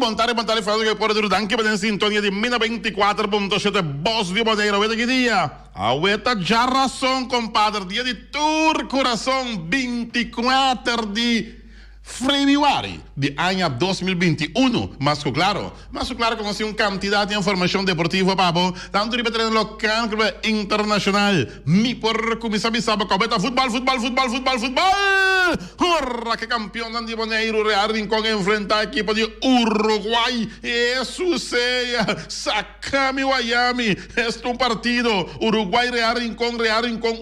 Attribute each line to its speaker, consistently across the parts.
Speaker 1: bontare, fazendo che pure anche per in sintonia di Mina 24.7 Boss di Boneiro. Vede che dia? Avete già razón, compadre. Dia di Tour Corazon 24 di Februari de año 2021, mas claro conoce una cantidad de información deportiva, papo, tanto de terreno local como internacional. Mi por comisar sabe que fútbol. Horra que campeón de Boneiro Real Rincón enfrenta a equipo de Uruguay. Eso sea, Sacame Miami. Este un partido Uruguay Real Rincón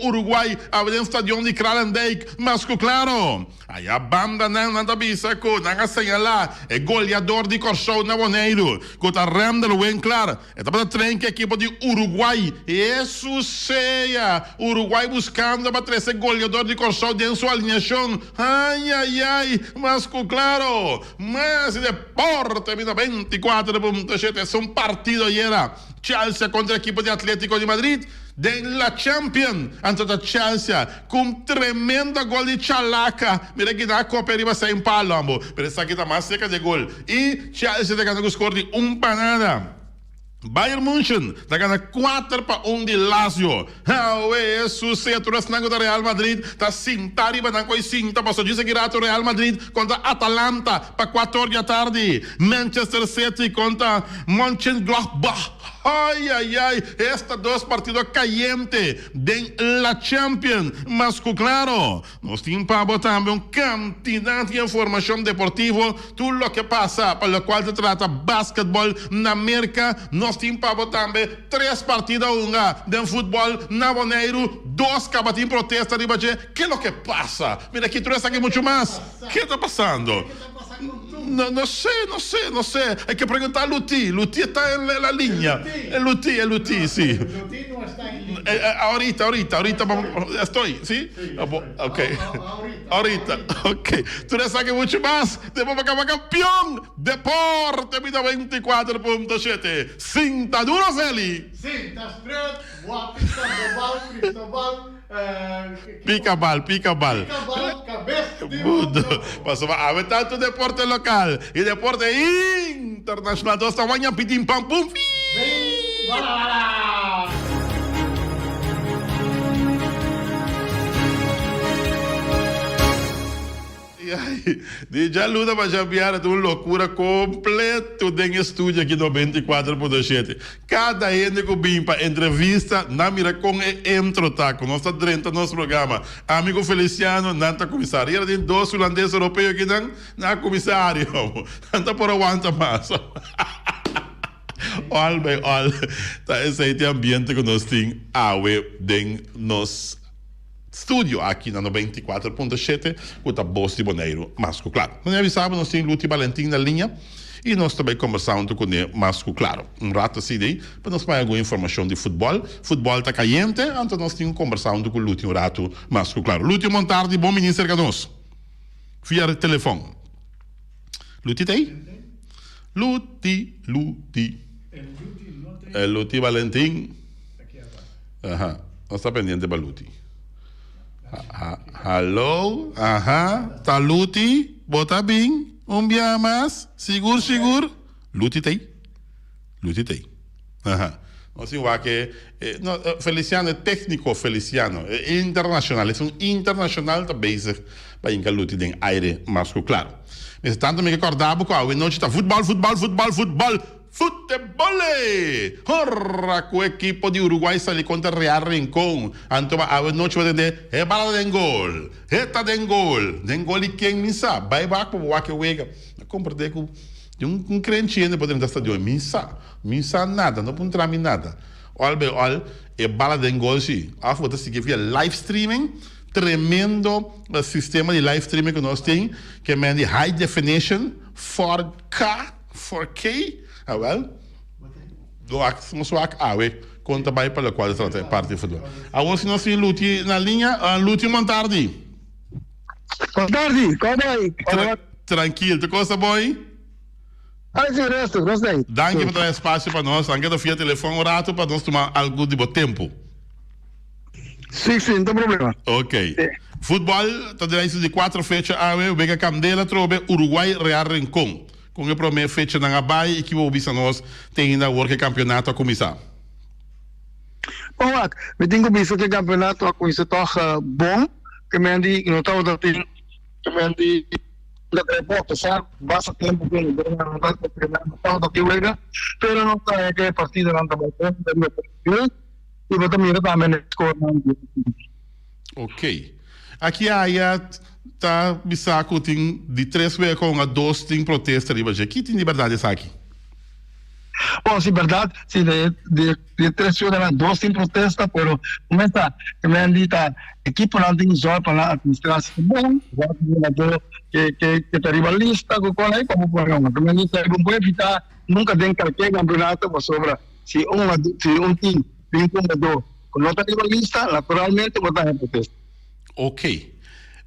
Speaker 1: Uruguay, abre el estadio de Kralendijk, mas claro. Aí a banda não tá bisaco, não señalar, é goleador de Corchão na Boneiro, com a Randall bem claro, é para trem que a equipe de Uruguai, isso seja, Uruguai buscando para trazer goleador de Corchão dentro sua alineação, ai, mas claro, mas deporte, mina 24.7, é um partido aí era, Chelsea contra a equipe de Atlético de Madrid, de la Champions, ante a Chelsea, com tremenda gol de Chalaca. Mira que na Copa ele vai sair em palo, amor. Pero essa aqui tá mais seca de gol. E Chelsea tá ganhando o score de 1-0. Bayern München tá ganhando 4-1 de Lazio. Isso se trouxe na da Real Madrid. Tá cinta riba na coi cinta. Passou de seguir o Real Madrid contra Atalanta para 4 horas da tarde. Manchester City contra Mönchengladbach. Ai, esta dos partidos calientes de la Champions, mas claro, nós temos para botar também uma quantidade de informação deportiva, tudo o que passa, para o qual se trata basquetebol na América, nós temos para botar também 3 partidas de futebol na Boneiro, 2 cabatim protesta de Baché, que é o que passa? Mira aqui, tu aqui muito mais, o que está passando? Não sei. Hay que preguntar a Luti. Luti está en la línea. Luti, sí.
Speaker 2: Luti no está en línea.
Speaker 1: Ahorita vamos. Estoy, ¿sí? Ok. Ahorita. Ok. Tú le saques mucho más. Después para acabar campeón. Deporte, vida 24.7. Cinta duro, Celi.
Speaker 2: Cinta straight. Guapita, Cristóbal.
Speaker 1: Pica-bal.
Speaker 2: Cabeça de mundo.
Speaker 1: Passou a ver tanto deporte local e deporte internacional. Nós estamos amanhã pedindo pam pum.
Speaker 2: Bala.
Speaker 1: E aí, DJ Luna vai enviar uma loucura completa dentro do estúdio aqui no 24.7. Cada ano que vem para entrevista, na mira com entro taco. Nós estamos dentro do nosso programa. Amigo Feliciano, não está comissário. Ele tem 2 holandeses europeus aqui na comissário. Não está por aguanta mais. Olha, tá esse aí tem ambiente que nós temos dentro nos estúdio aqui na 94.7 com a Boss de Boneiro, Masco Claro. Não avisava, nós temos Luti Valentim na linha e nós também conversando com o Masco Claro. Rato assim daí, para nós ter alguma informação de futebol. Futebol está caliente, então nós temos conversando com o Luti um rato Masco Claro. Luti, boa tarde, bom menino cerca de nós. Via o telefone. Luti tá aí? Luti. Luti Valentim. Aham, nós está pendente para Luti. Alô? Tá Luti? Bota bem? Dia mais? Seguro? Luti tem? Nós temos que Feliciano é técnico Feliciano, é internacional, é um internacional da base para que Luti tem aire mais claro. Mas tanto me recordava que a noite está futebol. Horra com o equipo de Uruguai sali contra Real Rincón. Então a noite vai ter é bala de gol. Den gol e quem me sabe. Vai para o que wega. Comprei com um crente ainda podendo estar de me sabe nada, não pode tramir nada. Olha, é bala de gol sim. A foto se que via live streaming. Tremendo sistema de live streaming que nós temos, que é de high definition 4K. Conta bem para o qual é parte do futebol. Agora, se nós temos Luti na linha, Luti, boa tarde.
Speaker 3: Boa tarde, como é?
Speaker 1: Tranquilo, tu gosta bom aí?
Speaker 3: Sim, resto, gostei.
Speaker 1: Dá para dar espaço para nós, anche do fio telefone um rato para nós tomar algo de tempo.
Speaker 3: Sim, não tem problema.
Speaker 1: Ok. Futebol, está de 4 fechas, o Vega Candela, trobe Uruguai, Real Rincón. com a primeira fecha na Abai e que o bisa nós tem ainda o campeonato a começar.
Speaker 3: Bom, eu tenho visto que o campeonato a coisa toca bom, que me andi no tal da tem, que me andi da repórter, sabe? Basta tempo que ele deu na vontade de treinar no tal da Tijuega, pero não está que partida não está bom, da minha partida, e vou também também no score não.
Speaker 1: Ok. Aqui a tá bisaco tem de 3 vezes com a 2 tem protesta ali, mas aqui tem liberdade essa aqui.
Speaker 3: Bom, sim, verdade, sim, de 3 vezes 2 tem protesta, pero como está, que me han dito, equipo não tem só para administrar bom, que está rivalista, qual é como programa, que me han dito, não pode evitar, nunca tem qualquer campeonato, mas sobra, se um time tem um com nota rivalista, naturalmente, botar em protesta.
Speaker 1: Ok.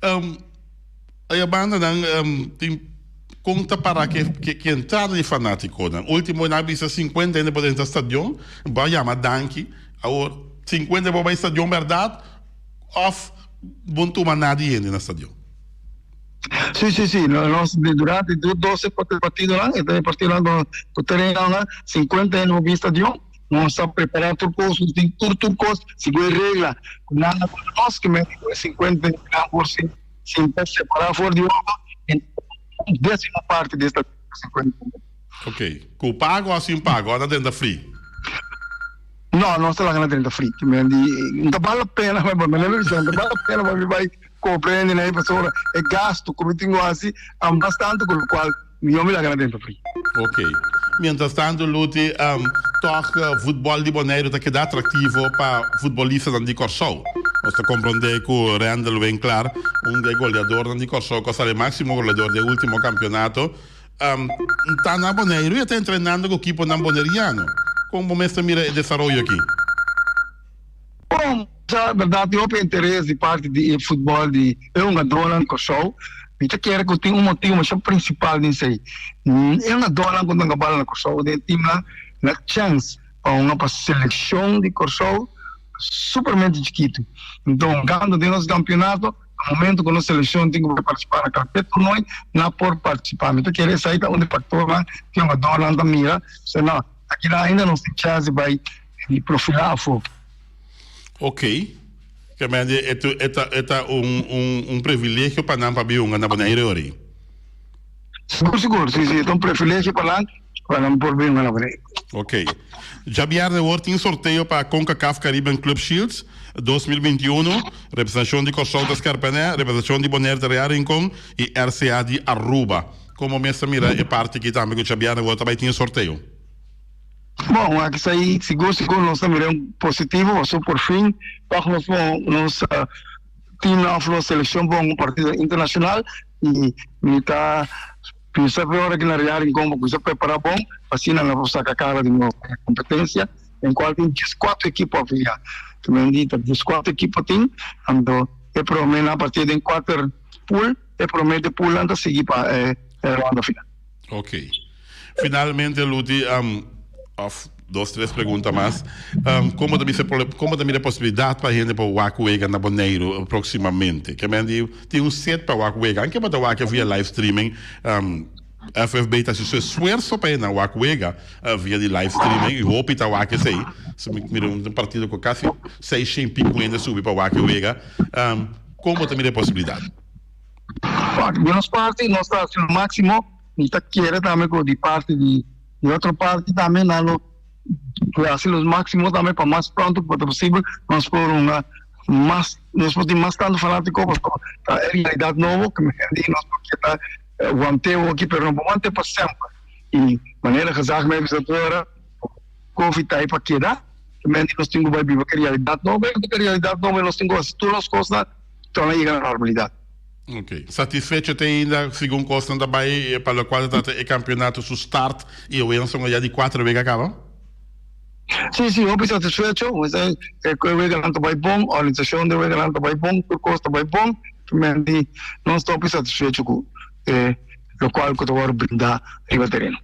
Speaker 1: A banda tem conta para que entrada de fanático. Último na vista 50 ainda dentro do estádio, vai chamar Danke. Agora 50 para o estádio, verdade? Of bom tomar nada ainda no estádio.
Speaker 3: Sim. Nós durante 12 partidos lá, então partido lá com o terreno lá, 50 no estádio. Nós estamos preparados turcos, tem turcos, seguir regra, nada para nós que me 50 por se separar fora de uma em 10ª parte desta 50.
Speaker 1: Ok. Com pago ou sem pago? Ou dentro da free?
Speaker 3: Não está lá dentro da free. Não vale a pena, mas não vale a pena, mas vai compreender, né, pessoal, é gasto, como tenho assim, bastante, com o qual eu me lá dentro da free.
Speaker 1: Ok. Mientras tanto, Luti, toch futebol de Bonaire está quedando atrativo para futbolistas de Corsou. Você compreende que o Randall bem claro, goleador de Corsou, que é o máximo goleador do último campeonato, está na Bonaire e está treinando com o equipo na Bonairiano. Como você mira o desenvolvimento aqui?
Speaker 3: Bom, na verdade, eu tenho interesse de parte de futebol de dona de Corsou. Eu quero que tenha motivo, mas o principal nisso aí. Eu não dou lá quando eu trabalho na Corsou, eu tenho na chance para uma seleção de Corsou supermente chiquito. Então, quando tem nosso campeonato, no momento que a nossa seleção tem que participar na carpeta, nós não por participar. Então, querer sair da onde factor lá, que é uma dona da mira, senão, aqui lá ainda não tem chance de profilar a fogo.
Speaker 1: Ok. Que é privilégio para não para vir na Bonaire.
Speaker 3: Seguro, sim. É um privilégio para não por vir na Bonaire.
Speaker 1: Ok. Já vier tem sorteio para CONCACAF Caribbean Club Shields 2021, representação de Corsou das Carpené, representação de Bonaire de Rincon e RCA de Aruba. Como mesmo mira, é parte que também que já vier também tem sorteio.
Speaker 3: Bom, aqui sai seguro nós estamos positivo, só por fim, para nós time na seleção para um partido internacional e está pensando agora que na real como que se prepara bom, assim na nossa cara de uma competência, em qual tem 4 equipes a viajar. Também dita 4 equipes tem, então é prometo a partir de 4 pool, é prometo pool anda seguir para a ronda final.
Speaker 1: Ok. Finalmente, Luti, 2, 3 perguntas mais. Como também a possibilidade para a gente para o Wakuega na Bonaire proximamente? Que tem um set para o Wakuega, anche para o Wakuega via live streaming. FFB está se esforço para ir na Wakuega via de live streaming. Eu hope que o Wakuega sei. Se me mira um partido com quase 600 pico ainda subir para o Wakuega. Como também a possibilidade?
Speaker 3: De nossa parte, nós estamos no máximo. E está querendo também de parte de outra parte também não assim os máximos também para mais pronto quanto possível nós por nós podemos mais tanto fanático para a realidade nova que me diz nós porque está o anteo aqui pero não vamos para sempre e maneira que já me agora Covid está aí para quedar também nós temos que viver a realidade nova e a realidade nova nós temos todas as coisas estão aí na normalidade.
Speaker 1: Ok. Satisfeito tem ainda, segundo Costa também, para o qual o campeonato su start e o Wilson já de 4 vezes acaba?
Speaker 3: Sim, eu estou satisfeito, mas o Vega não está bom, a organização do Vega não está bom, o Costa está bom, também não estou satisfeito com o qual eu estou brindar no terreno.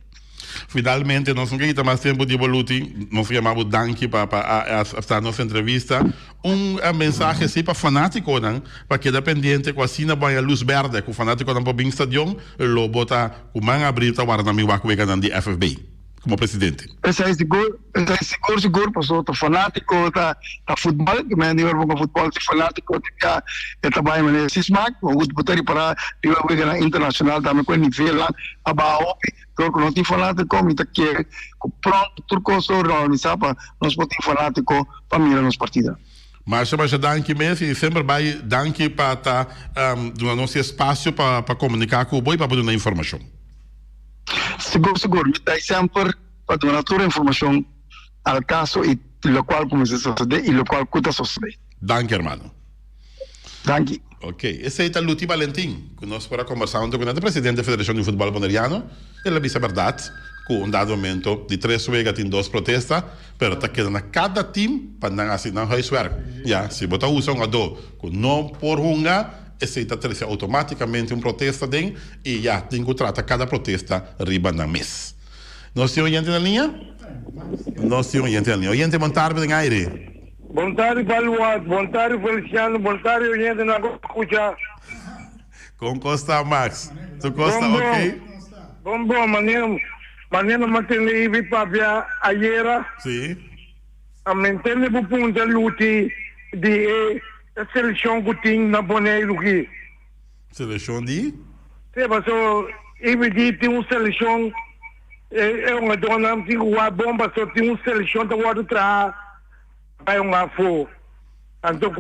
Speaker 1: Finalmente, nós não temos mais tempo de evoluir, nós chamamos Danke para a nossa entrevista. mensaje assim para fanático, não? Para que dependiente com assim na banha luz verde, com fanático não pode estadion, lo bota com manga abrir tá guarda mi waku wega de FFB como presidente.
Speaker 3: Esse é seguro, pessoal, tá fanático, tá futebol, que me nível com futebol, tá fanático, tá trabalha mané sismak, o good botari para nível wega internacional, também com nível lá, abaixo, que não tem fanático, me tá que pronto, turco só organizar para nós poder fanático para mirar nos partidas.
Speaker 1: Mas danke mesmo e sempre vai danke para tá do nosso espaço para comunicar com o boi para poder dar informação.
Speaker 3: Seguro, daí sempre para dar toda a informação ao caso e lo qual começa a suceder e lo qual está sucedendo.
Speaker 1: Danke, hermano.
Speaker 3: Danke.
Speaker 1: Ok, esse é o Luti Valentim, que nós para conversar com o presidente da Federação de Futebol Boneriano. Ele disse a verdade, com dado momento de 3 wegas tem 2 protestas, mas está quedando cada time para não assinar huiswerk. Ja, se botar usam a do, com não por hunga, esse está trazendo automaticamente protesto dentro e já tem que tratar cada protesta riba na mês. Nós temos gente na linha? Nós temos gente na linha. Gente, boa tarde, em aire.
Speaker 4: Boa tarde, Baluat. Boa tarde, Feliciano. Boa tarde, gente na escuta.
Speaker 1: Como Costa Max? Tu Costa, ok?
Speaker 4: Bom, maneiro manter ibi para ayer.
Speaker 1: Sim.
Speaker 4: A manter o ponto de luta de a seleção que tem na Boneiro aqui.
Speaker 1: Seleção de?
Speaker 4: Sim, mas ibi tem uma seleção, é uma dona, tem uma bomba, só tem uma seleção da outra atrás. Vai uma fo, então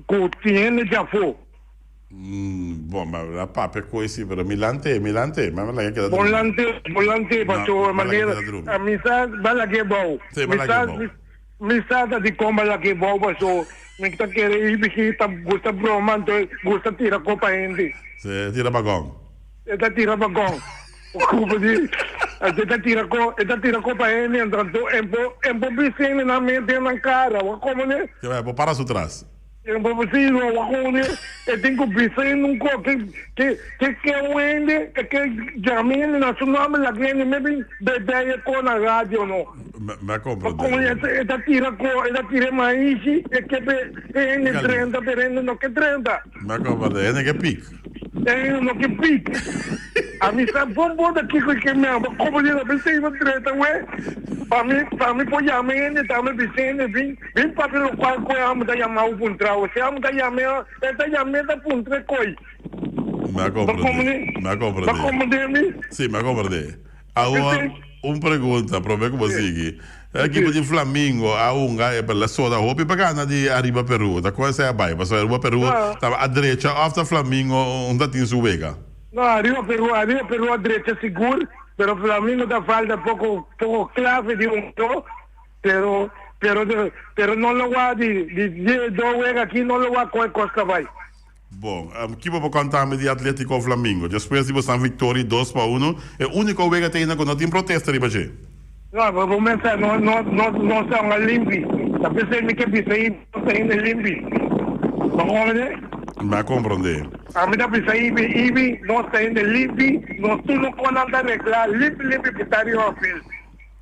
Speaker 4: com tiene já fo.
Speaker 1: Bom, mas a papa é coisa para Milante, mas lá que
Speaker 4: Volante, pastor, maneira, a missão bala que bom. Missão de como bala que bom, pastor. Me está querendo ir visita, gosta broma, gosta tirar copa ainda.
Speaker 1: Se tira bagão.
Speaker 4: Está tira bagão. Está tira copa ainda, então vicente na mente na cara, como né?
Speaker 1: Que vai para su trás.
Speaker 4: Eu vou dizer, eu tenho que pensar num que é um ende, que Jamil na sua nome lá que me bebe com na rádio não.
Speaker 1: Me compro.
Speaker 4: Como ela tira mais é que é 30 perendo no que 30.
Speaker 1: Me compro, é que pique.
Speaker 4: É no que pique. A mim sabe bom daqui que me como ele pensei no 30, ué. Para mim pode amém, também Vicente vim para o qual que eu amo da chamar o puntrao. Se amo da chamar, da puntre coi.
Speaker 1: Me compreende? Sim, me compreende. Agora, pergunta, prove como sigue. A equipe de Flamengo, a unga é pela soda roupa e pagana de arriba Peru. Da coisa é a baia, mas arriba Peru, estava à direita, after Flamengo, onde tem sua vega.
Speaker 4: Não, arriba Peru à direita seguro. Pero Flamengo da falta pouco clave de pero não lo va de do aqui não lo va com Costa vai.
Speaker 1: Bom, aqui vou contar de Atlético Flamengo. Depois de você vitória 2-1, é o único vega tem quando tem protesto ali baixo.
Speaker 4: Não, vou começar não são limpi. Tá pensando que pensei não tem limpi. Vamos ver.
Speaker 1: Me compreende.
Speaker 4: A mim da pensar ibi não tem limpi, não tu não pode andar arreglar limpi pitario office.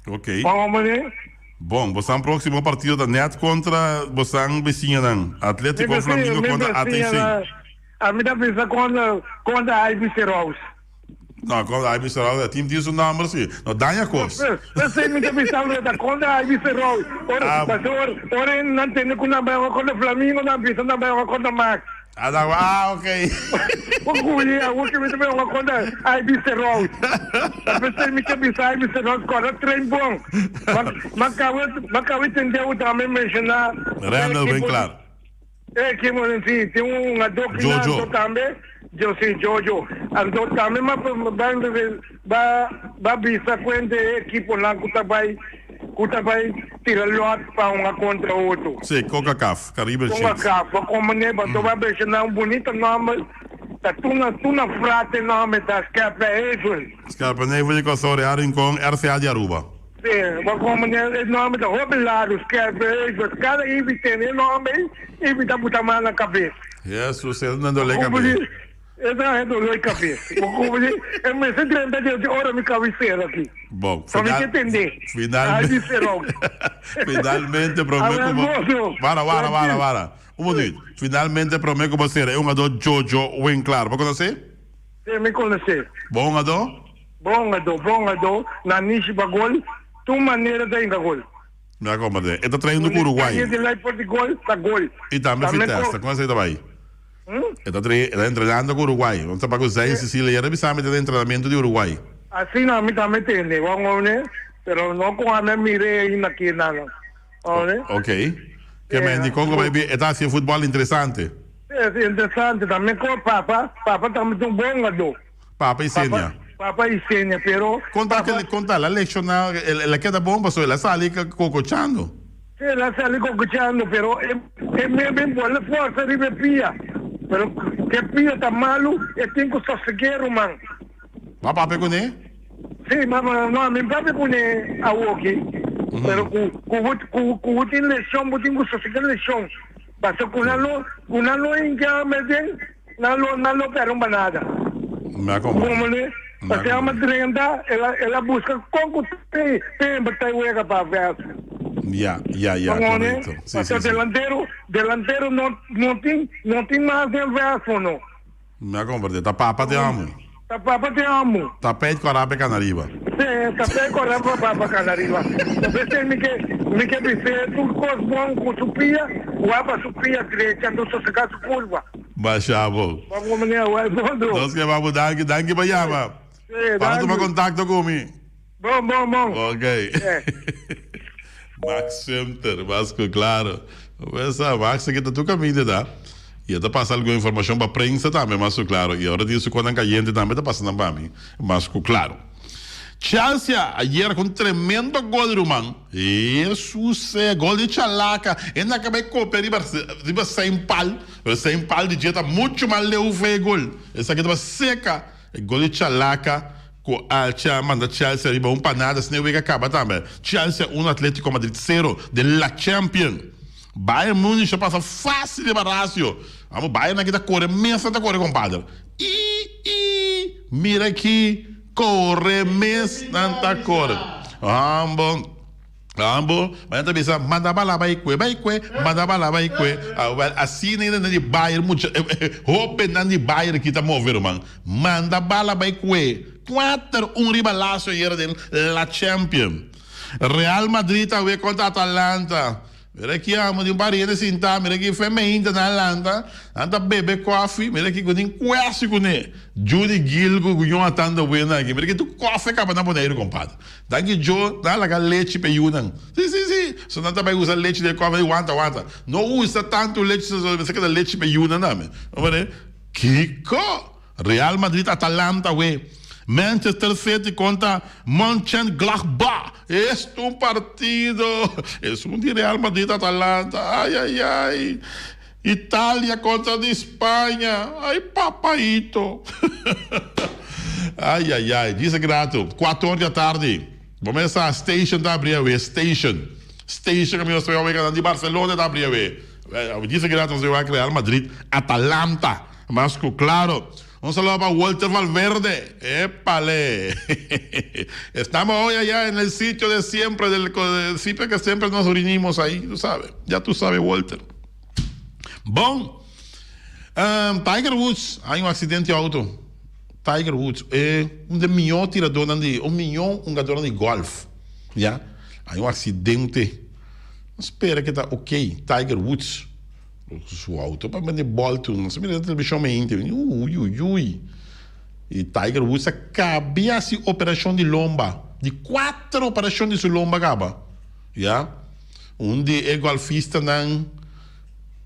Speaker 1: Ok.
Speaker 4: Vamos ver.
Speaker 1: Bom, você é o próximo partido da NET contra você é vizinha não. Atlético Flamengo contra ATC.
Speaker 4: A mim da pensar contra a Ivy Rose.
Speaker 1: Não, contra a Ivy Rose, o time diz o nome assim. Não dá a coisa.
Speaker 4: Eu sei que me pensava da contra a Ivy Rose. Ora não tem que na bela contra Flamengo, não pensa na bela contra Max.
Speaker 1: Ok.
Speaker 4: O que me também uma conta a Ivy Rose. A pessoa me quer pensar a Ivy Rose corre trem bom. Mas acabou entender o também mencionar.
Speaker 1: Randall bem claro.
Speaker 4: É que tem um adoctrinado também. Eu sei Jojo. Então também vai bisa quando a equipe lá que vai tirar lot para uma contra outro.
Speaker 1: Sim, Coca-Cola, Caribe Chiefs.
Speaker 4: Coca-Cola, como né, tu vai mencionar um bonito nome. Tu na frate nome da Scarpa Evil.
Speaker 1: Scarpa Evil com Sorearin com RCA de Aruba.
Speaker 4: Sim, como né, o nome da Robilado, Scarpa Evil. Cada Ibi tem o nome, Ibi tá botando na cabeça.
Speaker 1: Jesus, você não deu legal.
Speaker 4: Esa é dolor de cabeça. Como é mais de 30 dias de hora me cabeceira aqui.
Speaker 1: Bom,
Speaker 4: Para me entender.
Speaker 1: finalmente,
Speaker 4: Aí disse logo.
Speaker 1: finalmente prometo
Speaker 4: Agora,
Speaker 1: Para. Minuto. Finalmente prometo que você é um ador Jojo bem claro. Pode conhecer?
Speaker 4: Você me conhecer.
Speaker 1: Bom ador?
Speaker 4: Bom ador. Na niche bagol. Tu maneira de gol.
Speaker 1: Me acompanha. Está traindo com o Uruguai.
Speaker 4: De lá por de gol, tá gol.
Speaker 1: E também fez testa. Como você vai? Está treinando com o Uruguai. Vamos para o Zé Sicília. Já revisamos o treinamento de Uruguai.
Speaker 4: Assim não me também tem, vamos ver, pero não com a minha mire aí aqui nada.
Speaker 1: Ok. Que me indicou que vai está assim futebol interessante.
Speaker 4: É interessante também com o Papa também tem um bom ador.
Speaker 1: Papa e Sênia.
Speaker 4: Papa e Sênia, pero
Speaker 1: Conta la lezione, la queda bomba, so la sali cocochando.
Speaker 4: Sì, la sali cocochando, pero è ben buona forza di pia. Pero che pia sta malo e tengo sosseguero, man.
Speaker 1: Ma pape con ne?
Speaker 4: Sì, ma no, mi pape con ne a uochi. Pero cu tin lezione, tengo sosseguero lezione. Passa con una in che me den, nalo per un banada.
Speaker 1: Ma come?
Speaker 4: Porque a madrinha, ela busca como tem batai uega para ver.
Speaker 1: Ya, correcto.
Speaker 4: Sí, delantero não tem mais de verso, não.
Speaker 1: Me acompanha. Tá papa te amo.
Speaker 4: Tá papa te amo.
Speaker 1: Tá pé com a rabe canariba.
Speaker 4: Sim, tá pé com a rabe papa canariba. Você me quer dizer, tu cos bom com supia, o apa supia direita, tu só se caso curva.
Speaker 1: Baixavo.
Speaker 4: Vamos menina, vai bondo.
Speaker 1: Nós que vamos danke para llama. Para tomar contato comigo.
Speaker 4: Bom.
Speaker 1: Ok. Max Center, Vasco, claro. Essa Max aqui tá tu caminho, tá? E está passando alguma informação para a prensa também, mas claro. E agora disso quando é caliente também está passando para mim. Mas claro. Chelsea, ayer com tremendo gol de Roman. Jesus, gol de Chalaca. Ainda acabei de copiar riba sem pal de dia está muito mal leu o gol. Essa aqui estava seca. Gol de Chalaca. Com a manda Chelsea riba panada, senão vai acabar também. Chelsea Atlético Madrid 0 de la Champions. Bayern Munich passa fácil de barracio. Vamos Bayern aqui tá correndo, mesmo tá correndo, compadre. Mira aqui. Corre mes nanta corre. Ambo, mas também sabe, manda bala vai que, manda bala vai que. Assim nem de Bayern muito, hope não de Bayern que tá movendo, man. Manda bala vai que. 4-1 ribalaço aí de la Champions. Real Madrid tá vendo contra Atalanta. Mira aqui, amo de barriere sinta, mira aqui feminina na Atlanta, anda bebe coffee, mira aqui com quase com né. Judy Gill com atanda buena aqui, mira aqui tu coffee acaba na boneiro, compadre. Daqui Joe, dá lá leite pe yunan. Sim. Só não tá vai usar leite de coffee, aguanta. Não usa tanto leite, você quer leite pe yunan, né? Vamos ver. Kiko, Real Madrid Atalanta, ué. Manchester City contra Mönchengladbach. Este partido. Um de Real Madrid Atalanta. Ai. Itália contra de Espanha. Ai, papaito. ai. Diz grato. 4 horas da tarde. Vamos a Station da Abriawe. Station que me mostrou de Barcelona da Abriawe. Diz grato, nós vamos Real Madrid Atalanta. Mas claro. Un saludo para Walter Valverde. ¡Épale! Estamos hoy allá en el sitio de siempre, del sitio que siempre nos reunimos ahí, tú sabes. Ya tú sabes, Walter. Bom, Tiger Woods, hay un accidente de auto. Tiger Woods, um dos melhores tiradores jogador de golfe. Já? Hay um acidente. Espera que tá ok. Tiger Woods. Su auto para vender bola, não se mira televisão me ui. E Tiger Woods acabia essa operação de lomba, de 4 operações de sua lomba acaba, já, de golfista não,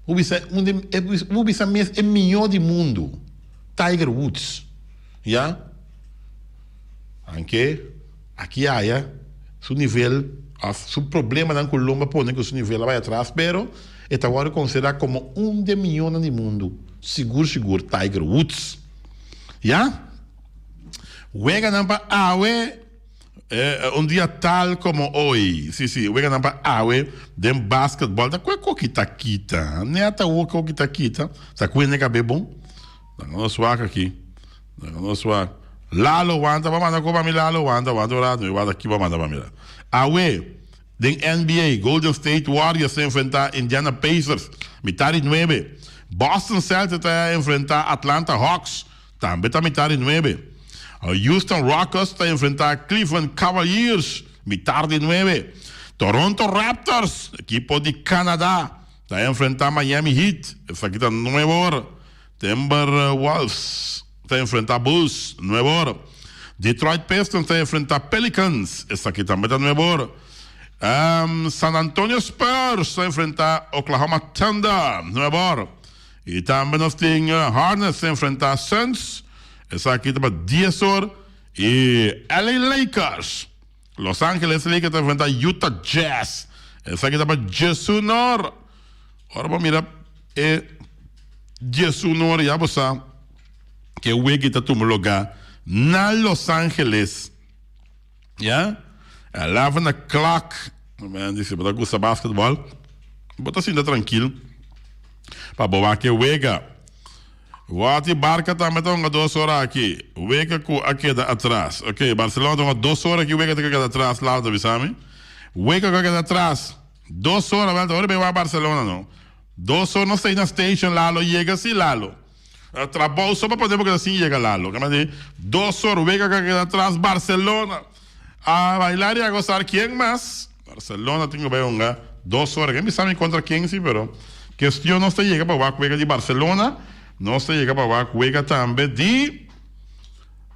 Speaker 1: o bisa é melhor do mundo, Tiger Woods, já, aqui há, seu nível, seu problema não com lomba põe que seu nível vai atrás, pero está agora considerado como dos milhões do mundo. Seguro, Tiger Woods. Já? Juega para Aue, dia tal como hoje. Sim, juega para Aue, de basquetebol. Da qual coquita-quita? Neta o coquita-quita. Tá com ele bom? não swak aqui. Não swak. Lalo wanta, vamos mandar para mim, Lalo wanta, eu vou aqui, vamos mandar para mim. Awe, den NBA, Golden State Warriors se enfrentar Indiana Pacers, mitad 9. Boston Celtics a enfrentar Atlanta Hawks, também está mitad 9. Houston Rockets a enfrentar Cleveland Cavaliers, mitad 9. Toronto Raptors, equipo de Canadá, está a enfrentar Miami Heat, essa aqui está 9 horas. Timberwolves está a enfrentar Bulls, 9 horas. Detroit Pistons está a enfrentar Pelicans, essa aqui também está 9 horas. San Antonio Spurs está a enfrentar Oklahoma Thunder, 9 horas. E também nós temos Hornets a enfrentar Suns, essa aqui está 10 horas. E LA Lakers, Los Angeles Lakers está a enfrentar Utah Jazz, essa aqui está 11 horas. Agora vamos mirar, 11 horas, já você sabe que o Wiki está tomando lugar na Los Angeles. Ja? 11 o'clock. Man, disse, bota gusta basketball. Bota assim, tranquilo. Para boa que o Wega. O Ati Barca também está 2 horas aqui. O Wega aqui atrás. Ok, Barcelona está 2 horas aqui. O Wega está aqui atrás, lá do Visami. O Wega aqui atrás. 2 horas, velho. Agora vai a Barcelona, não. 2 horas não sei na station, Lalo. Chega assim, Lalo. Trabalho só para poder, porque assim chega Lalo. 2 horas, o Wega aqui atrás, Barcelona. A bailar e a gozar, quem mais? Barcelona tem que ver 2 horas. Quem me sabe contra quem, sim, pero questão não se chega para o Wega de Barcelona, não se chega para o Wega também de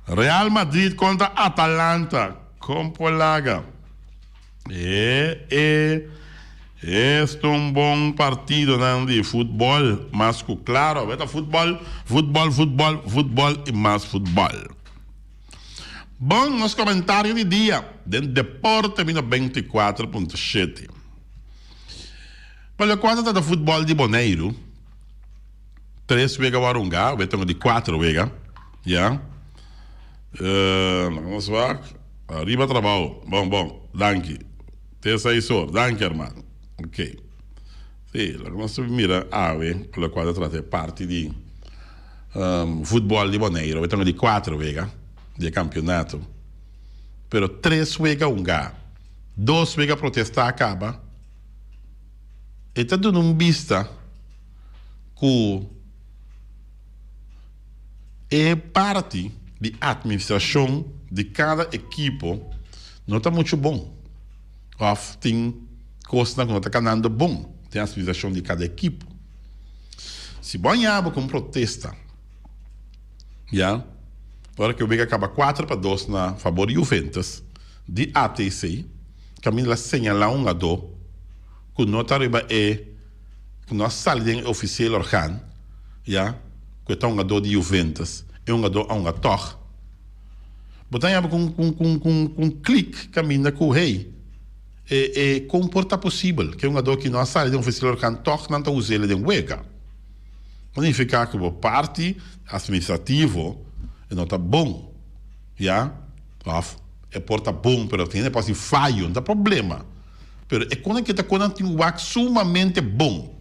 Speaker 1: Real Madrid contra Atalanta. Compolaga. Este um bom partido, né, de futebol, mas claro, veta futebol e mais futebol. Bom, nos comentários de dia, do Deporte 24.7. Para o quadro do futebol de Boneiro, 3 vega Warunga, eu tenho de 4 vega, já. Vamos ver, arriba trabalho, bom, danke. Tessa isso, danke, irmão. Ok. Sim, nós mira, pelo quadro trata parte de futebol de Boneiro, eu tenho de 4 vega. De campeonato, pero 3 vega unga, 2 vega protestar acaba, e está dando vista que é parte de administração de cada equipo não está muito bom, ou tem coisas que não está ganhando bom, tem a administração de cada equipo. Se banhava com protesta, já. Agora que o Vega acaba 4-2 na favor de Juventus, de ATC, Camila señala um lado, que não está arriba que nós saímos oficial organ, já, que está um lado de Juventus, e um lado a um torre. Botamos com clique, caminha com o rei, comporta possível, que um lado que nós saímos oficial organ, torre, não está usando de um Vega. Significa que a parte administrativa não está bom, já? É porta bom, mas tem depois de falho, não tem problema. Mas é quando que está com um WAC sumamente bom.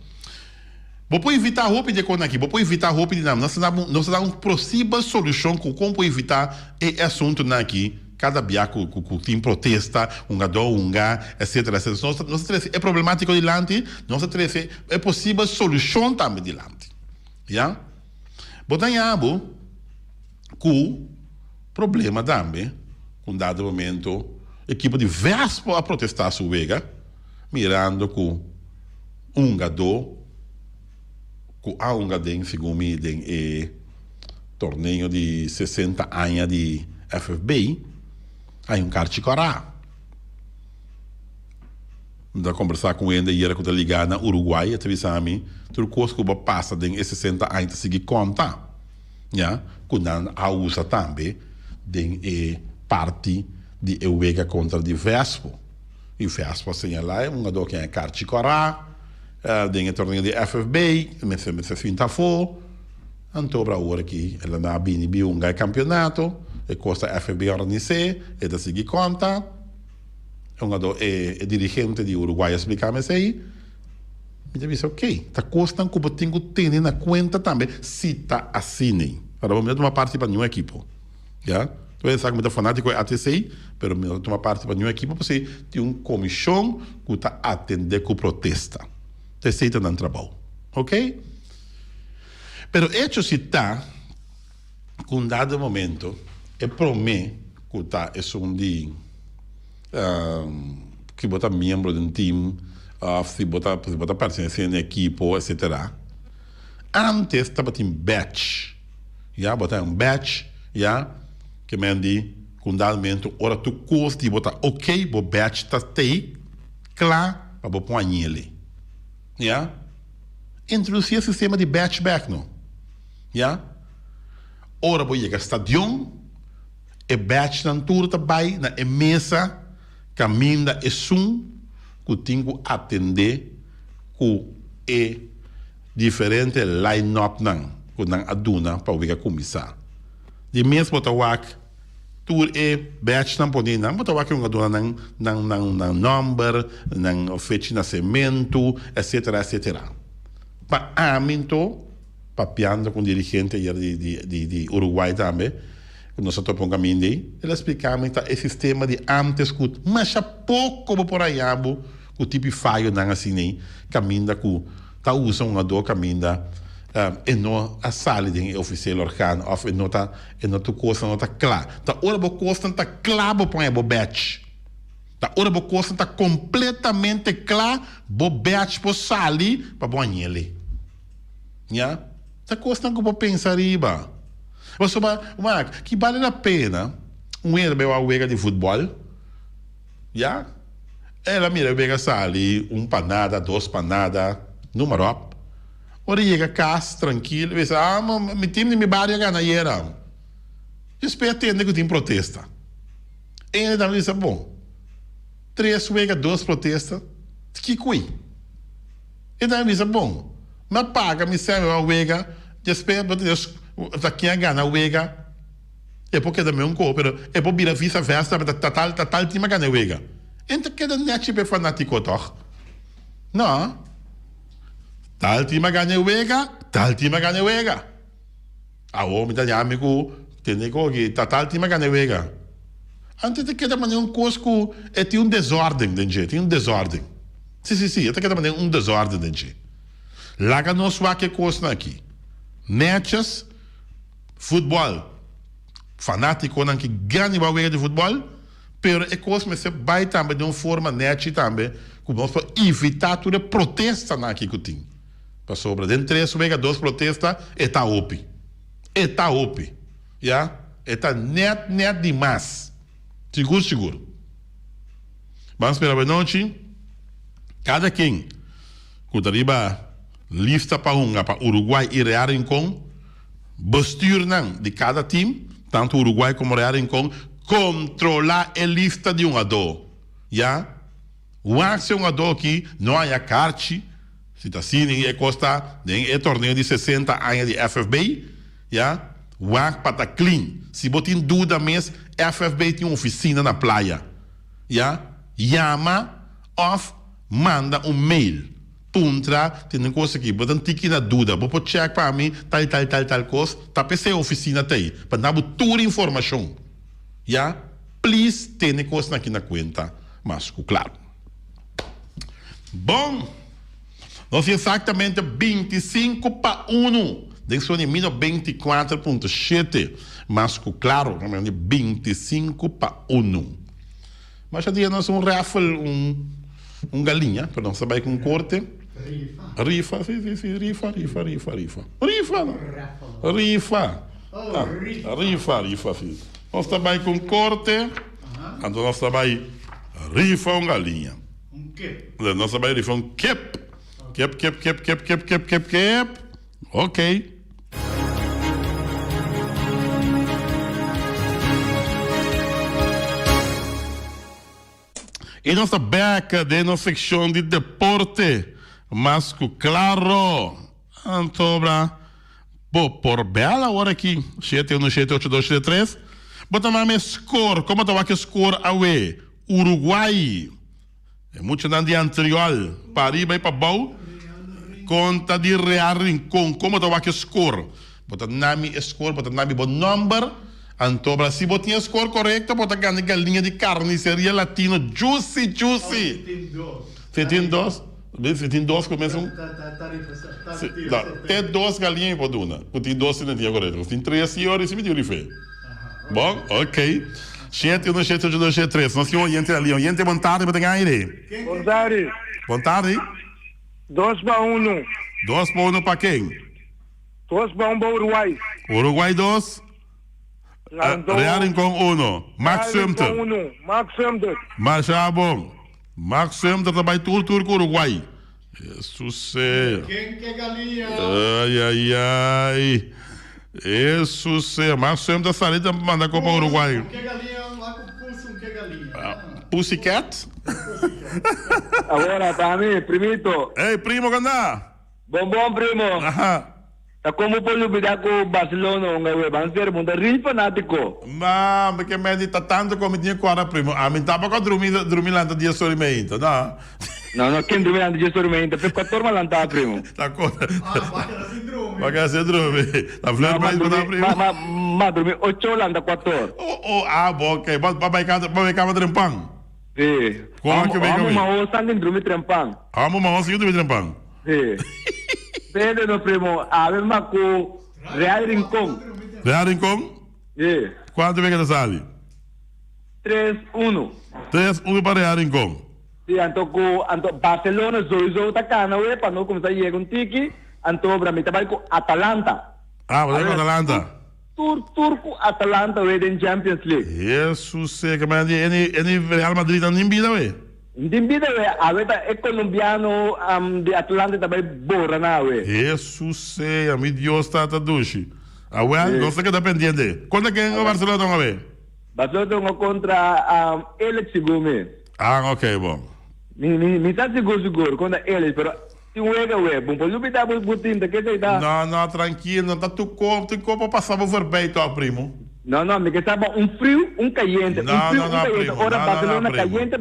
Speaker 1: Vou evitar roupa de quando aqui, vou evitar roupa de não. Nós damos uma possível solução com como evitar esse assunto aqui. Cada dia que tem protesta, etc. É problemático de lante, é possível solução também de lante. Já? Botamos com problema também, com dado momento, equipe de Vespo a protestar sua vega, mirando com jogador, com a jogador, segundo me, tem torneio de 60 anos de FFB, aí carticorá. Da conversar com ele, e era quando ligar na Uruguai, até a mim, tudo coisa que passa de 60 anos, seguir conta. Ja, quando a usa também de parte de Euega contra de Vespo. E Vespo señala um jogador que é carticorá, tem o torneio de FFB, mas se finta for, então para hora que ela na BNB um campeonato, e costa FFB organizar, e da seguir conta, um jogador é dirigente de Uruguai, explicar-me aí, Eu disse, ok, tá custando que eu tenho que ter na conta também, se tá assim. Para eu tomar parte para nenhuma equipe. Já? Eu sei que eu fanático é ATC, mas eu tomar parte para nenhuma equipe, porque tem uma comissão que está atendendo com protesta. ATC está dando trabalho. Ok? Pero hecho se está, com um dado momento, é para mim que está é um dia que bota membro de um time, se bota pertencente a equipe, etc. Antes estava em batch. Já, botar um batch, já, que me andi com dado momento, ora tu custa e botar ok, o batch está aí, claro, para pôr ele. Já? Introduzir o sistema de batchback, não? Ja? Ora vou chegar ao estadião, e batch na turta vai na mesa, caminha e som, que tenho que atender com é diferente line-up não, que não aduna para o começar. De mesmo botar o tur é batch não pode não, botar o que aduna não number, não fecha de nascimento, etc. Para aminto papiando com o dirigente de Uruguai também, nós estamos com o caminho dele, ele explicava que o sistema de antes, mas há pouco por aí, o tipo de falho não assim, caminha com, está usando uma dor, caminha, e não a sala de oficial organo, ou não está coisa, não está claro. Então, ora, a coisa está claro para o batch. Então, ora, a coisa está completamente claro, o batch para sair, para o ele. Já? Essa coisa que eu vou pensar riba. Mas, que vale a pena um herbe a uega de futebol? Já? Ela mira uega sali, panada, 2 panadas, número up. Ora chega casa, tranquilo, e diz, meu time me barra ganha era. Eu espero atender que tem protesta. E ele também diz, bom, 3 uega, 2 protestas, que coi? E também diz, bom, me paga, me serve a uega, eu espero que Deus daqui a ganhar a uega, é porque também coopera, é por vir a vice-versa, tal time ganha a uega. Então, que não é tipo fanático, toch? Não. Tal time ganha a uega, tal time ganha a uega. A homem da amigo, tem que tal time ganha a uega. Antes de que da maneira coisa que tem desordem, tem desordem. Sim, até que da maneira desordem, gente. Lá que nós vamos que coisa aqui. Matches, futebol, fanático não que ganha a uega de futebol, pero é coisa que você vai também de uma forma net também, que nós para evitar toda protesta aqui que tem. Para sobra de 3 uega 2 protesta, está opi. Está opi. Já? Está net demais. Seguro. Vamos esperar a noite. Cada quem que arriba lista para Uruguai e Real Rincón, bestuur de cada time, tanto Uruguai como Real Rincón, controlar a lista de ador. Já? O action ador aqui, não há carte, se está assim, é costa, é torneio de 60 anos de FFB, já? O act para estar clean. Se botem dúvida mesmo, FFB tem uma oficina na praia. Já? Chama, manda um mail. Puntra, tem coisa aqui, botam tiki na dúvida, vou check para mim, tal coisa, tá para a oficina aí, para dar toda a informação. Já? Please, tem coisa aqui na conta, mas claro. Bom, nós exatamente 25-1, dentro de 24.7, mas claro, 25-1. Mas já dia nós raffle, galinha, perdão, sabe com corte. Rifa. Nós trabalhamos com corte, então nós trabalhamos rifa galinha.
Speaker 2: Quê?
Speaker 1: Nós trabalhamos rifa cap. Ok. E nossa beca de nossa secção de deporte, mas claro, Antobra, por bela hora aqui, 7-1-7-8-2-3, botamos score, como estava que score away, Uruguai, é muito na dia anterior, para arriba e para baixo, conta de Real Rincón. Como tu vai que score? Bota nami score, bota nami bom number. Antobra, se botinha score correcto, bota ganha galinha de carniceria latino. Juicy. 15-2. 15-2 começa Até 2 galinhas por duna. Porque 2 não tinha correto. Tem 3 horas e me deu fé. Bom, ok. 7-1-7-8-2-3. Nós temos gente ali. Gente, boa tarde, boa tarde.
Speaker 4: Boa tarde.
Speaker 1: Boa tarde.
Speaker 4: 2-1.
Speaker 1: 2-1 para quem?
Speaker 4: 2-1 para Uruguai.
Speaker 1: Uruguai 2. Real Rincón 1. Max Sumter.
Speaker 4: Max Sumter.
Speaker 1: Marcha bom. Max Sumter trabalha tudo com o Uruguai. Jesus é.
Speaker 2: Quem que é galinha?
Speaker 1: Ai. Jesus é. Max Sumter saiu da manda Copa Uruguai.
Speaker 2: Que galinha lá com pulso, que galinha?
Speaker 1: Pussycat?
Speaker 4: Agora, para mim, primito.
Speaker 1: Ei, primo, ganda.
Speaker 4: Bom, primo.
Speaker 1: Aha.
Speaker 4: Tá como por lugar com Barcelona, um banqueiro, um rio fanático.
Speaker 1: Mas que me dita tanto como tinha agora, primo. A mim tava com dormir lá no dia solimento, não?
Speaker 4: Não, quem dorme antes de dormir, tá ficando turma lá, tá, primo.
Speaker 1: Tá conta.
Speaker 2: Bacana síndrome.
Speaker 1: Vai ser dormir. Tá flor mais para primo.
Speaker 4: Mas dormir 8 horas, 4 horas.
Speaker 1: Bom, ok. Vai cá trempang.
Speaker 4: Sim.
Speaker 1: Como que vem comigo?
Speaker 4: Vamos uma hora dormir trempang.
Speaker 1: Vamos uma hora dormir trempang.
Speaker 4: Sim. Pede no primo, a ver com Real Rincón.
Speaker 1: Real Rincón?
Speaker 4: Sim.
Speaker 1: Quanto vem que sale?
Speaker 4: 3-1.
Speaker 1: 3-1 para Real Rincón.
Speaker 4: Sim, então Barcelona sowieso tá cana, para não começar a chegar um tiki, então para mim trabalho com Atalanta.
Speaker 1: Você com Atalanta?
Speaker 4: Turco Atalanta em Champions League.
Speaker 1: Jesus, que me é Real Madrid não invita, ué.
Speaker 4: Indimbida a veta é colombiano de Atlanta também bora na we.
Speaker 1: Jesus, a mi Dios está dushi. Não sei que tá pendente. Quando é que é o Barcelona uma vez?
Speaker 4: Barcelona contra Alex Gomes.
Speaker 1: Ok, bom.
Speaker 4: Me está seguro quando ele, pero se um ega we, bom, pode lutar por butim, da que tá?
Speaker 1: Não, tranquilo, tá tu corpo passava por peito, primo.
Speaker 4: Não, me que estava frio, caliente.
Speaker 1: Primo.
Speaker 4: Ora Barcelona caliente,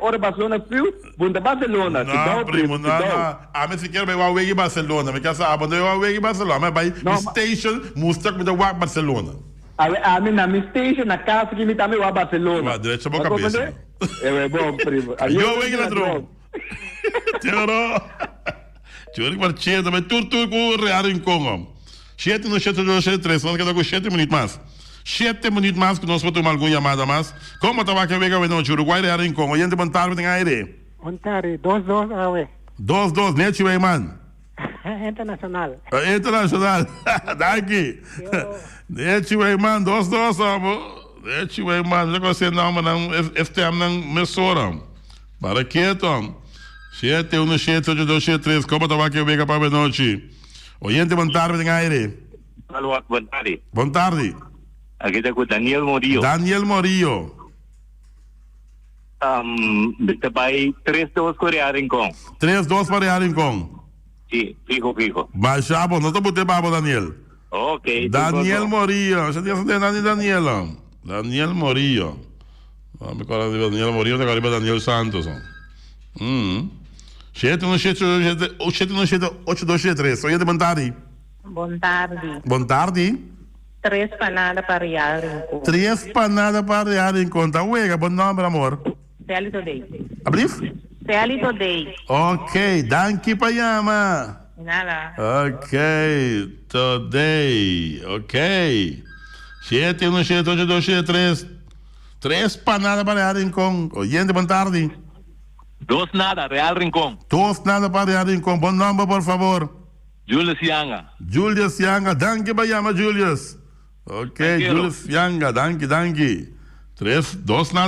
Speaker 4: ora Barcelona frio, bunda Barcelona.
Speaker 1: Não, primo, não. A mim se quer ver o Away Barcelona, me quer saber o Away Barcelona, mas vai station, mostra como o Barcelona.
Speaker 4: A mim na minha station, na casa que me também o Barcelona.
Speaker 1: Mas direito a boca cabeça.
Speaker 4: É bom, primo.
Speaker 1: Eu venho ladrão. Tchau, que parceiro, mas tudo com o Real Rincón. 7-1-7-2-3, vamos quedar com 7 minutos mais. 7 minutos mais que nós vamos tomar alguma chamada mais. Como estava aqui a ver que Uruguai Real Rincón, oyente bom tarde, tem aire.
Speaker 5: Bom tarde, 2-2, awe.
Speaker 1: 2-2, net way man.
Speaker 5: Internacional.
Speaker 1: Internacional, daqui. Net way man, 2-2, amor. Net way man, já conheci não, mas não, este ano não me soram. Para quieto. 7-1-7-8-2-3, como estava aqui a ver que a noite. Oyente bom tarde, tem aire.
Speaker 6: Alô, boa tarde.
Speaker 1: Bom tarde.
Speaker 6: Aqui está com Daniel Morillo.
Speaker 1: Daniel Morillo.
Speaker 6: Você vai 3-2 com Real Rincón.
Speaker 1: 3-2 para Real Rincón.
Speaker 6: Sim, fijo.
Speaker 1: Mas já bom, não estou botando babo, Daniel.
Speaker 6: Ok.
Speaker 1: Daniel Morillo. Você tem que de Daniel. Daniel Morillo. Vamos falar de Daniel Morillo, agora para Daniel Santos. 7-1-7-8-2-3. Oyente, bom tarde.
Speaker 7: Bom tarde.
Speaker 1: Bom tarde.
Speaker 7: 3 panadas para Real Rincón.
Speaker 1: 3 panadas para Real Rincón. Tá uega, bom nome, amor.
Speaker 7: Real Today.
Speaker 1: Abrir?
Speaker 7: Real Today.
Speaker 1: Ok, danke payama.
Speaker 7: Nada.
Speaker 1: Ok, today. Ok. 7-1-7-8-2-3. 3 panadas para Real Rincón. Oyente, bom tarde.
Speaker 6: 2-0, Real Rincón.
Speaker 1: 2 para Real Rincón. Bom nome, por favor.
Speaker 6: Julius Yanga.
Speaker 1: Julius Yanga, danke payama, Julius. Ok,
Speaker 6: Tranquilo.
Speaker 1: Julius Yanga, danke. 2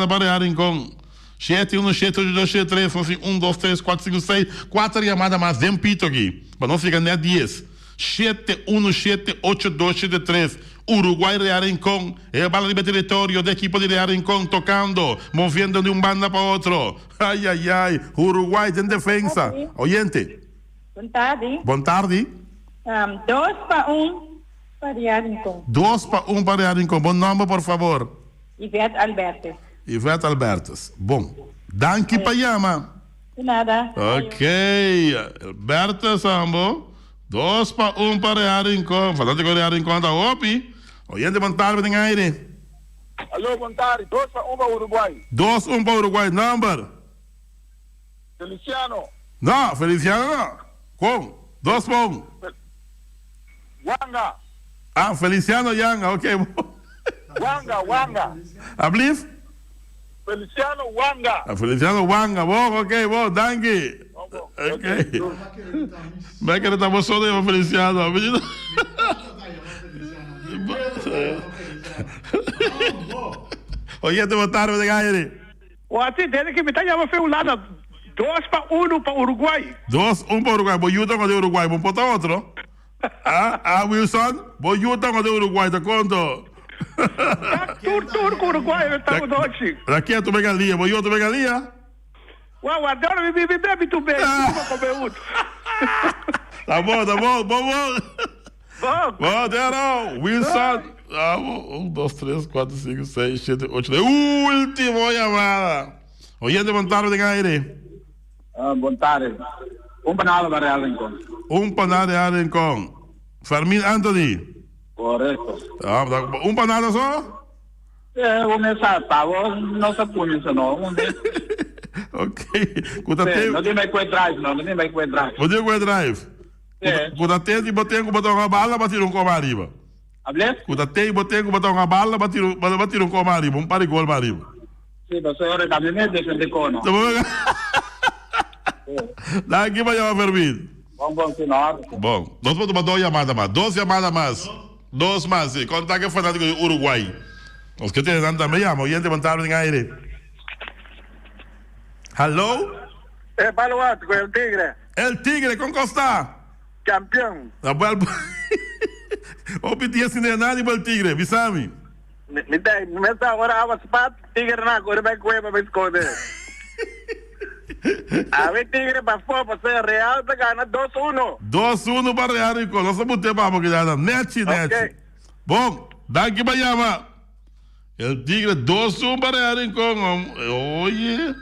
Speaker 1: para Real Rincón. 7-1-7-8-2-3. São assim, 1, 2, 3, 4, 5, 6. 4 chamadas mais. Dem pito aqui. Para não ficar nem 10. 7-1-7-8-2-3. Uruguai Real Rincón. É a bala de território da equipe de Real Rincón tocando, moviendo de banda para outro. Ai. Uruguai tem defensa. Oyente.
Speaker 7: Bom tarde.
Speaker 1: Bom tarde.
Speaker 7: 2-1 para Real Rincón.
Speaker 1: 2-1 para Real Rincón. Bom nome, por favor.
Speaker 7: Ivete Alberto.
Speaker 1: Ivete Albertas. Bom. Danke payama.
Speaker 7: De nada.
Speaker 1: Ok. Berta Sambo. 2-1 para Real Rincón. Fanático Real Rincón da OPI. Oyente, boa tarde, em aire.
Speaker 4: Alô, boa tarde. 2-1 para Uruguai.
Speaker 1: 2-1 para Uruguai. Number?
Speaker 4: Feliciano.
Speaker 1: Não, Feliciano não. Com? 2-1.
Speaker 4: Wanga.
Speaker 1: Ah, Feliciano Yanga, ok.
Speaker 4: Wanga.
Speaker 1: Ablif?
Speaker 4: Feliciano Wanga.
Speaker 1: Ah, Feliciano Wanga, bom, ok, bom, danke. Ok. Vai querer estar mostrando aí, Feliciano. Oyente, boa tarde, em aire.
Speaker 4: O atendente que me está chamando foi um lado 2-1 para Uruguai.
Speaker 1: 2-1 para Uruguai. Vou ajudar com o Uruguai. Vamos botar outro? Wilson? Vou ajudar com o Uruguai, te conto.
Speaker 4: Tudo com o Uruguai, estamos hoje.
Speaker 1: Aqui é tu galinha. Vou ajudar tu galinha?
Speaker 4: Uau, adoro me bebe tu bem. Vamos comer outro.
Speaker 1: Tá bom.
Speaker 4: Vamos.
Speaker 1: Bom, Dero. Wilson. 1, 2, 3, 4, 5, 6, 7, 8, 9. Último chamada. Oyente, boa tarde, em aire.
Speaker 4: Boa tarde. Panada para Real Rincón.
Speaker 1: Panada Real Rincón. Fermín Anthony.
Speaker 4: Correcto.
Speaker 1: Panada só?
Speaker 4: No se pone eso, no.
Speaker 1: Ok.
Speaker 4: No tiene que drive, no tiene que drive.
Speaker 1: Vou ter que drive. Quando tem que botar uma bala, bater um coma arriba.
Speaker 4: ¿Hablé?
Speaker 1: Quando tem que botar uma bala, bater um coma arriba. Um parigol para arriba.
Speaker 4: Sí, pero soy ahora camionete de cono.
Speaker 1: Daqui vai chamar Fermín.
Speaker 4: Vamos, senhor.
Speaker 1: Bom, nós vamos tomar 2 chamadas mais. 2 chamadas mais. 2 mais, sim. Conta que é fanático do Uruguai. Os que têm também chamam. Oyente, boa tarde, em aire. Hello?
Speaker 4: Baluático, el Tigre.
Speaker 1: El Tigre, como está?
Speaker 4: Campeón.
Speaker 1: O pedir assim de nada para o Tigre, Bissami.
Speaker 4: Me está agora a spot, Tigre na cor, vai comer para esconder. A ver, Tigre para fora, para ser real, está ganhando 2-1.
Speaker 1: 2-1 para Real Rincón. Nós vamos ter para que já net. Bom, daqui para chamar. El Tigre 2-1 para Real Rincón. Oye.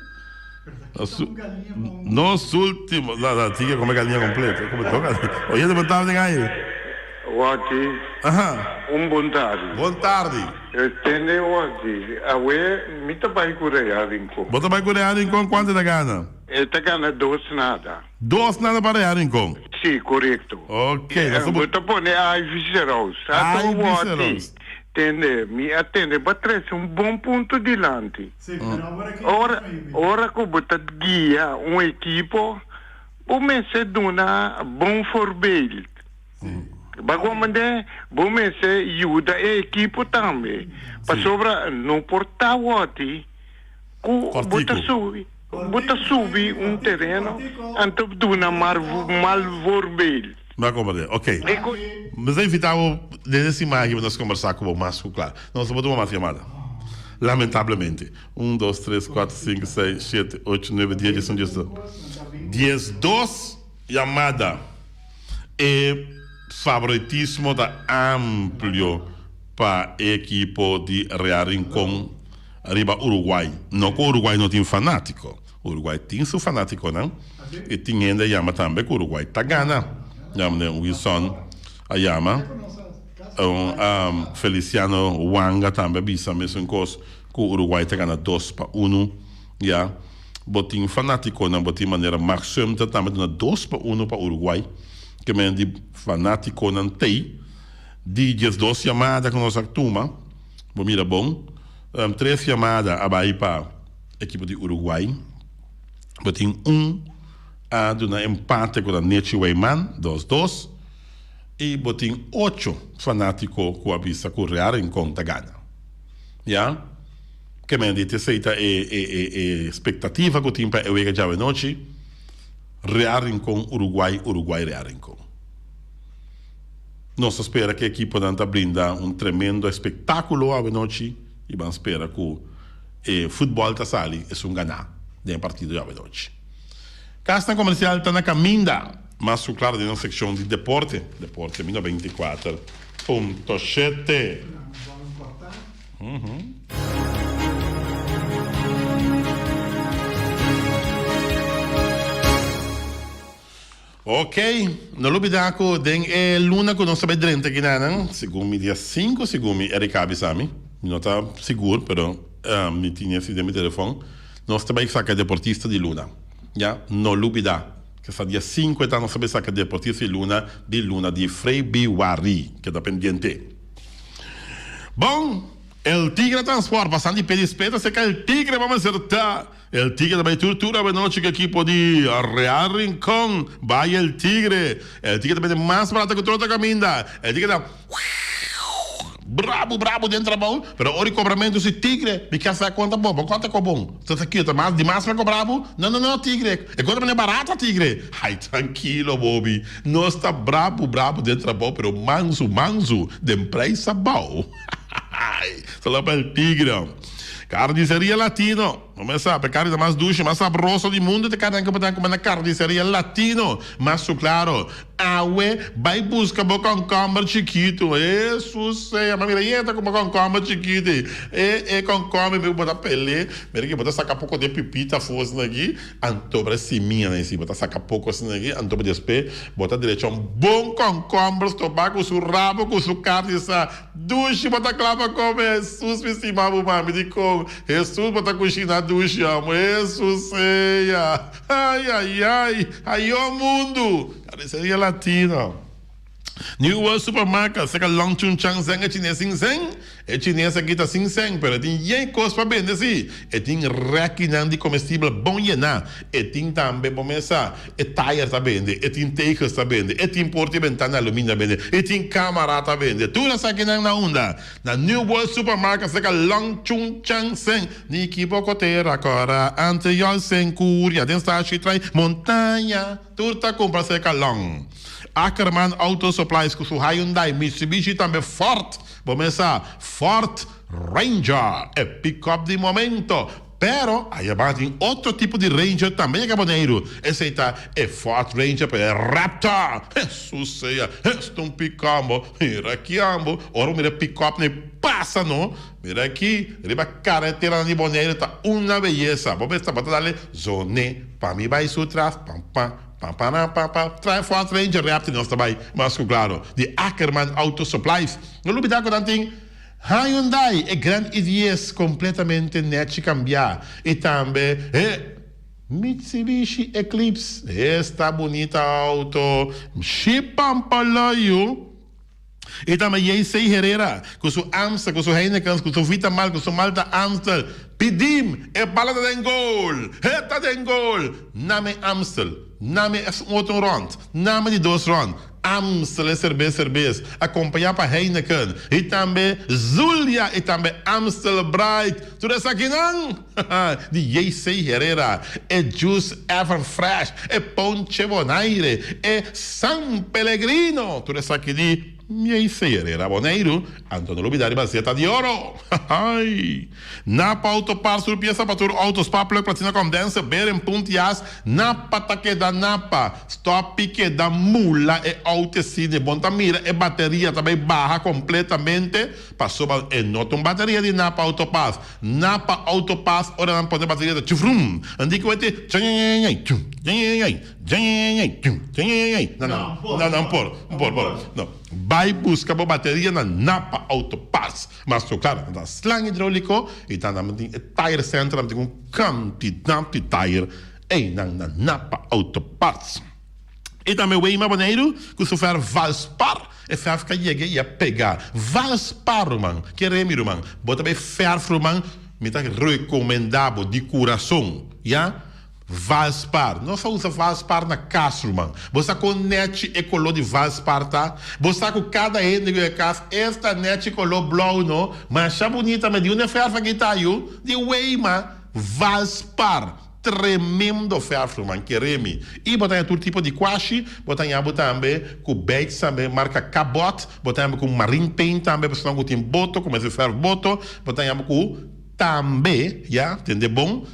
Speaker 1: Nos últimos. Não, Tigre come galinha completa. Como toca? Oye, boa tarde, em aire.
Speaker 8: Oggi buon tardi.
Speaker 1: Boa tarde.
Speaker 8: Tende oggi a we mita bai Coreia Rincón.
Speaker 1: Bota para Real Rincón quanto da gana?
Speaker 8: Esta gana 2 nada.
Speaker 1: 2 nada para Real Rincón.
Speaker 8: Sì, corretto.
Speaker 1: Ok.
Speaker 8: Bota pone ai Viceros.
Speaker 1: Ai Viceros.
Speaker 8: Tende, mi attende, batteresti un buon punto di lanti.
Speaker 2: Sì,
Speaker 8: Ora che butta guia un equipo, o messe una buon voorbeeld. Bagomande, bom messe aiuta a equipo também. Para sobra não portar voti, bota subi um terreno, então do na mal voorbeeld.
Speaker 1: Vai compreender, ok. Mas é inevitável, nessa imagem, nós conversar com o Márcio, claro. Nós vamos tomar uma chamada. Lamentavelmente. 1, 2, 3, 4, 5, 6, 7, 8, 9, 10, 11, 12. 12 chamada. E favoritismo da amplo para a equipe de Real Rincón arriba Uruguai. Não que o Uruguai não tem fanático. O Uruguai tem seu fanático, não? E tem ainda chama também que o Uruguai está ganhando. Chama Wilson, a chama Feliciano Wanga também, bisa mesmo coisa que o Uruguai está ganhando 2-1. Já, botinho fanático, não botinho maneira máxima, também dando 2-1 para o Uruguai. Que men die fanático não tem, die 2 chamadas que nós actuamos, bom, mira bom, 3 chamadas abaixo para a equipe de Uruguai, botinho a do empate com a Nechi Weiman, 2-2, e botinho 8 fanáticos com a vista com o Real Rincón da Gana. Já? Que men die aceita a expectativa que o tempo é o já de noite, Real Rincón, Uruguai, Real Rincón. Nós espera que a equipe danta brinda um tremendo espetáculo à noite e vamos esperar que o futebol está sali é ganhar de partido à noite. Casta comercial está na caminha, mas claro, de uma secção de deporte 24.7. Ok, non lo bidaco den è l'una che non sape drente che nanan, secondo mi dia 5 secondi e ricavi sami, non sta sicuro però mi tiene si mi telefono, non sta bai sacca deportista di luna, ja, non lo bida, che sta dia 5 età non sape sacca deportista di luna di Frei Biwari, che da pendiente. Bon, el tigre transport, passando per rispetto, se che il tigre va a acertar. El tigre da tortura a noche que equipo de Real Rincón. Vaya el tigre. El tigre também é mais barato que toda a caminda. El tigre dá brabo dentro da mão. Pero ora cobramento se tigre, me quer saber quanto é bom. Quanto é bom? Você aqui, tá mais de mais para brabo? Não, tigre. É quanto é barato, tigre. Ai, tranquilo, Bobby. Não está brabo dentro da mão, pero manso, de empresa bom. Só para el tigre. Carniceria Latino, come sabe, carne mais ducha, mais sabroso do mundo, te carne como na carniceria Latino, mas claro, aue, vai buscar um concombre chiquito, isso sei, mas mira, entra com um concombre chiquito, concombre, me botar pele, mira que botar sacar pouco de pipita fosse aqui, antobra ciminha né, botar sacar pouco assim aqui, antobra despe, botar direito bom concombre, estopar com seu rabo, com sua carne, essa ducha, botar clava como Jesus me cimava, mami, de como Jesus botar coxinha na ducha, Jesus ceia. Ai, o mundo. Carniceria Latino. New World Supermarket, se que long chun chang zeng é chinês sing zeng, é chinês aqui tá sing zeng, pero tem yen coisa para vender sim, é tem requinando de comestível bom llenar, é tem também para começar, é tire tá vender, é tem tejas tá vender, é tem porta e ventana alumínio tá vender, é tem câmara tá vender, tudo essa aqui na onda, na New World Supermarket, se que long chun chang zeng, ni equipo coteira agora, ante eu sem curia, tem stash trai montanha, tudo tá compra se que long. Ackerman Auto Supplies com o Hyundai, Mitsubishi também Ford. Vamos começar. Ford Ranger é pick-up de momento. Pero aí abaixo tem outro tipo de Ranger também é caboneiro. Esse é Ford Ranger, é Raptor. Jesus ceia, este um pick-up. Mira aqui, ambo. Ora, mira pick-up, nem passa, não. Mira aqui, riba carretera de boneiro, tá uma beleza. Vamos ver se para darle zone. Para mim vai isso atrás, pam. Trai Ford Ranger Raptor nós também, mas claro, de Ackerman Auto Supplies. Não olvidar que tem Hyundai, é grande ideias completamente net de cambiar. E também Mitsubishi Eclipse, esta bonita auto, Chipampalayo. E também J.C. Herrera, com seu Amstel, com seu Heineken, com seu Vitamal, com seu Malta Amstel. Pedim, é balada de gol, tá de gol. Name Amstel, name outro round, name de 2 rounds. Amstel é cerveja. Acompanhar para Heineken. E também Zulia, e também Amstel Bright. Tudo isso aqui não? De J.C. Herrera. É Juice Everfresh. É Ponche Bonaire. É San Pellegrino. Tudo isso aqui de J.C. Herrera Boneiro. Antônio Lubidari Bazeta de Ouro. Napa Autopar, surpieza para tur autos papel, platina condensa, beren puntias, Napa taque da Napa, stop que da mula e autocine, bonta mira e bateria também barra completamente, passou e nota uma bateria de Napa Autopass, ora não pode bateria de chufrum, andi que vai ter, não, vai buscar a bateria na Napa Autopass, mas claro, na slang hidráulico e tá na tire center, tem quantidade de tire e na Napa Autopass. E também o Weima Boneiro, que se for Valspar, e fer fica e a pegar. Valspar, man, que é remiro, man, bota bem ferro, man, me tá recomendável de coração, já? Valspar, não só usa Valspar na casa, mano. Você com net e color de Valspar, tá? Você com cada ende de casa, esta net color blue, não? Mas é bonita, mas de onde ferro que tá aí? De Weima, Valspar. Tremendo ferro, man, que remi. E botar todo tipo de quashi, botar também com baits também, marca Cabot, botar com marine paint também, porque senão tem boto, como esse ferro boto, botar com também, já, entende bom?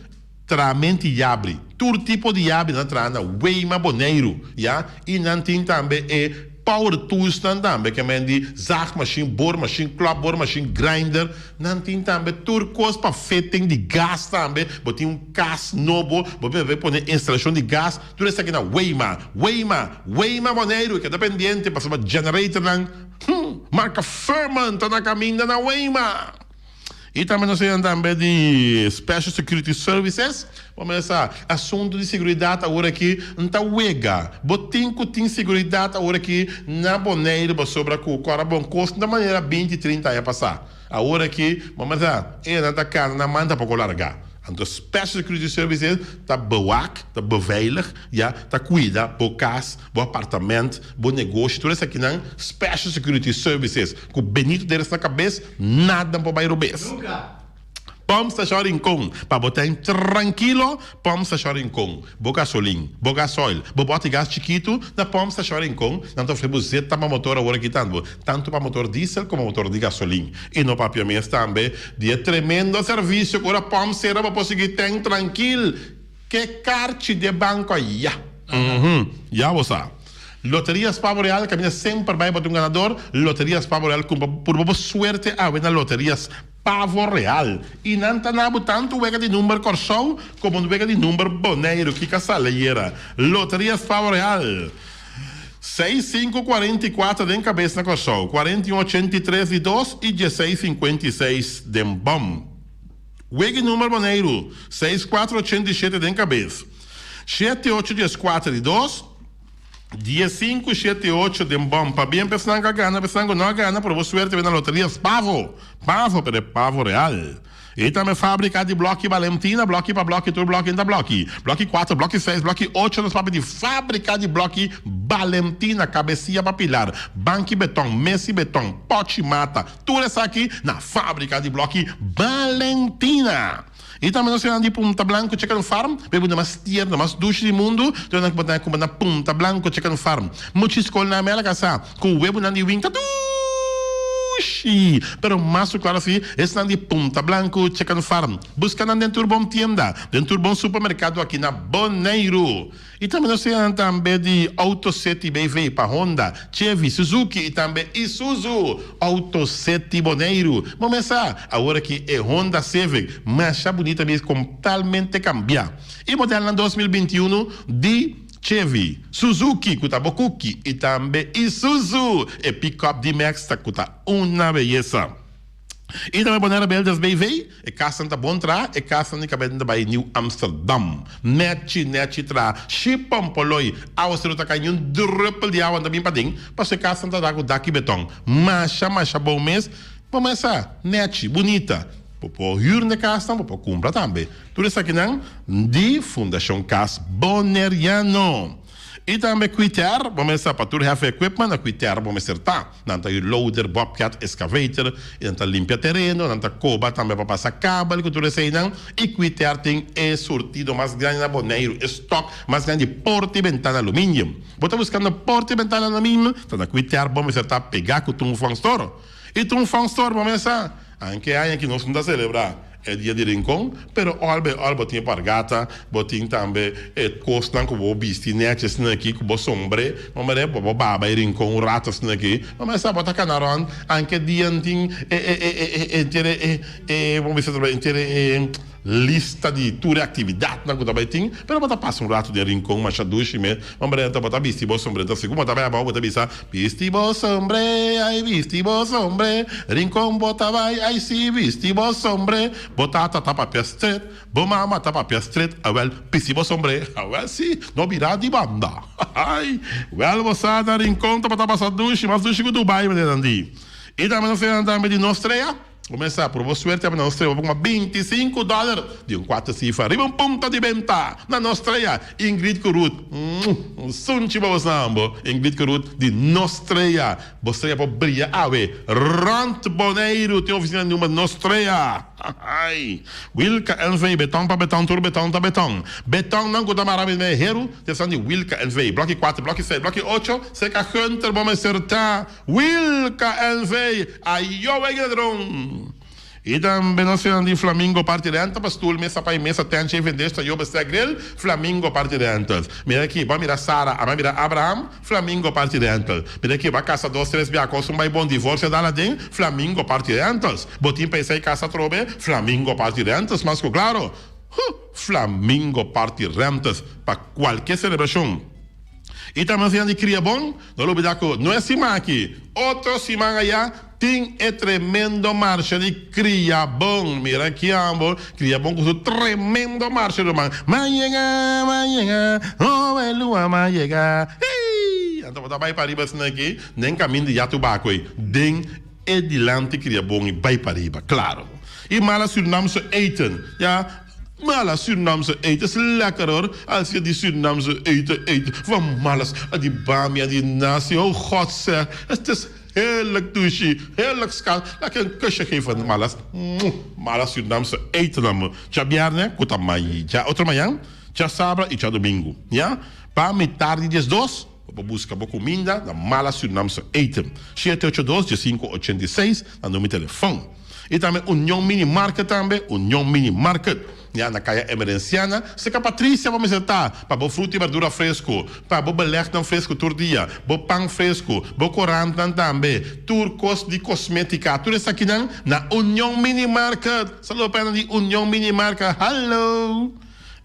Speaker 1: Tramente yabre, todo tipo de yabre na trana, Weima Boneiro, já? E não tem também power tools também, que é de zaagmachine, boormachine, klapboormachine, grinder. Não tem também turcos para fitting de gás também. Botem gás novo, botem para instalação de gás. Tudo isso aqui na Weima Boneiro, que é dependente para fazer generator lang. Marca Furman, tá na caminho na Weima. E também nós temos também de Special Security Services. Vamos começar. Assunto de segurança agora aqui não está uega. Botim que tem segurança agora aqui na Boneiro, sobre o cara bom custo da maneira 20, 30 anos passar. Agora aqui, vamos começar. E não está cara na manta para largar. Então, Special Security Services está bewak, está beveilig, ja, está cuida, bo casa, bo apartamento, bo negócio, tudo isso aqui não. Special Security Services, com o benito deles na cabeça, nada para bairro bes.
Speaker 2: Nunca.
Speaker 1: Vamos a Rincón, para botar tranquilo, vamos a Rincón. Bo gasolina, bo gasoil, bo bote gás chiquito, na vamos a Rincón, não está oferecendo zeta para motor agora aqui tanto para motor diesel como motor de gasolina. E no papel mesmo também, de tremendo serviço, agora vamos ser para conseguir ter tranquilo, que carte de banco aí. Já você. Loterias Pavo Real, que sempre vai para um ganador. Loterias Pavo Real, por boa sorte, há loterias Pavo Real. E não está tanto o de número Corsão como o de número Boneiro, que casaleira. Loterias Pavo Real. 6544 de cabeça na Corsão, 4183 de 2 e 1656 de bom. O de número Boneiro, 6487 de cabeça. 7814 de 2. 1578 de bom, para bem pensar que gana, pensar que não gana, por boa sorte, vem na loteria Pavo para Pavo Real. E também fábrica de bloco Valentina, bloco para bloco, tudo bloco ainda bloco. Bloco 4, bloco 6, bloco 8, nós falamos de fábrica de bloco Valentina, cabecinha para pilar, banque betão, Messi betão, pote mata, tudo isso aqui na fábrica de bloco Valentina. E também nós temos de Punta Blanco Chicken Farm, bebendo mais tierno, mais doce do mundo, temos que botar na Punta Blanco Chicken Farm. Muitas coisas na América, com o web na de winter, pero mais claro assim, esse de Punta Blanco Chicken Farm. Buscando dentro do bom tienda, dentro do bom supermercado aqui na Boneiro. E também nós temos também de Autoset BV para Honda, Chevy, Suzuki e também Isuzu. Autoset Boneiro. Vamos começar. Agora que é Honda Civic, mas bonita mesmo, totalmente cambiar. E modelo em 2021 de Chevy, Suzuki, que está Bokuki, e também Isuzu, e pick-up de Max, que está uma beleza. E também Boneira Beldas BV, e caça de Bontra, e caça de cabelo de New Amsterdam. Neti tra, Chipom Poloi, a você não está caindo um druppel de água também para dentro, para você caça de água daqui betão. Macha bom mês, vamos começar, neti, bonita. Para huur de casa, para comprar também. Tudo isso aqui não, de Fundação Cas Boneriano. E também Quitter, vamos começar para tudo heavy equipment, a Quitter vamos acertar. Não tem loader, bobcat, excavator, e não tem limpia terreno, não tem coba também para passar cabo, e tudo isso aí não. E Quitter tem sortido mais grande na Boneiro, estoque mais grande de porta e ventana alumínio. Você buscando porta e ventana alumínio, então a Quitter vamos acertar, pegar com o Fan Store. E o Fan Store vamos começar. Anche aí que nós vamos celebrar é dia de Rincón, pero algo tem pargata, botin também costan com o bistinete aqui com o sombre, vamos ver o baba e Rincón ratas aqui, vamos ver botar canaron, anche dia tem vamos ver se lista de tour atividade na que também tem, pero botar passa rato de Rincón, machadushi me, vamos ver botar vestibo sombre, então segundo botar vai botar bisa vestibo sombre, ai vestibo sombre, Rincón bota vai, ai si vestibo sombre. Botata tapa pia straight, bomama tapa pia straight, well, pisibo sombre, well, si, no virá de banda. Ai, well, você dá Rincón, tapa passar duche, mas duche com Dubai, me dandi. E também não sei andar de Nostreia. Começar, por boa sorte, na Nostreia, vou com $25 de 4 cifras. Arriba ponto de venta na Nostreia. Ingrid Kurut, sunchi para você, Ingrid Kurut de Nostreia. Nostreia para brilhar, Rant Boneiro, tem oficina de uma Nostreia. Ai, Wilka NV, betão para betão, tudo betão para betão. Betão não custa maravilha, hero, tem de Wilka NV, bloco 4, bloco 6, bloco 8, seca Hunter, vamos acertar. Wilka NV, aí eu ladrão. E também nós temos de Flamengo Partirentas, pastor, mesa para mesa, tem que vender esta job grill, Flamengo Partirentas. Mira aqui, vai mirar Sara, vai mirar Abraham, Flamengo Partirentas. Mira aqui, vai casa 2, 3 biacos, um bom divórcio da Ladin, Flamengo Partirentas. Botim pensei casa trobe, Flamengo Partirentas, mas claro, Flamengo Partirentas para qualquer celebração. E também se de cria bom, não olvidar que não é cima aqui, outro cima allá tem tremendo marcha de cria bom, mira aqui amor, cria bom com tremendo marcha do man, manhega, oh é lua manhega, então tá vai para riba aqui, nem caminho de Jatubaco aí, den edilante cria bom e vai para riba, claro. E mala Surinaamse eten, ja. Malas Surinaamse eten is lekker hoor. Als je die Surinaamse eten eet. Van malas, die bami, die nasi. Oh god zeg. Het is heerlijk douche. Heerlijk schaal. Laat je een kusje geven van malas. Malas Surinaamse eten namen. Tja biarne, kuta mai. Tja otro manhã. Tja sabra e tja domingo. Ja? Pa me tarde dias dos. Vou buscar boa comida da Malas Surinaamse eten. 782-586. Dan noem je telefoon. E também União Mini Market também. União Mini Market. Ja, na caia emergenciana, se que a Patrícia vamos estar para bo fruta e verdura fresco, para bo belegna fresco todo dia, bo pão fresco, bo corante também, turcos de cosmética, tudo isso aqui na União Mini Market, saludo para de União Mini Market, hello!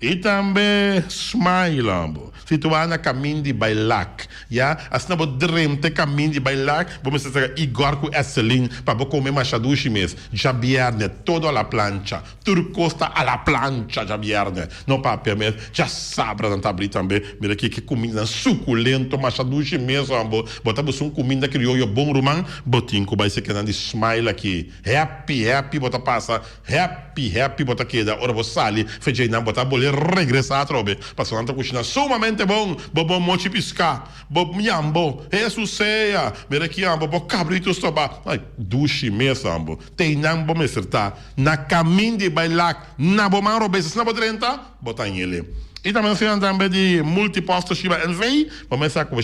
Speaker 1: E também Smile, situado na caminho de Bailac, ja, assim bo dremte caminho de Bailac, vamos dizer Igor com Esselin, para bo comer machadushi mes, já bierne todo a la plancha, turcosta a la plancha, já bierne, não para permitir, já sabra não tá abrir também, mira aqui que comida suculento, machadushi mes, ambo, botamos comida crioulo bom romano, botinho vai ser que de Smile aqui, happy, bota passa, happy, bota queda, ora vou sair, feijão não bota boleiro regressar a trobe, passando a cozinha sumamente bom, bom mochi piscar, bom miambo, Jesus ceia, mira aqui ambo, bom cabrito soba, ai, duche mesmo ambo, tem nambo me acertar, na caminho de Bailac, na bom maro beses, na bodrenta, botar em ele. E também se anda também de multiposto Shiba NV, vamos começar com a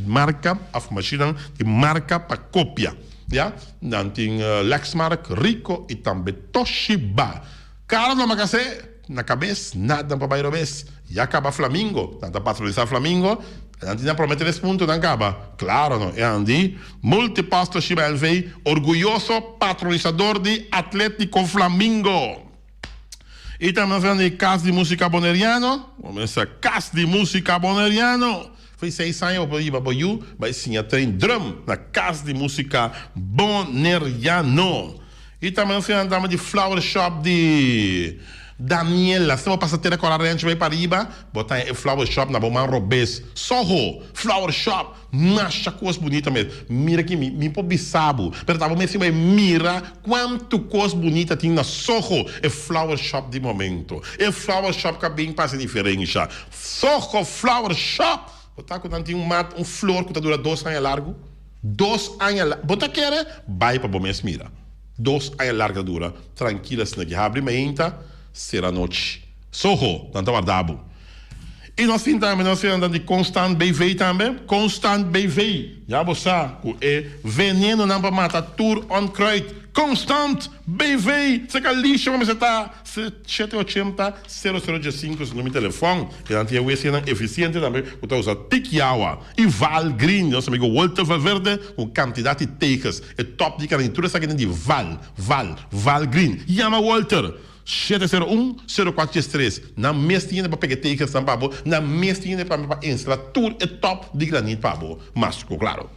Speaker 1: marca, a machina de marca para cópia, já? Dan tem Lexmark, Rico e também Toshiba. Cara, não me casei. Na cabeça, nada para bairro vez. E acaba Flamengo, tenta patronizar Flamengo, não promete esse ponto, não acaba. Claro, não. É Andy, multipasto Shiba LV, orgulhoso patronizador de Atlético Flamengo. E também falando de Casa de Música Boneriano, vamos essa Casa de Música Boneriano. Foi 6 anos para ir para o vai sim, tem drum na Casa de Música Boneriano. E também falando de Flower Shop de Daniela, se eu passar a ter a gente vai para riba, botar em Flower Shop na Boman Robes, Soho, Flower Shop, macha coisa bonita mesmo. Mira aqui, me pobisabo, pero tá bom mesmo, mira quanto coisa bonita tem na Soho, é Flower Shop de momento. É Flower Shop que bem passa diferença. Soho Flower Shop, botar quando tem um flor que dura 2 anos largo, 2 anos largo, botar quer, vai para bom mesmo, mira. 2 anos larga dura, tranquila, se não abre meinta. Será noite. Soho, tanto guardado. E nós temos andando de Constant BV também. Constant BV. Já você é veneno não para matar tour on crate. Constant BV. Você que lixo, vamos estar 780-0015, esse número de telefone. E não tem esse eficiente também. Você usa Tikiawa e Valgreen. Nosso amigo Walter Valverde, com quantidade de takers. É top de carintura, essa aqui de Valgreen. Chama Walter. 701-0413. Na mestinha para pegar takers na pabo, na mestinha para instalar tudo é top de granito pabo. Mas, claro.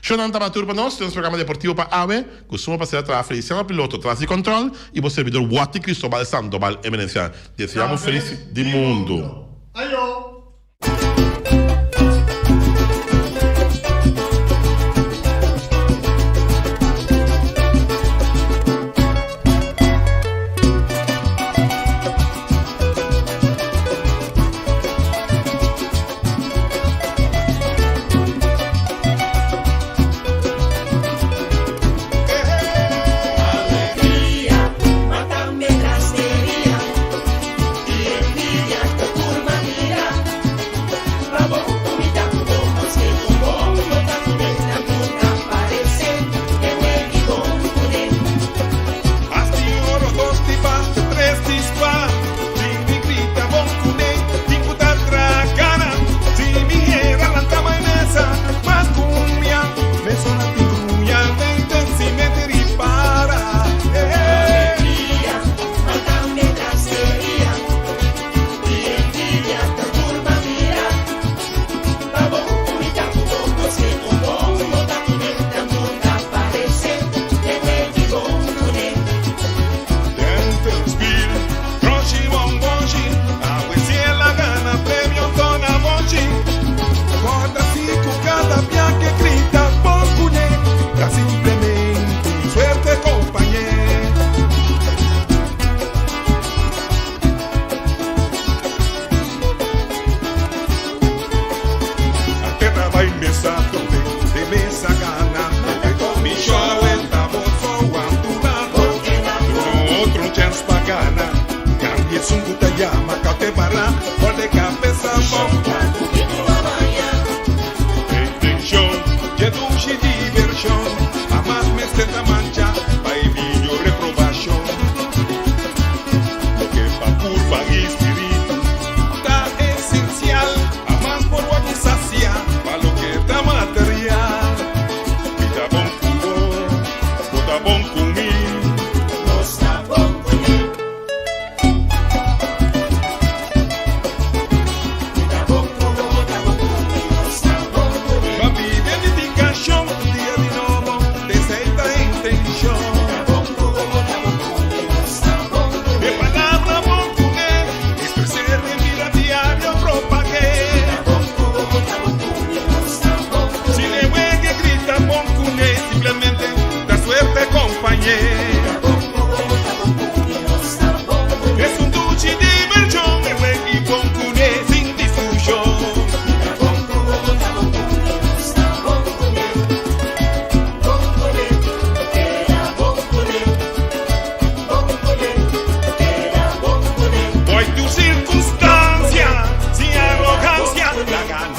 Speaker 1: Shonan Tabatur para nós, temos programa deportivo para AVE, costuma passar a Feliciano Piloto, atrás de controle, e o servidor Wati Cristóbal Sandoval Eminência. Desejamos feliz de mundo.
Speaker 2: Ayo!
Speaker 9: Mátame la histeria y envidia tu turba mira.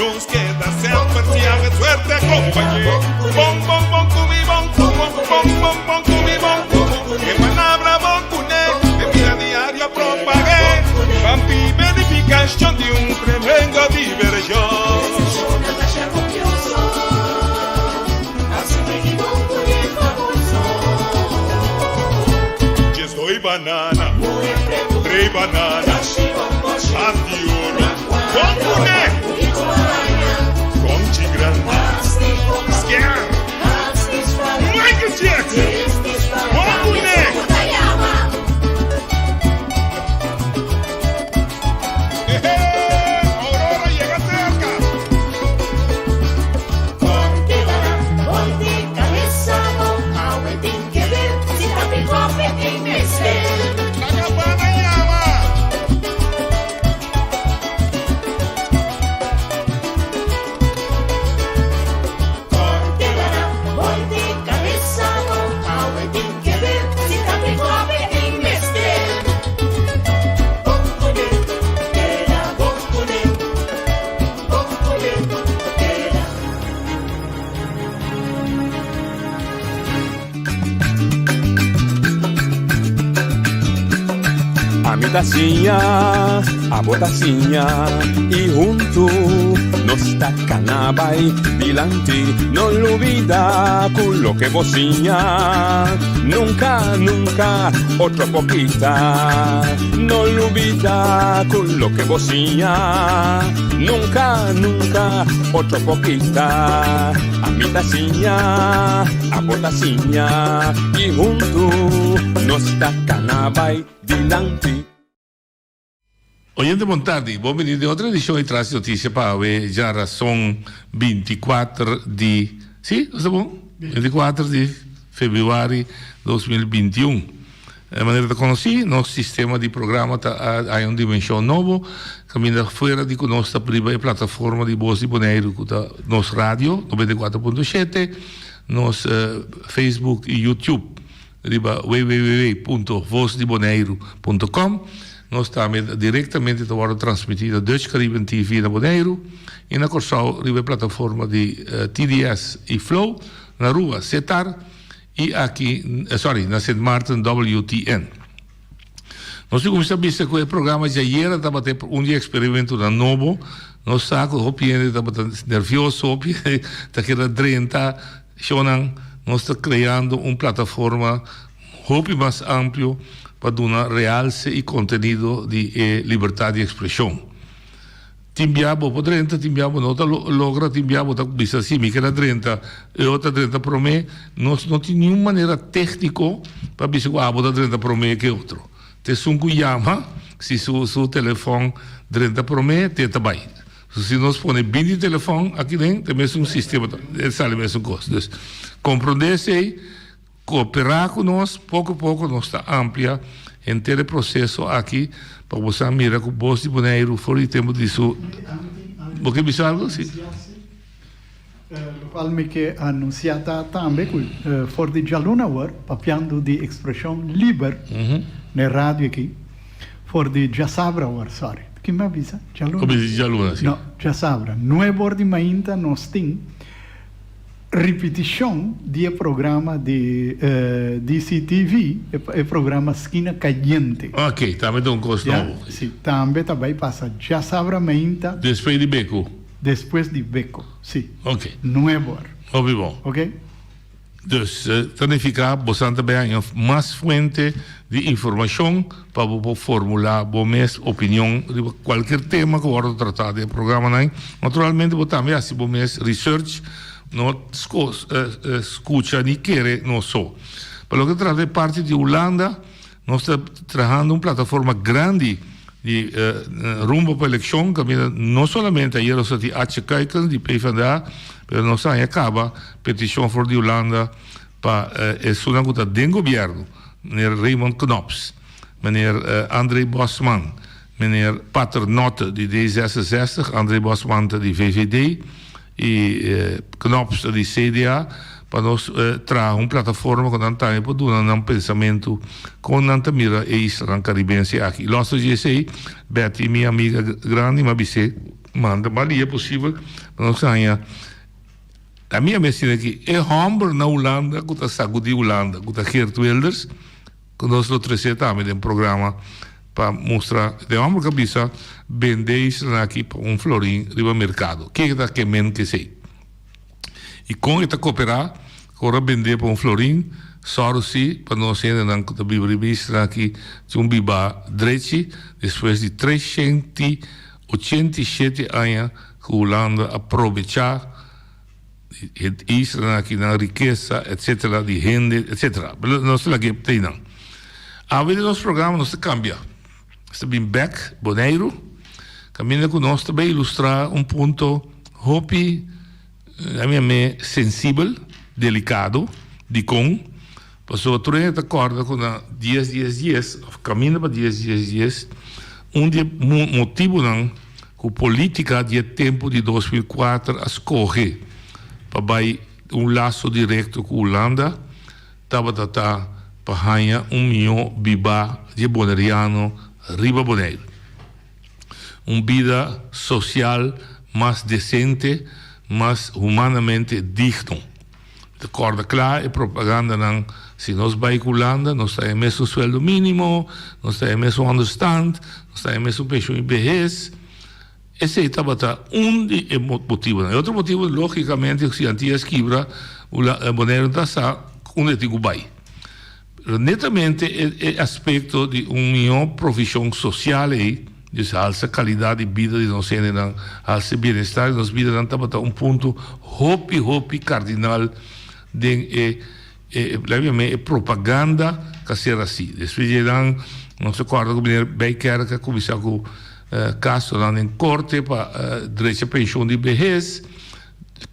Speaker 9: nos queda siempre si haga suerte compañero. Bon, bon, bon, cumi, bon, bon, bon, bon, bon, cumi, bon. Que palabra bon, cune, de vida diaria propagué. Vampi verificación de un tremendo diversión. Yo soy banana, tre banana, antioro, con cune, con chigrana, scare, Michael Jackson, con cune. Aurora llega cerca. La campana llama.
Speaker 10: Amitacinha, a botacinha e junto nos tacanabay bilante, no olvida con lo que bocinha, nunca, nunca otra poquita, no olvida con lo que bocinha, nunca, nunca otra poquita, amitacinha, a botacinha e junto nos tacanabay bilante.
Speaker 1: Oyente Montardi, bom venir de outra edição e traz notícia para ver já razão 24 de... Sim, está bom? 24 de fevereiro de 2021. De maneira de conhecer, nosso sistema de programa há uma dimensão nova, caminha fora de nossa primeira plataforma de Voz de Bonaire, nosso rádio, 94.7, nosso Facebook e YouTube, www.vozdebonaire.com. Nós estamos diretamente agora transmitindo Dutch Caribbean TV na Bonaire e na Corsal, na plataforma de TDS e Flow, na rua Setar e aqui, na St. Martin WTN. Nós começamos a ver o programa de ayer, estava tendo experimento na novo, nós estamos nervioso, está querendo 30, nós estamos criando uma plataforma mais ampla para dar realce e conteúdo de liberdade de expressão. Timbiabo por 30, timbiabo não logra, timbiabo está bisa assim, me queda 30, e outra 30 para mim, nós não tem nenhuma maneira técnica para bisa que a 30 para mim que outro. Te sungu chama, se seu telefone 30 para mim, te também. Se nós põe bem de telefone aqui dentro, tem mesmo um sistema, sabe mesmo coisa. Então, compreender-se aí, cooperar com nós, pouco a pouco nós está amplia em ter o processo aqui para você mirar com o Voz de Bonaire fora de tempo disso. Porque me algo sim.
Speaker 2: Lo qual mi che annunciata tambe for di Jaluna war papiando di expressione liber nel radio aqui for di Jasabra war sorry. Chi mi avvisa? Jaluna.
Speaker 1: Come di Jaluna, sì.
Speaker 2: No, Jasabra. Noi bordi mainta nos ting repetição de programa de DCTV, é programa Esquina Caliente.
Speaker 1: Ok, também tem coisa novo.
Speaker 2: Sim, também passa. Já sabe mainta.
Speaker 1: Depois de Beco.
Speaker 2: Depois de Beco, sim.
Speaker 1: Ok.
Speaker 2: Nuevo.
Speaker 1: Óbvio bom.
Speaker 2: Ok.
Speaker 1: Dus significa você também tem mais fonte de informação para formular a minha opinião de qualquer tema que você tratar de programa. Naturalmente, você também faz a minha research. Não escuta nem quer, não só. Para o que trata de parte de Holanda, nós estamos trabalhando uma plataforma grande de rumbo para a eleição, que não somente ayer nós temos a de PvdA, mas nós também acaba a petição for de Holanda para uma coisa do governo, meneer Raymond Knops, meneer André Bosman, meneer Paternotte de D66, André Bosman de VVD, e Knops de CDA, para nós trazer uma plataforma que não tem para dar um pensamento com não mira e Isla Caribense aqui. Nosso GSI, Betty, minha amiga grande, mas você
Speaker 11: manda, mas ali é possível, não sei. A minha mensagem aqui é homem na Holanda, que está saco de Holanda, que está Geert Wilders, que nós lo trazemos também em programa para mostrar, de homem que bisa vender isso aqui para florim no mercado. Que é que men que sei. E com esta cooperar, agora vender para florim, só se para nós ainda que está vivendo aqui de biba direito, depois de 387 anos que a Holanda aproveitar isso aqui na riqueza, etc., de renda, etc. Nós lá que tem não. A vida do nosso programa não se cambia. Está bem back, boneiro, caminha com nós também ilustrar ponto hopi, a minha sensível, delicado, de com, passou a três acorda com a 10, caminha para 10, motivo não, com política de tempo de 2004 a escorrer para laço direto com a Holanda, estava para ganhar 1 milhão biba de boneriano riba boneiro. Vida social mais decente, mais humanamente digno. De acordo, claro, é propaganda não, se nós vai com a Holanda, nós temos mesmo sueldo mínimo, nós temos mesmo understand, nós temos mesmo pension em vejez. Esse estava motivo. Outro motivo, logicamente, que se antes quebra, o boneiro está onde tem que vai. Netamente, é aspecto de milhão profissão social aí, de alta qualidade de vida de nós, alta bem-estar de nossa vida, não estava ponto hopi cardinal de propaganda que ser assim. Depois não se acorda com o Benir Baker, que começou com caso lá em corte para direito à pensão de vejez,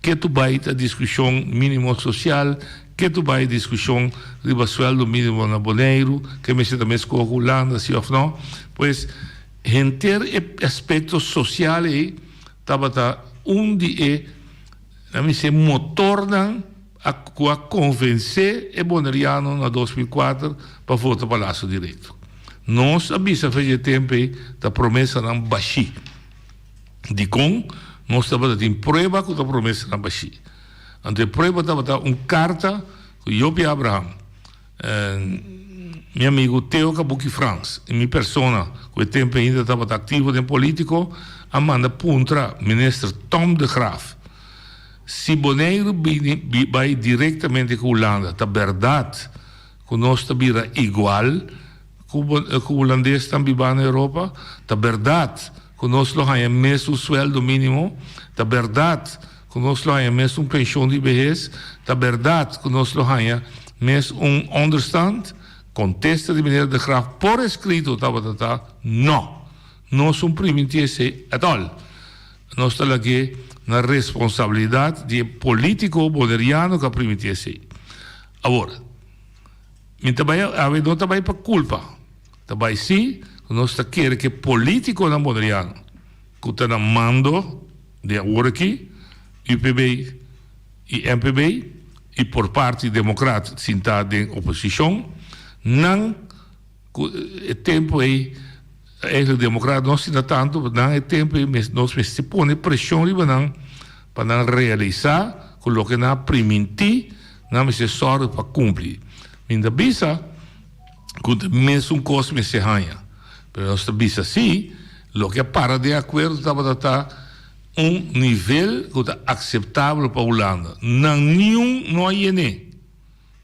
Speaker 11: que tu vai a discussão mínimo social, que tu vai a discussão de sueldo mínimo na boneiro, que me também escolhe Holanda, sim ou não, pois enter aspectos sociais estava onde a mim se motorna a convencer o boneriano na 2004 para votar para o laço direito. Nós avisa faz tempo da promessa não baixi. De com nós estava em prova com a promessa não baixi. Ante prova estava carta que eu e Abraham, meu amigo Theo Kabuki France, e minha persona, que o tempo ainda estava ativo em político, a manda contra o ministro Tom de Graaf. Se Boneiro vai diretamente com a Holanda, é verdade que nós estamos igual que o holandês também vai na Europa, é verdade que nós não temos mesmo sueldo mínimo, é verdade que nós não temos mesmo pensão de vejez, é verdade que nós não temos mesmo understand, contesta de maneira de Graaf por escrito, não, não são permitidos at all. Nós estamos aqui na responsabilidade de político boneriano que permite isso. Agora, não também para culpa. Também sim, nós queremos que político não boneriano, que está no mando de agora aqui, UPB e MPB, e por parte democrata, sentado em oposição, não é tempo aí, o democrata não se dá tanto, não é tempo aí, nós se põe pressão para não realizar o que não permitir, não se só para cumprir. Ainda bisa, que mesmo coisa me se ganha. Mas nós bisa sim, o que para de acordo estava nível que é aceitável para a Holanda. Não há nem.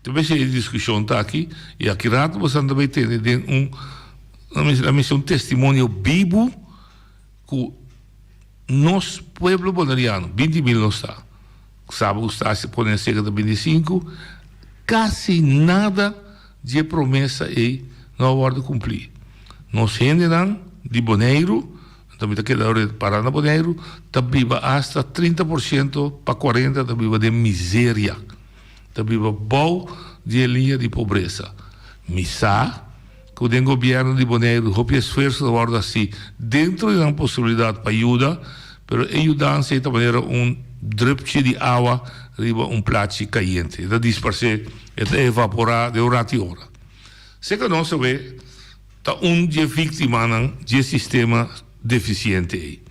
Speaker 11: Talvez a discussão está aqui, e aqui rato você também tem um testemunho vivo que nosso povo boneriano, 20 mil não está. Sabe que está se põe cerca de 25, quase nada de promessa aí não hora de cumprir. Nós ainda de boneiro, também daquela hora de parar na boneiro, também hasta 30% para 40% também de miséria. Também bom de linha de pobreza. Missa, que o governo de boneiro, o esforço da hora assim, dentro de uma possibilidade para ajuda, mas ajudar de certa maneira drupje de água riba prato caliente. Dat is per se het evaporar de hora a hora. Se que não se vê, está de vítima de sistema deficiente.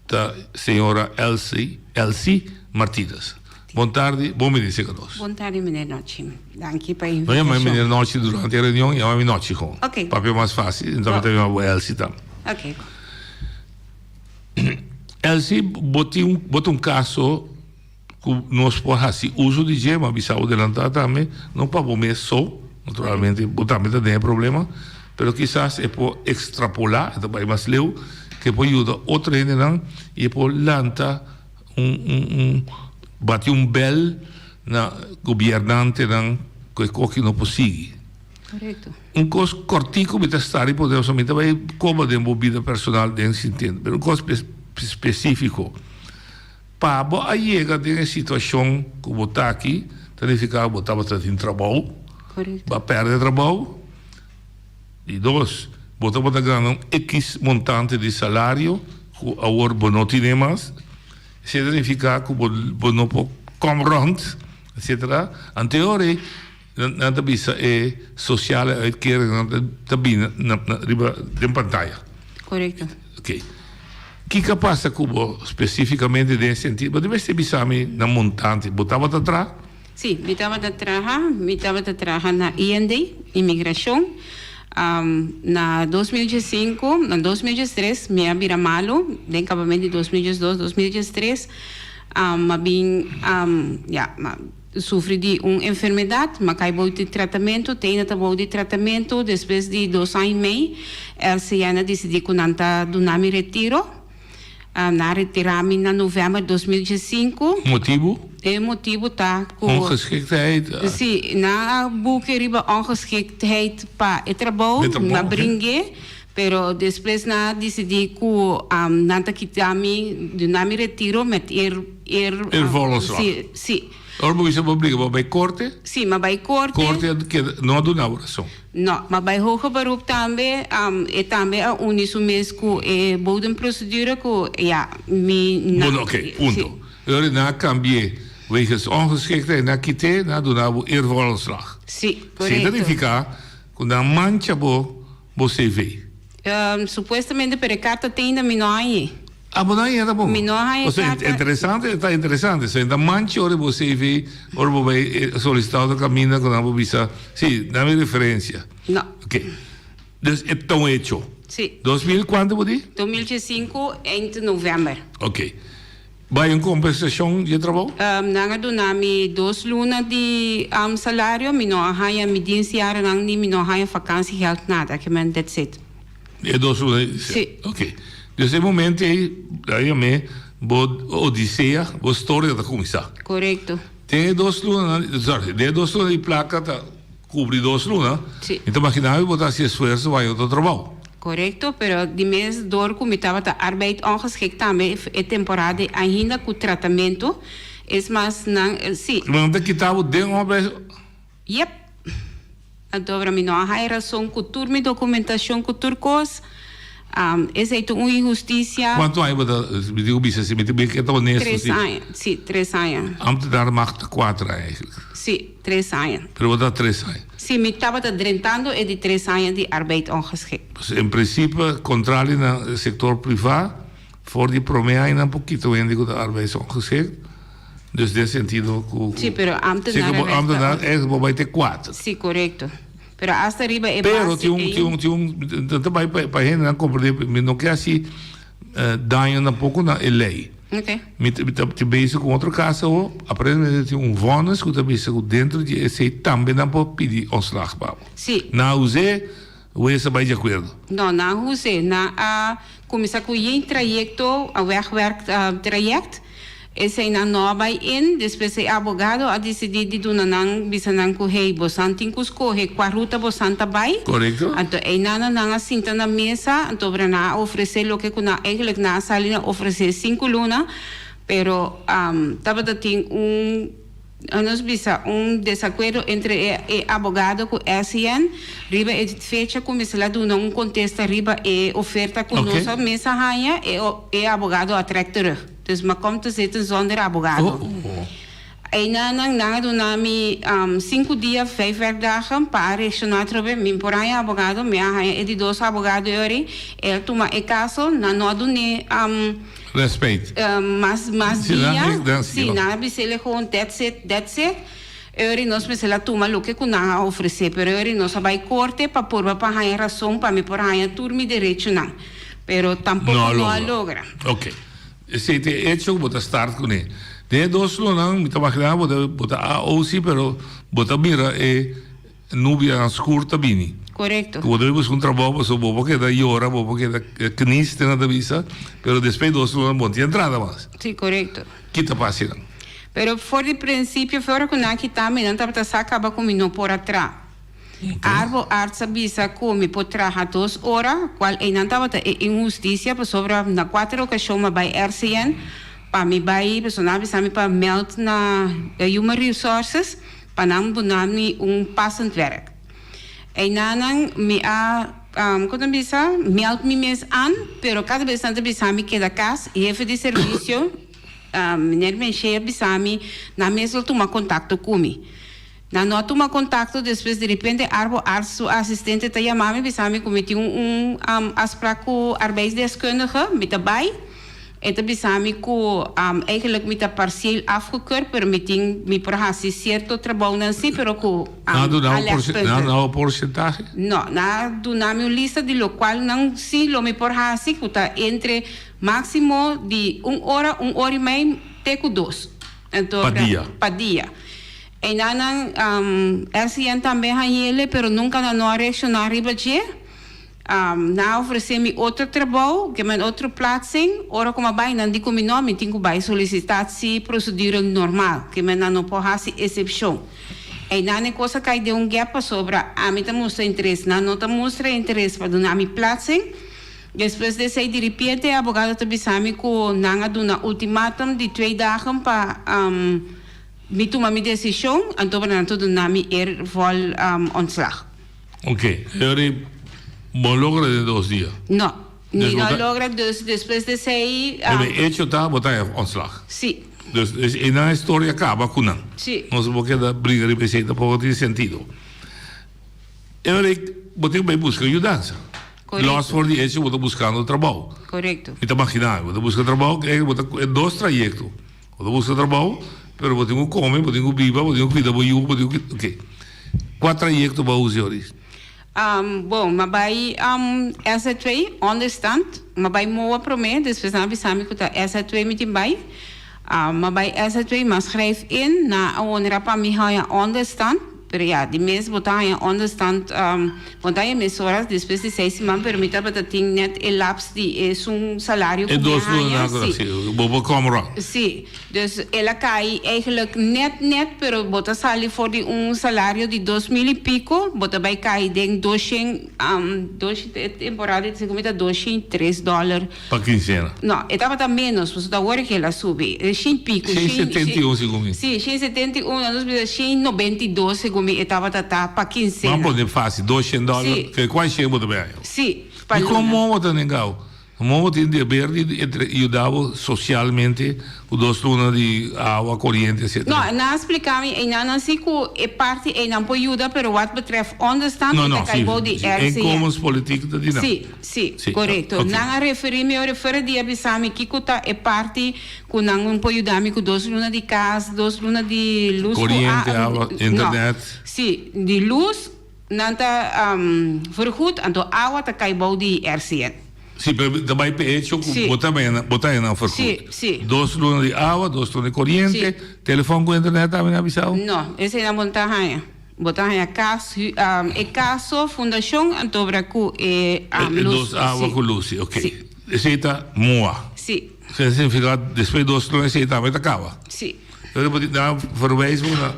Speaker 11: da senhora Elsie Martínez. Boa tarde, bom me dizer conosco.
Speaker 12: Boa tarde, meneer Nochi. Dank je para a
Speaker 11: Não é mais
Speaker 12: invitação.
Speaker 11: meneer Nochi durante a reunião, é mais Nochi gewoon.
Speaker 12: Ok.
Speaker 11: Papel mais fácil, então tem uma Elsie também.
Speaker 12: Ok.
Speaker 11: Elsie botou um caso que nós podemos fazer uso de gema, bisa adelantar também, não para o mês só, naturalmente, também tem problema, mas quizás é por extrapolar, então vai mais leu, que pode ajudar outra gente não, e pode lançar bater bel na governante não, que não possível.
Speaker 12: Correto.
Speaker 11: Coisa cortico, mas estar e podemos somente vai como de vida personal dentro sentido, mas coisa específico. Para a chega de uma situação que botar aqui, significa botar bastante em trabalho, para perder trabalho, e dois, botar ganhar um X montante de salário, que agora não tem mais, significa que não pode comer, etc. Anteriormente, na tabisa é social, é que também na pantalla.
Speaker 12: Correto.
Speaker 11: Ok. O que passa com especificamente nesse sentido? Mas deve ser bisami na montante. Botava atrás?
Speaker 12: Sim, me estava a trabalhar na IND, imigração. Na 2005, na 2013, me abira malo, de acabamento de 2012, 2013, sofri de uma enfermidade, mas caiu de tratamento, tenho de tratamento, depois de 2 anos e meio, ela se decidiu que não está me retiro. Na retirada em novembro de 2005.
Speaker 11: Motivo?
Speaker 12: O motivo está com...
Speaker 11: Ongeschiktheid?
Speaker 12: Sim, na boek riba ongeschiktheid para o trabalho, na brinque, pero depois na decidi que não está quitando de me retiro, mas
Speaker 11: volonslag.
Speaker 12: Sim.
Speaker 11: Ora, você vai brigar, vai corte?
Speaker 12: Sim, mas vai corte.
Speaker 11: Corte que não dá na oração.
Speaker 12: Não, mas vai hoger beroep também, também a uniso mesmo que bodem procedure que
Speaker 11: Bom, ok, ponto. Agora na cambiei, wegens ongeschiktheid na quitei, na do na volonslag.
Speaker 12: Sim, correto.
Speaker 11: Significa que na mancha você vê.
Speaker 12: Supostamente per carta tem da minoi.
Speaker 11: Mas não é bom.
Speaker 12: Ou
Speaker 11: seja, interessante, está interessante. Se ainda manche, ora você vê, ora vai solicitar o caminho com a visa. Sim, dá minha referência.
Speaker 12: Não.
Speaker 11: Ok. Então, é tão hecho.
Speaker 12: Sim.
Speaker 11: 2000 quando você?
Speaker 12: 2005, em novembro.
Speaker 11: Ok. Vai em compensação de trabalho?
Speaker 12: Nanga do nami 2 lunas de salário, me não haya me dinciar nang ni me não haya vacância geld nada, que man that's it.
Speaker 11: É 2 lunas?
Speaker 12: Sim.
Speaker 11: Ok. Nesse momento aí me odisseia, a história da comissão.
Speaker 12: Correto.
Speaker 11: Tem 2 lunas, de 2 lunas de placa cobre 2 lunas.
Speaker 12: Sim.
Speaker 11: Então imagina eu botar esse esforço vai outro trabalho.
Speaker 12: Correto, pero de mês door como estava a arbeid ongeschikt também é temporada ainda com tratamento, mas não, sim.
Speaker 11: Mas não que estava dentro
Speaker 12: Yep. A dobra me não há razão com turma documentação com turcos. Essa é uma injustiça.
Speaker 11: Quanto anos me digo bisa se me digo que estou honesto.
Speaker 12: 3 anos, sim, 3 anos.
Speaker 11: Antes dar macht 4 eigenlijk.
Speaker 12: Sim, 3 anos.
Speaker 11: Pero vou dar 3 anos.
Speaker 12: Sim, me estava drentando é de 3 anos de arbeid ongeschikt.
Speaker 11: Em princípio, controle no setor privado, voor die promea ainda pouquinho ainda de arbeid ongeschikt. Dus nesse sentido,
Speaker 12: sim, pero
Speaker 11: ambtenaar eigenlijk vai ter 4.
Speaker 12: Sim, correto. Pero hasta arriba é
Speaker 11: pero também para a gente não compreender, não quer assim danho um pouco na lei.
Speaker 12: Ok.
Speaker 11: Me bezig com outro caso, aparentemente tem vonnis que também se dentro de esse também não pode pedir ontslag.
Speaker 12: Sim.
Speaker 11: Na use, o esse vai de acordo.
Speaker 12: Não, na use, na começar com o trajecto, a wegwerk traject. Esse é na nova in, depois o advogado a decidir de donar bisanang ko hey bosan tingkus ko hey quaruta bosan tabay.
Speaker 11: Correto.
Speaker 12: Então é na cinta na mesa, então para na oferecer o que kuna eigenlijk na salina oferecer 5 luna, pero tava tem nos bisa desacuerdo entre o advogado com SN, riba é fecha começar a donar contesta riba é oferta com nossa mesa raia é advogado a tractor. Dus maar komt te zitten zonder advogado. En dan doen nami 5 dias, 5 werkdagen para reaccionar trobe. Min por aí abogado, me haya de 2 abogado ori. El toma e caso, na no dune
Speaker 11: Respeito.
Speaker 12: mas
Speaker 11: Sim,
Speaker 12: dia,
Speaker 11: sim,
Speaker 12: sim, na bisele gewoon that's it. Ori nós me la toma lo que kuna oferecer, pero ori nós vai corte para por para haya razão para me por haya turmi direito não. Pero tampoco no logra.
Speaker 11: Ok. Se te hecho bota start com ele. De 2 lunas, me tava querendo bota a OC, pero bota mira nubia escura bini.
Speaker 12: Correcto.
Speaker 11: Quando eu busco trabalho, só vou porque da hora, vou porque da canista na visa, pero depois 2 lunas não tinha entrada mais.
Speaker 12: Sí, correcto.
Speaker 11: Que tá passando?
Speaker 12: Pero por de princípio, fora que naki também não tá sa acaba comigo por atrás. Arbo artsa bisa come por trás a 2 horas, qual e não tava injustiça, por sobre na 4 ocasiões mas vai RCN, para me vai personal bisa me para meld na Human Resources, para não bunami passend werk. E nanan me quando bisa meld me mes aan, pero cada vez tanto bisa me queda casa e jefe de serviço, meneer Mencheia bisa me na mesma toma contato comigo. Na não toma contato, depois de repente, arbo assistente te chamava, me cometi afspraak com arbeidsdeskundige, met daarbij. En toen besame com eigenlijk met een partieel afgekeurd, pero me por certo trabalho não sei, pero com
Speaker 11: não porcentagem?
Speaker 12: Não, na do nome lista de lo qual não se lo me por assim, que está entre máximo de 1 hora e meia, até com 2. Então, para dia. En dan RCN também a ele, pero nunca não reaccionar riba de. Na oferecer-me outro trabalho, que é outra plaatsing, ora como vai, não digo meu nome, tenho que solicitar se procedura normal, que é não pode fazer exceção. E não é coisa que de gap sobre a mim mostra interesse, não mostra interesse para dar minha plaatsing. Depois de sair de repente, a abogada te bisame com não dá ultimatum de 2 days para me tomar minha decisão, então para não tudo na minha ontslag.
Speaker 11: Ok, bom logra de 2 dias.
Speaker 12: Não, não logra depois de sair.
Speaker 11: Hecho tá botar ontslag.
Speaker 12: Sim.
Speaker 11: Dus en a história acaba com não.
Speaker 12: Sim.
Speaker 11: Nós vamos quedar briga de receita para ter sentido. Eu botei bem buscar ajudança. Nós for de hecho vou buscando trabalho.
Speaker 12: Correto.
Speaker 11: Me tá imaginando, vou buscar trabalho, vou 2 trajetos. Vou buscar trabalho, pero vou ter que comer, vou ter que viver, vou ter que cuidar, vou ter que ok. 4 trajetos para os senhores.
Speaker 12: Bom, mas vai essa 2 understand, mas vai moa para mim, depois na bisame que tá essa 2 me vai. Mas vai essa 2 mas schrijf in na onera para me haja understand. Pero ja, die mensen botaan je onderstand, botaan je mes horas, depois de 6 semanas, permita para ter net elapse die zo'n salario.
Speaker 11: En dus boven camera.
Speaker 12: Sim, dus ela cai eigenlijk net, pero bota sali voor die salario de 2.000 e pico, bota bij cai denk 200 temporada de segunda $203.
Speaker 11: Para quincena.
Speaker 12: Não, estava tá menos, mas da hora que ela sube, 100 pico.
Speaker 11: 171 segundo.
Speaker 12: Sim, 171, nós vimos 192 segundo. Estava para 15.
Speaker 11: Vamos poder fazer $200, que quase chega muito bem.
Speaker 12: Sim.
Speaker 11: E como você negou? Como tem dever de ajudar socialmente os 2 lunas de água corrente, etc.
Speaker 12: Não explicar-me, não sei que parte não pode ajudar, mas o que betreft understand,
Speaker 11: em como as políticas de dinâmica.
Speaker 12: Sim, correto. Não referir-me de avisar-me que é parte que não pode ajudar-me com 2 lunas de casa, 2 lunas de luz.
Speaker 11: Corrente, água, internet.
Speaker 12: Sim, de luz, não está vergoed, então a água está caibou de RCN.
Speaker 11: Sim, também pecho, botar na vergoed.
Speaker 12: Sim.
Speaker 11: 2 lunas de água, 2 lunas de corrente, telefone com internet também avisado?
Speaker 12: Não, esse é na montanha. Botar caso, caso, fundação, então para que
Speaker 11: luz. 2 água com luz, ok. Esse está moa.
Speaker 12: Sim.
Speaker 11: Que significa, depois 2 lunas, esse também acaba.
Speaker 12: Sim.
Speaker 11: Eu vou dar verwijzen naar...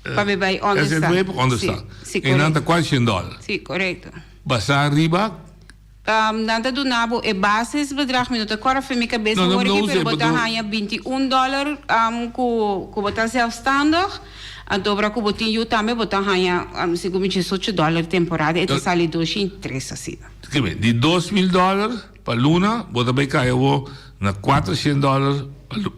Speaker 12: Para me vai onde está.
Speaker 11: Sim, e não está quase $100.
Speaker 12: Sim, correto.
Speaker 11: Passar arriba...
Speaker 12: Nada do nabo é bases bedrag minuto agora foi minha cabeça hoje para botar ganha $21 com botar zelfstandig então para que botinho também botar ganha segundo $18 temporada então sale 203 assim.
Speaker 11: Que bem, de $2.000 para Luna, botar bem caiu na $400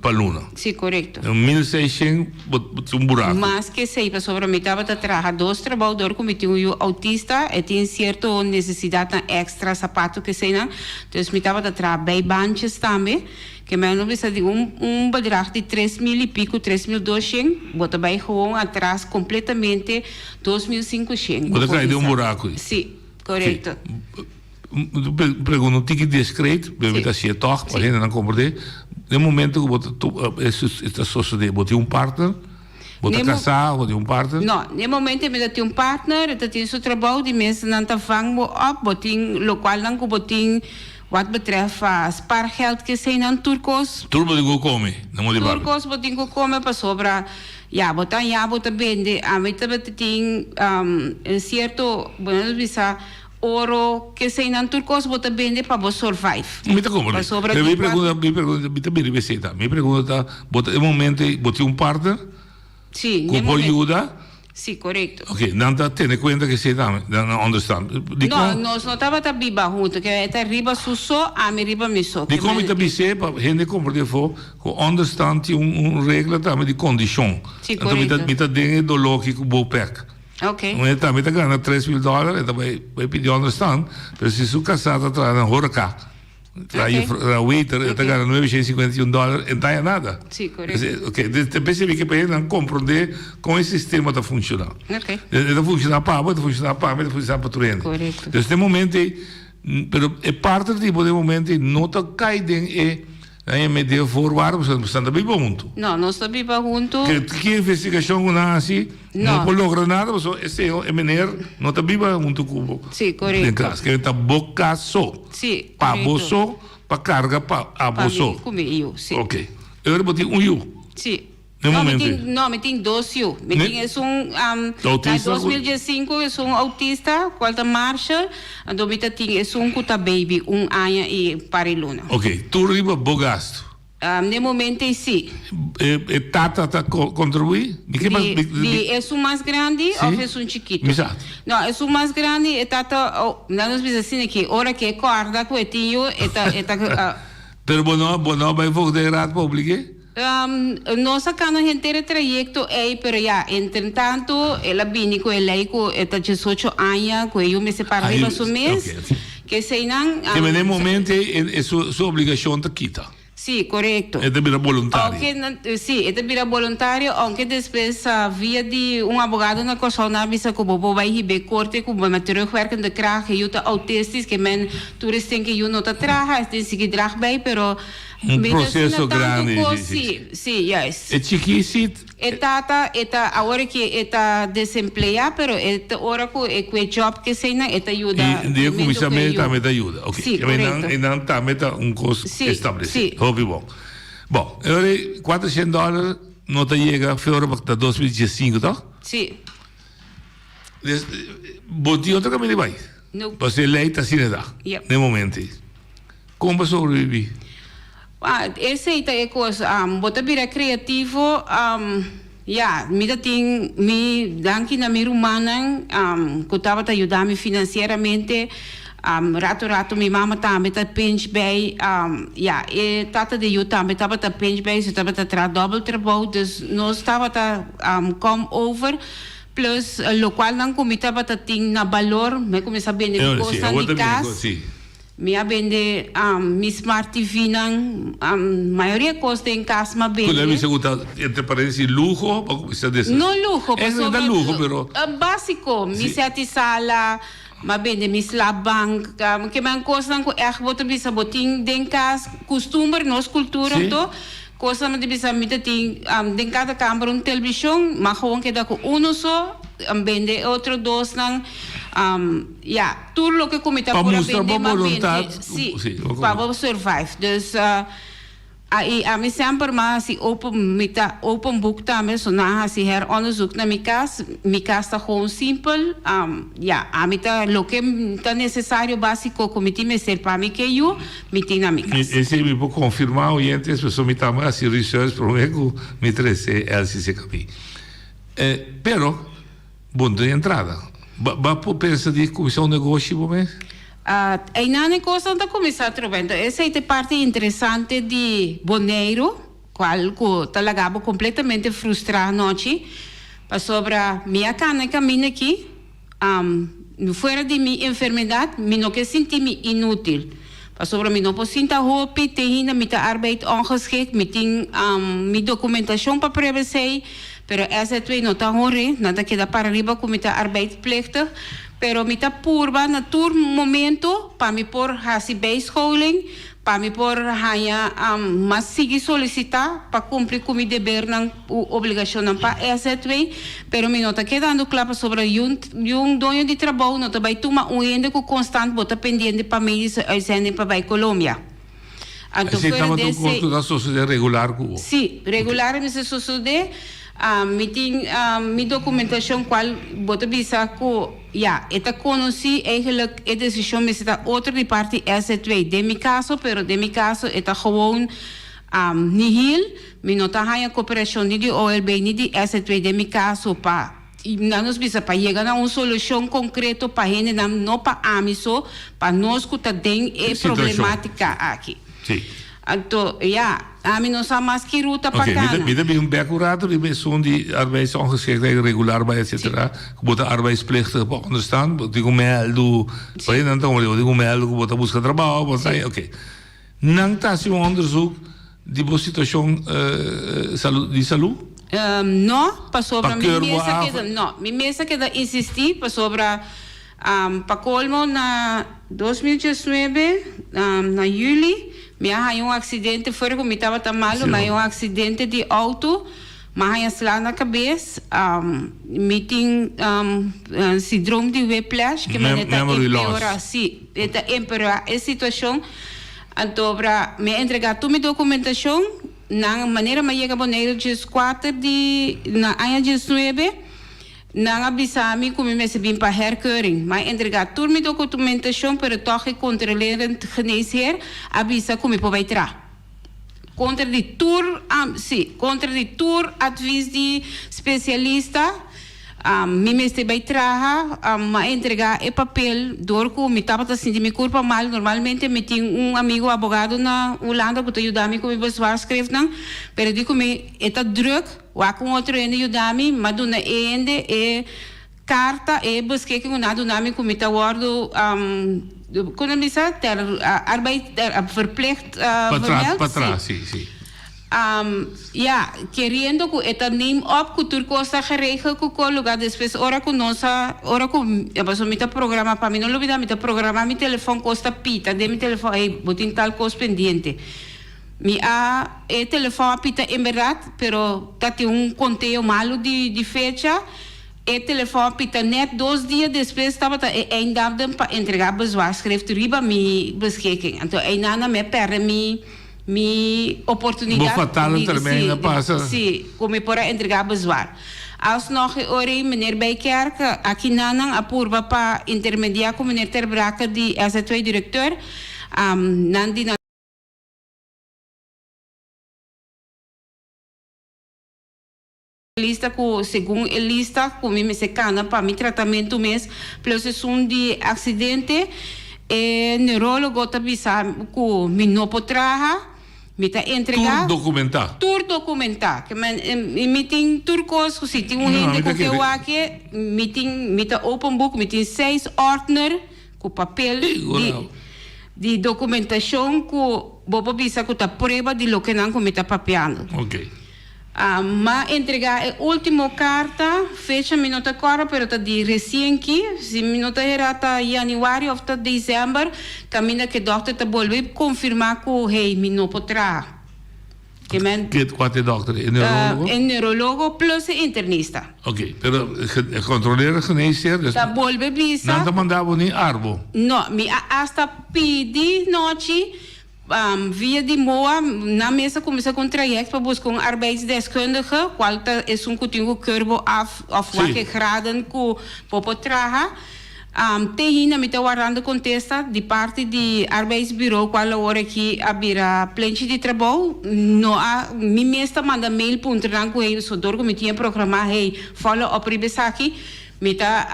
Speaker 11: para Luna.
Speaker 12: Sim, correto.
Speaker 11: 1.600 um buraco.
Speaker 12: Mas que seja sobre a mitad de trabalhar dois trabalhadores como tem um autista e tem certa necessidade de extra sapato que seja, então mitad de trabalhar bem banches também, que mais não precisa de bedrag de 3.000 e pico, 3.200, bota bem gewoon atrás completamente 2.500.
Speaker 11: Bota cair de um buraco.
Speaker 12: Sim, correto.
Speaker 11: Pergunto, um ticket discreto, bebida assim, toch, para a gente não compreender. No momento que está sucedendo, bota um partner, bota casar, bota um partner.
Speaker 12: Não, no momento que tem um partner, ele tem seu trabalho, de mês não está fangando op, botin local não botin wat betreft spaargeld que zijn aan turcos.
Speaker 11: Turbo de go come, não vou levar.
Speaker 12: Turcos botin go come para sobra. Ja, botan ja bota bende, a meta botin certo, bueno, bisa oro que se não turcos bota bende para vos survive.
Speaker 11: Me tá como? Me pergunta, me pergunta, bota no momento bota um partner.
Speaker 12: Sim,
Speaker 11: com ajuda.
Speaker 12: Sim, correto.
Speaker 11: Ok, não está tendo conta que você não understand.
Speaker 12: Não, nós não estava tá biba junto, que é riba susso, a me riba miso.
Speaker 11: De como está bise para gente compreender for, com understand regra também de condição.
Speaker 12: Sim,
Speaker 11: então
Speaker 12: correto.
Speaker 11: me tá dando do lógico bo pack.
Speaker 12: Ok.
Speaker 11: Não é também tá ganhando $3.000, então vai pedir understand, mas se sua casada atrás na hora aí o waiter está ganhando $951 e não é nada.
Speaker 12: Sim, correto.
Speaker 11: Ok, percebi que para ele não compreender como esse sistema está funcionando.
Speaker 12: Ok.
Speaker 11: Está funcionando para está funcionando para está funcionando para o cliente.
Speaker 12: Correto.
Speaker 11: Então, neste momento, pero é parte do tipo de momento, não está caindo em meio forward, você não está bem junto.
Speaker 12: Não, nós estamos bem junto.
Speaker 11: Que investigação não assim, não logra nada, mas esse é menor, não está bem junto com
Speaker 12: Sim, correto.
Speaker 11: Que está boca só.
Speaker 12: Sim,
Speaker 11: para você, para carga para a você.
Speaker 12: Comigo, sim.
Speaker 11: Ok. Eu botei U.
Speaker 12: Sim.
Speaker 11: Não,
Speaker 12: me tem 12 U. Me tem
Speaker 11: autista.
Speaker 12: 2015 é autista, qual marcha, então me tem cuta baby, ano e para luna.
Speaker 11: Ok, tu riba bogasto.
Speaker 12: No momento sim.
Speaker 11: Tata contribui?
Speaker 12: É mais grande ou é chiquito?
Speaker 11: Exato.
Speaker 12: Não, é mais grande e tata, não nos diz assim aqui, hora que corda com o tio,
Speaker 11: Pero bueno, vai poder errar público?
Speaker 12: Nós acá no gente trayecto pero ya, entretanto, ela vini com ele com 18 anos, com eu me separei para o mês, que sei não...
Speaker 11: Que no momento é sua obrigação de quitar.
Speaker 12: Sim, correto.
Speaker 11: É de virar voluntário.
Speaker 12: Sim, é de virar voluntário, aunque depois via de advogado na Corsão na visa que o vai receber corte com o material werken de kraag, e o autistas que men toeristen que eu não tá traga, tem que drag bem, pero
Speaker 11: processo grande.
Speaker 12: Sim, yes.
Speaker 11: É chiquíssimo.
Speaker 12: Agora que está desempregado, pero hora que o job que se na ajuda.
Speaker 11: E começamento também ajuda. Ok.
Speaker 12: Sim, correto.
Speaker 11: E não também um custo estabelecido.
Speaker 12: Sim.
Speaker 11: Bom, agora $400 não te chega fora para 2015, tá?
Speaker 12: Sim.
Speaker 11: Botinho outro caminho vai.
Speaker 12: Não.
Speaker 11: Você leita assim dá. No momento. Como sobreviver?
Speaker 12: Essa é coisa, bota vira criativo, me danke na minha humana, que estava a ajudar-me financeiramente, rato minha mama também está pinch bem, e tata de eu também estava a pinch bem, se estava a trabalhar double trabalho, então nós estava a come over, plus, lo qual não comitava a ter na valor, me começa a vender coisa de casa. Me vende mi smart TV maioria costa em casa mas vende.
Speaker 11: Quando você gusta entre parênteses luxo ou isso é
Speaker 12: não luxo,
Speaker 11: é luxo, pero
Speaker 12: básico, mi sete sala, mas vende mi slab bank, que man costa com botar bisa botin den casa, costume nos cultura to. Coisa mas bisa mi tem den cada câmera televisão, mas gewoon que dá com só, vende outro dois tudo o que comita por vender, mas vende, para survive. Dus, a mim sempre mais open book também, so na assim onderzoek na minha casa está gewoon simpel. A mim tá o que tá necessário básico comiti me ser para mim que eu me tem na minha casa.
Speaker 11: Esse me pode confirmar o ente as pessoas me tá mais assim research para mim me trece LCC capi. Pero bom de entrada. Vai pensar de começar um negócio, bom?
Speaker 12: Aí na negócio da começar a trabalhar. Essa é a parte interessante de Bonaire, qual que talagabo completamente frustrado noite, para sobra minha cana caminha aqui, fora de minha enfermidade, me não quer sentir-me inútil. Para sobra me não posso sentir roupa, tenho minha arbeid ongeschikt, me tenho minha documentação para prevenir, pero essa twee não está horre, nada que dá para arriba com minha arbeidsplichtig, pero minha purba na tour momento para me por hasi bijscholing, para me por haya mas seguir solicitar para cumprir com meu dever na obrigação para essa twee, pero me não está quedando claro sobre um dono de trabalho, não está vai tomar ende com constante bota pendente para mim uitzending para vai Colômbia.
Speaker 11: Você estava no curso da sociedade regular?
Speaker 12: Sim, regular me se sociedade. Minha documentação qual bota bisa ko eta conheci eigenlijk a decisão me está outra de parte S2 de meu caso, pero de meu caso eta gewoon nihil, me não tá a cooperação nem de OLB nem de S2 de meu caso pa não nos bisa para chegar a uma solução concreta para gente não para amiso para nós que tá den problemática aqui.
Speaker 11: Sim.
Speaker 12: Então, a mim não sabe mais que ruta para cá.
Speaker 11: Oké, midden bij een backcurator, die persoon die arbeidsongeschiktheid regular bij et cetera, moet arbeidsplichtig onderstaan, die komt melden, bij dan dan die komt melden, moet dat buscar trabalho, wat zei, oké. Nang tasi een onderzoek die situatie de saúde?
Speaker 12: Não, para sobre minha mesa queda insistir para sobre para colmo na 2019 na julho há acidente fora que me estava tão mal, mas acidente de auto, mas lá na cabeça, me tem síndrome de whiplash, que me está empeorar, sim, está empeorar a situação, então para me entregar toda a documentação, na maneira que chega boneiro dia 4 de na ano 19 não avisar-me como me se vim para herkeuring, mas entregar toda a documentação para toch controlerend geneesheer, avisa como me pode entrar. Contraditor advies de especialista, me meste bij traga, maar entregar e papel, door que me estava sentindo me culpa mal, normalmente me tinha amigo advogado na Holanda que te ajudava com me bezwaar schrijven, pero digo me está druk, waar com outro ende ajudar-me, mas dona ende e carta e beschikking na dona me como está guardo, quando me diz arbeid verplicht
Speaker 11: para sim.
Speaker 12: Querendo que eta neem op que turco está geregeld que com lugar depois ora com nossa ora com eu me tá programa para mim não olvidar me tá programa meu telefone custa pita de meu telefone botin tal coisa pendiente mi telefone pita em verdade pero tá tem conteúdo malo de fecha telefone pita net 2 dias depois estava ainda para entregar bezwaar schrift riba mi beschikking então ainda me perde mi oportunidade.
Speaker 11: Vou fatalen termijn passa.
Speaker 12: Sim, como para entregar bezwaar. Als nog ore meneer Bijkerk, aqui nanang apurva para intermediar com meneer Ter Braque de S2 diretor, nandi na lista com segundo a lista com me secana para mi tratamento mês plus de acidente neurólogo tá avisar com me não pode trabalhar me tá entregar tour documentar que me tem turcos que se tem gente com que eu aqui me tá open book me tem 6 ordner com papel de documentação com bobo bisa com tá prova de lo que não com me tá papiando.
Speaker 11: Ok.
Speaker 12: Mas entregar a última carta, fecha minuto agora, pero tá de recente, se minuto era tá januário ou tá dezembro, caminha que o doutor tá volver confirmar que hey, me não pode trabalhar.
Speaker 11: Quanto é doutor?
Speaker 12: Neurologo plus internista.
Speaker 11: Ok, pero controleer geneesheer, dus
Speaker 12: tá volver bisa.
Speaker 11: Não tá mandava nem arbo.
Speaker 12: Não, me hasta pedi noite via de moa na mesa começa com traject para buscar arbeidsdeskundige, qual é que curvo af of welke graden que pode trabalhar. Tem na mita warrando contesta de parte de arbeidsbureau qual hora que abira plantio de trabalho no a mi mesta manda mail para entrar com ele só me tinha programar hey follow up ribesaki mita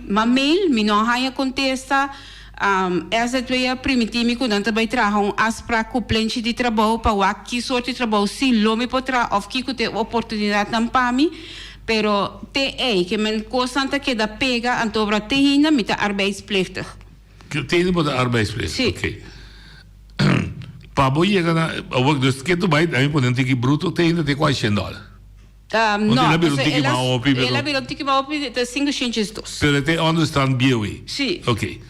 Speaker 12: ma mail mi não haya contesta essa é a primitiva que não também traz afspraak com plantje de trabalho para que soort de trabalho se lome para of que tem oportunidade não para mim, pero te que men constante que da pega antobra te hinda met arbeidsplichtig.
Speaker 11: Que tem para arbeidsplicht.
Speaker 12: Sim.
Speaker 11: Okay. Para chegar na, dus que tu vai, aí podem ter que bruto tem ainda tem quase $100.
Speaker 12: No,
Speaker 11: ela
Speaker 12: virou um tique mal de 5 centos.
Speaker 11: Pero tem understand BOE.
Speaker 12: Sim.
Speaker 11: Ok.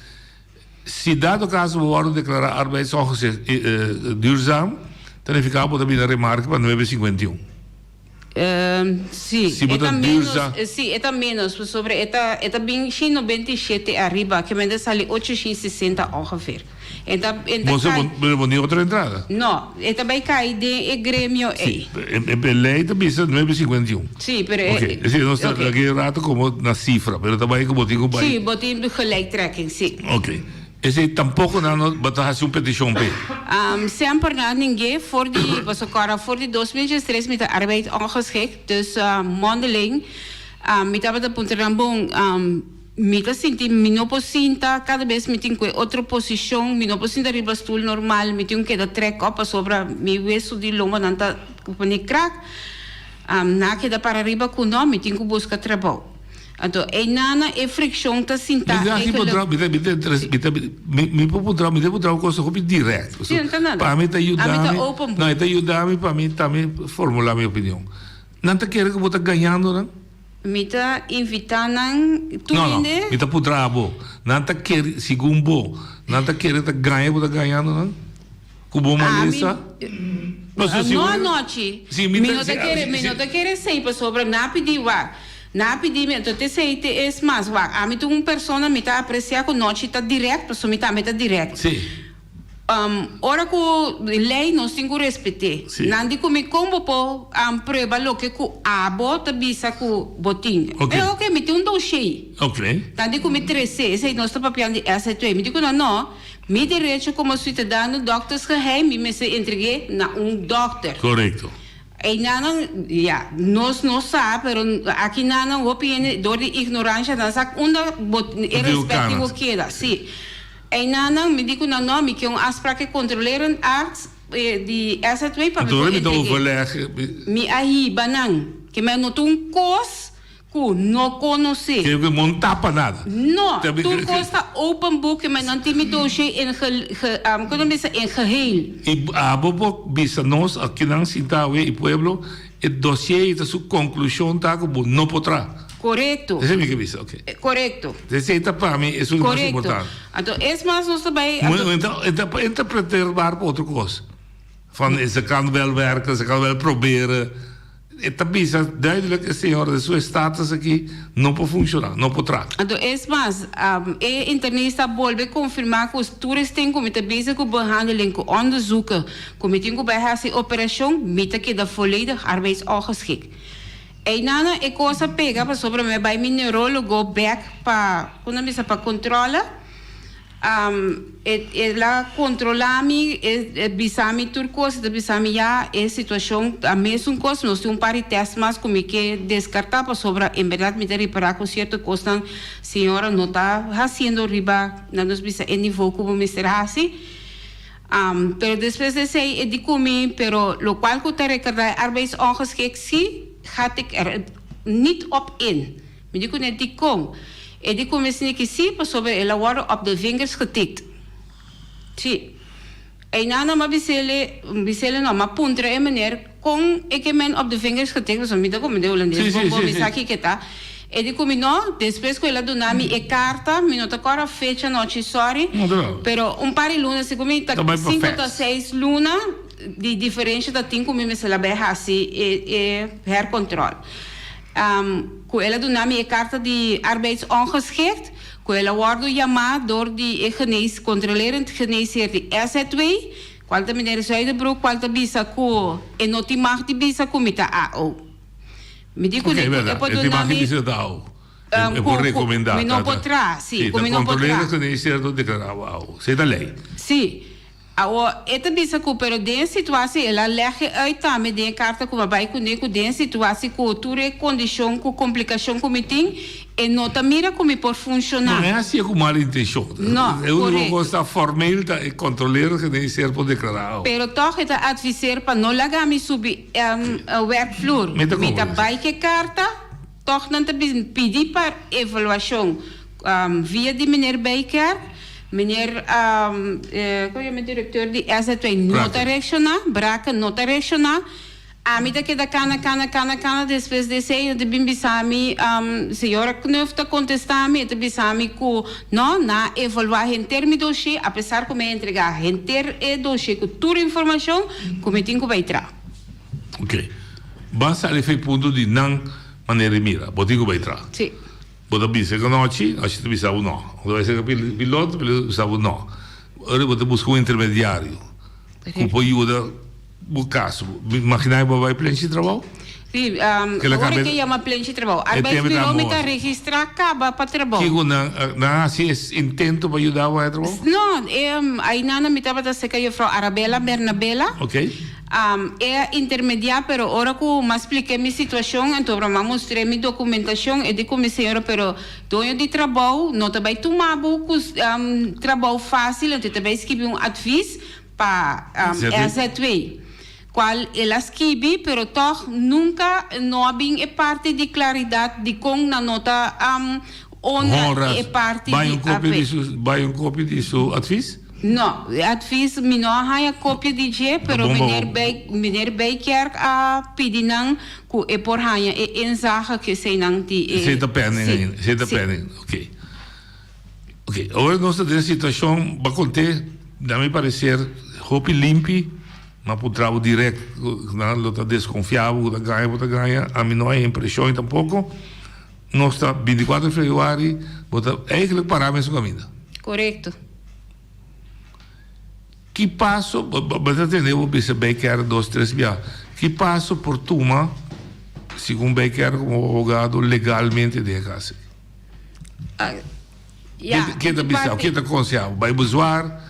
Speaker 11: Se dado caso worden declarar arbeidsongeveer duurzaam, dan fica a também na remarca para 951.
Speaker 12: Sim, é menos sobre é bem 97 arriba, que ainda sale 860 ongeveer.
Speaker 11: Você não tem outra entrada?
Speaker 12: Não, é também cai de grêmio
Speaker 11: aí. É lei também 951.
Speaker 12: Sim, pero
Speaker 11: okay. Sim, não está aqui rato como na cifra, pero também como digo bem.
Speaker 12: Sim, botem de gelijktrekking, sim.
Speaker 11: Ok. Esse tampouco não batasse petição P.
Speaker 12: Sempre na ninguém voor die 2003 met de arbeid ongeschikt, dus mondeling, met de punterambong, met sinti minoposinta, cada vez met een outra posição, minoposinta riba stoel normal, met een keer trek op sobre mi weso di loma nanta company crack, na que da para riba kuno, met een busca trabalho. Então, é nana é fricção tá sinta.
Speaker 11: Me podrá coisa como direto. Para mim tá ajudar. Não, tá ajudar para mim também formular minha opinião. Não tá querendo que você ganhando, não?
Speaker 12: Me tá invitando tu
Speaker 11: não, me tá podrá bo. Não tá querendo segundo, não tá querendo tá ganhar, você ganhando, não? Como uma lista.
Speaker 12: Não, noite. Me não tá querendo sempre sobre na pedir na pedimento te sei te es mais va a mim tu persona me tá apreciar com noite tá direto para me tá direto
Speaker 11: sim
Speaker 12: ora com lei nós temos que respeitar não digo me como po prova lo que com a bota bisa com botinha é ok me tem dossiê
Speaker 11: ok
Speaker 12: não digo me 13 sei nós tá papel de essa tu me digo não me direito como cidadão doctors geheim me se entreguei na doctor
Speaker 11: correto.
Speaker 12: E nós não sabemos, pero aqui não opinião door de ignorância, nós respeito o que é, sim. E não me digo não, me que afspraak controleren arts de essa twee para me aí banang, que me não tem coisa que não conhece.
Speaker 11: Que não tapa nada.
Speaker 12: Não, tu costa open book, mas não tem me dossiê em geheel.
Speaker 11: E a bobo bisa nós aqui não sentawe e pueblo e dossiê e sua conclusão tá como não potrá.
Speaker 12: Correto.
Speaker 11: Esse é o que bisa, ok.
Speaker 12: Correto.
Speaker 11: Esse tá para mim isso é mais importante.
Speaker 12: Então, esse mais nós também.
Speaker 11: Então, interpretar para outra coisa. Van ze kan wel werken, ze kan wel proberen. Também é duidelijk que a senhora de sua status aqui não pode funcionar, não pode tratar.
Speaker 12: Então, é mais, a internista volve confirmar que os turistas têm como bezig com behandeling, com onderzoeken, como têm com essa operação, met que da volledig arbeidsongeschikt. E nana é coisa pega para sobre me vai meu neurólogo back para quando me para controla. Ela controla-me, bisami turcos, bisami já é situação a mesma coisa, nós temos par de testes mas como que descartar para sobre em verdade me ter reparar com certa coisa senhora não está fazendo riba na nos bisa em nível como me será assim pero depois de sei de comer pero lo qual que te recordar arbeidsongeschikt zie gaat ik niet op in me digo net die kom e di comecei que sim sobre ela agora op de vingers getikt. Sim. E nana ma bisele não, ma puntra é maneira com e que men op de vingers getikt, so me dá como de holandês, bom me saque que tá. E di come no, depois que ela donami e carta, me nota agora fecha noite sorry. Pero par de luna, se come tá 5 a 6 luna de diferença da tem como me se la berra assim e her control. Com ela do nome é carta de arbeidsongeschikt, com ela wordt chamado door die controlerend geneesheer de SZ2, qual da meneer Zuiderbroek, qual da bisa com e não te mag de bisa com mita AO. Me digo
Speaker 11: que é pode nome bisa da AO. É por recomendar.
Speaker 12: Me não potrá, sim,
Speaker 11: como não potrá. Controlerend geneesheer do declarar AO. Sei da lei.
Speaker 12: Sim. Esta bisa ku, pero de situatie ela lege uit também de carta como vai com de situatie ku ture condição ku complicação ku meeting e nota mira como por funcionar.
Speaker 11: Não é assim com mal intenção.
Speaker 12: Não,
Speaker 11: eu
Speaker 12: correto.
Speaker 11: não gosto formel e controleiro que deve ser por declarado.
Speaker 12: Pero toch het adviseer para não lagar me subir werkvloer.
Speaker 11: Met de
Speaker 12: Met
Speaker 11: conversa.
Speaker 12: bij que carta, toch não te pedir para avaliação via de meneer Bijker. Meneer, como é o diretor de SZ2, nota regional, Braca, nota regional. A mim daqui da cana, depois de ser, de bimbisami, senhora Knuff está contestando, de bimbisami que não, na evaluar em termos do dossiê, apesar de me entregar em termos do dossiê com toda a informação, como eu tenho que vai entrar.
Speaker 11: Ok. Basta ele fez ponto de não maneira mira, botigo vai entrar.
Speaker 12: Sim.
Speaker 11: Bota bisa que não tinha, acho que bisa não. Vai ser piloto, bisa não. Agora bota buscar intermediário. Que pode ajudar o caso. Imaginar que vai plano de trabalho?
Speaker 12: Sim, agora que é uma plano de trabalho. Arbeidsbureau me está registrar acaba para trabalho.
Speaker 11: Que não assim é intento para ajudar o trabalho?
Speaker 12: Não, aí nana me estava a dizer que eu falo Arabella Bernabella.
Speaker 11: Ok.
Speaker 12: É intermediário, pero agora que eu me expliquei minha situação, então eu mostrei minha documentação e digo a senhora, pero dono de trabalho, não também tomar trabalho fácil, então também escrevi adviso para SZ2. Qual ela escreve, pero toch nunca não havia parte de claridade de como na nota onde é parte de
Speaker 11: Vai um cópia de seu adviso?
Speaker 12: Não, advies me não há cópia de G, pero meneer Bijker a pedindo que é por hanha é enzage que sei não de
Speaker 11: Zit de penning, ok. Ok, agora nós temos situação, para contar, dá me parecer, roupa limpa, mas para o trabalho direto, não está desconfiável, está ganha, a mim não é impressão tampouco. Nós está 24 de fevereiro, bota eigenlijk paramos no caminho.
Speaker 12: Correto.
Speaker 11: Que passo, para entender, vou perceber que era 2, 3 dias. Que passo por turma, segundo Bijker, como advogado, legalmente de casa? Que da bisau, que da consciência, vai buscar?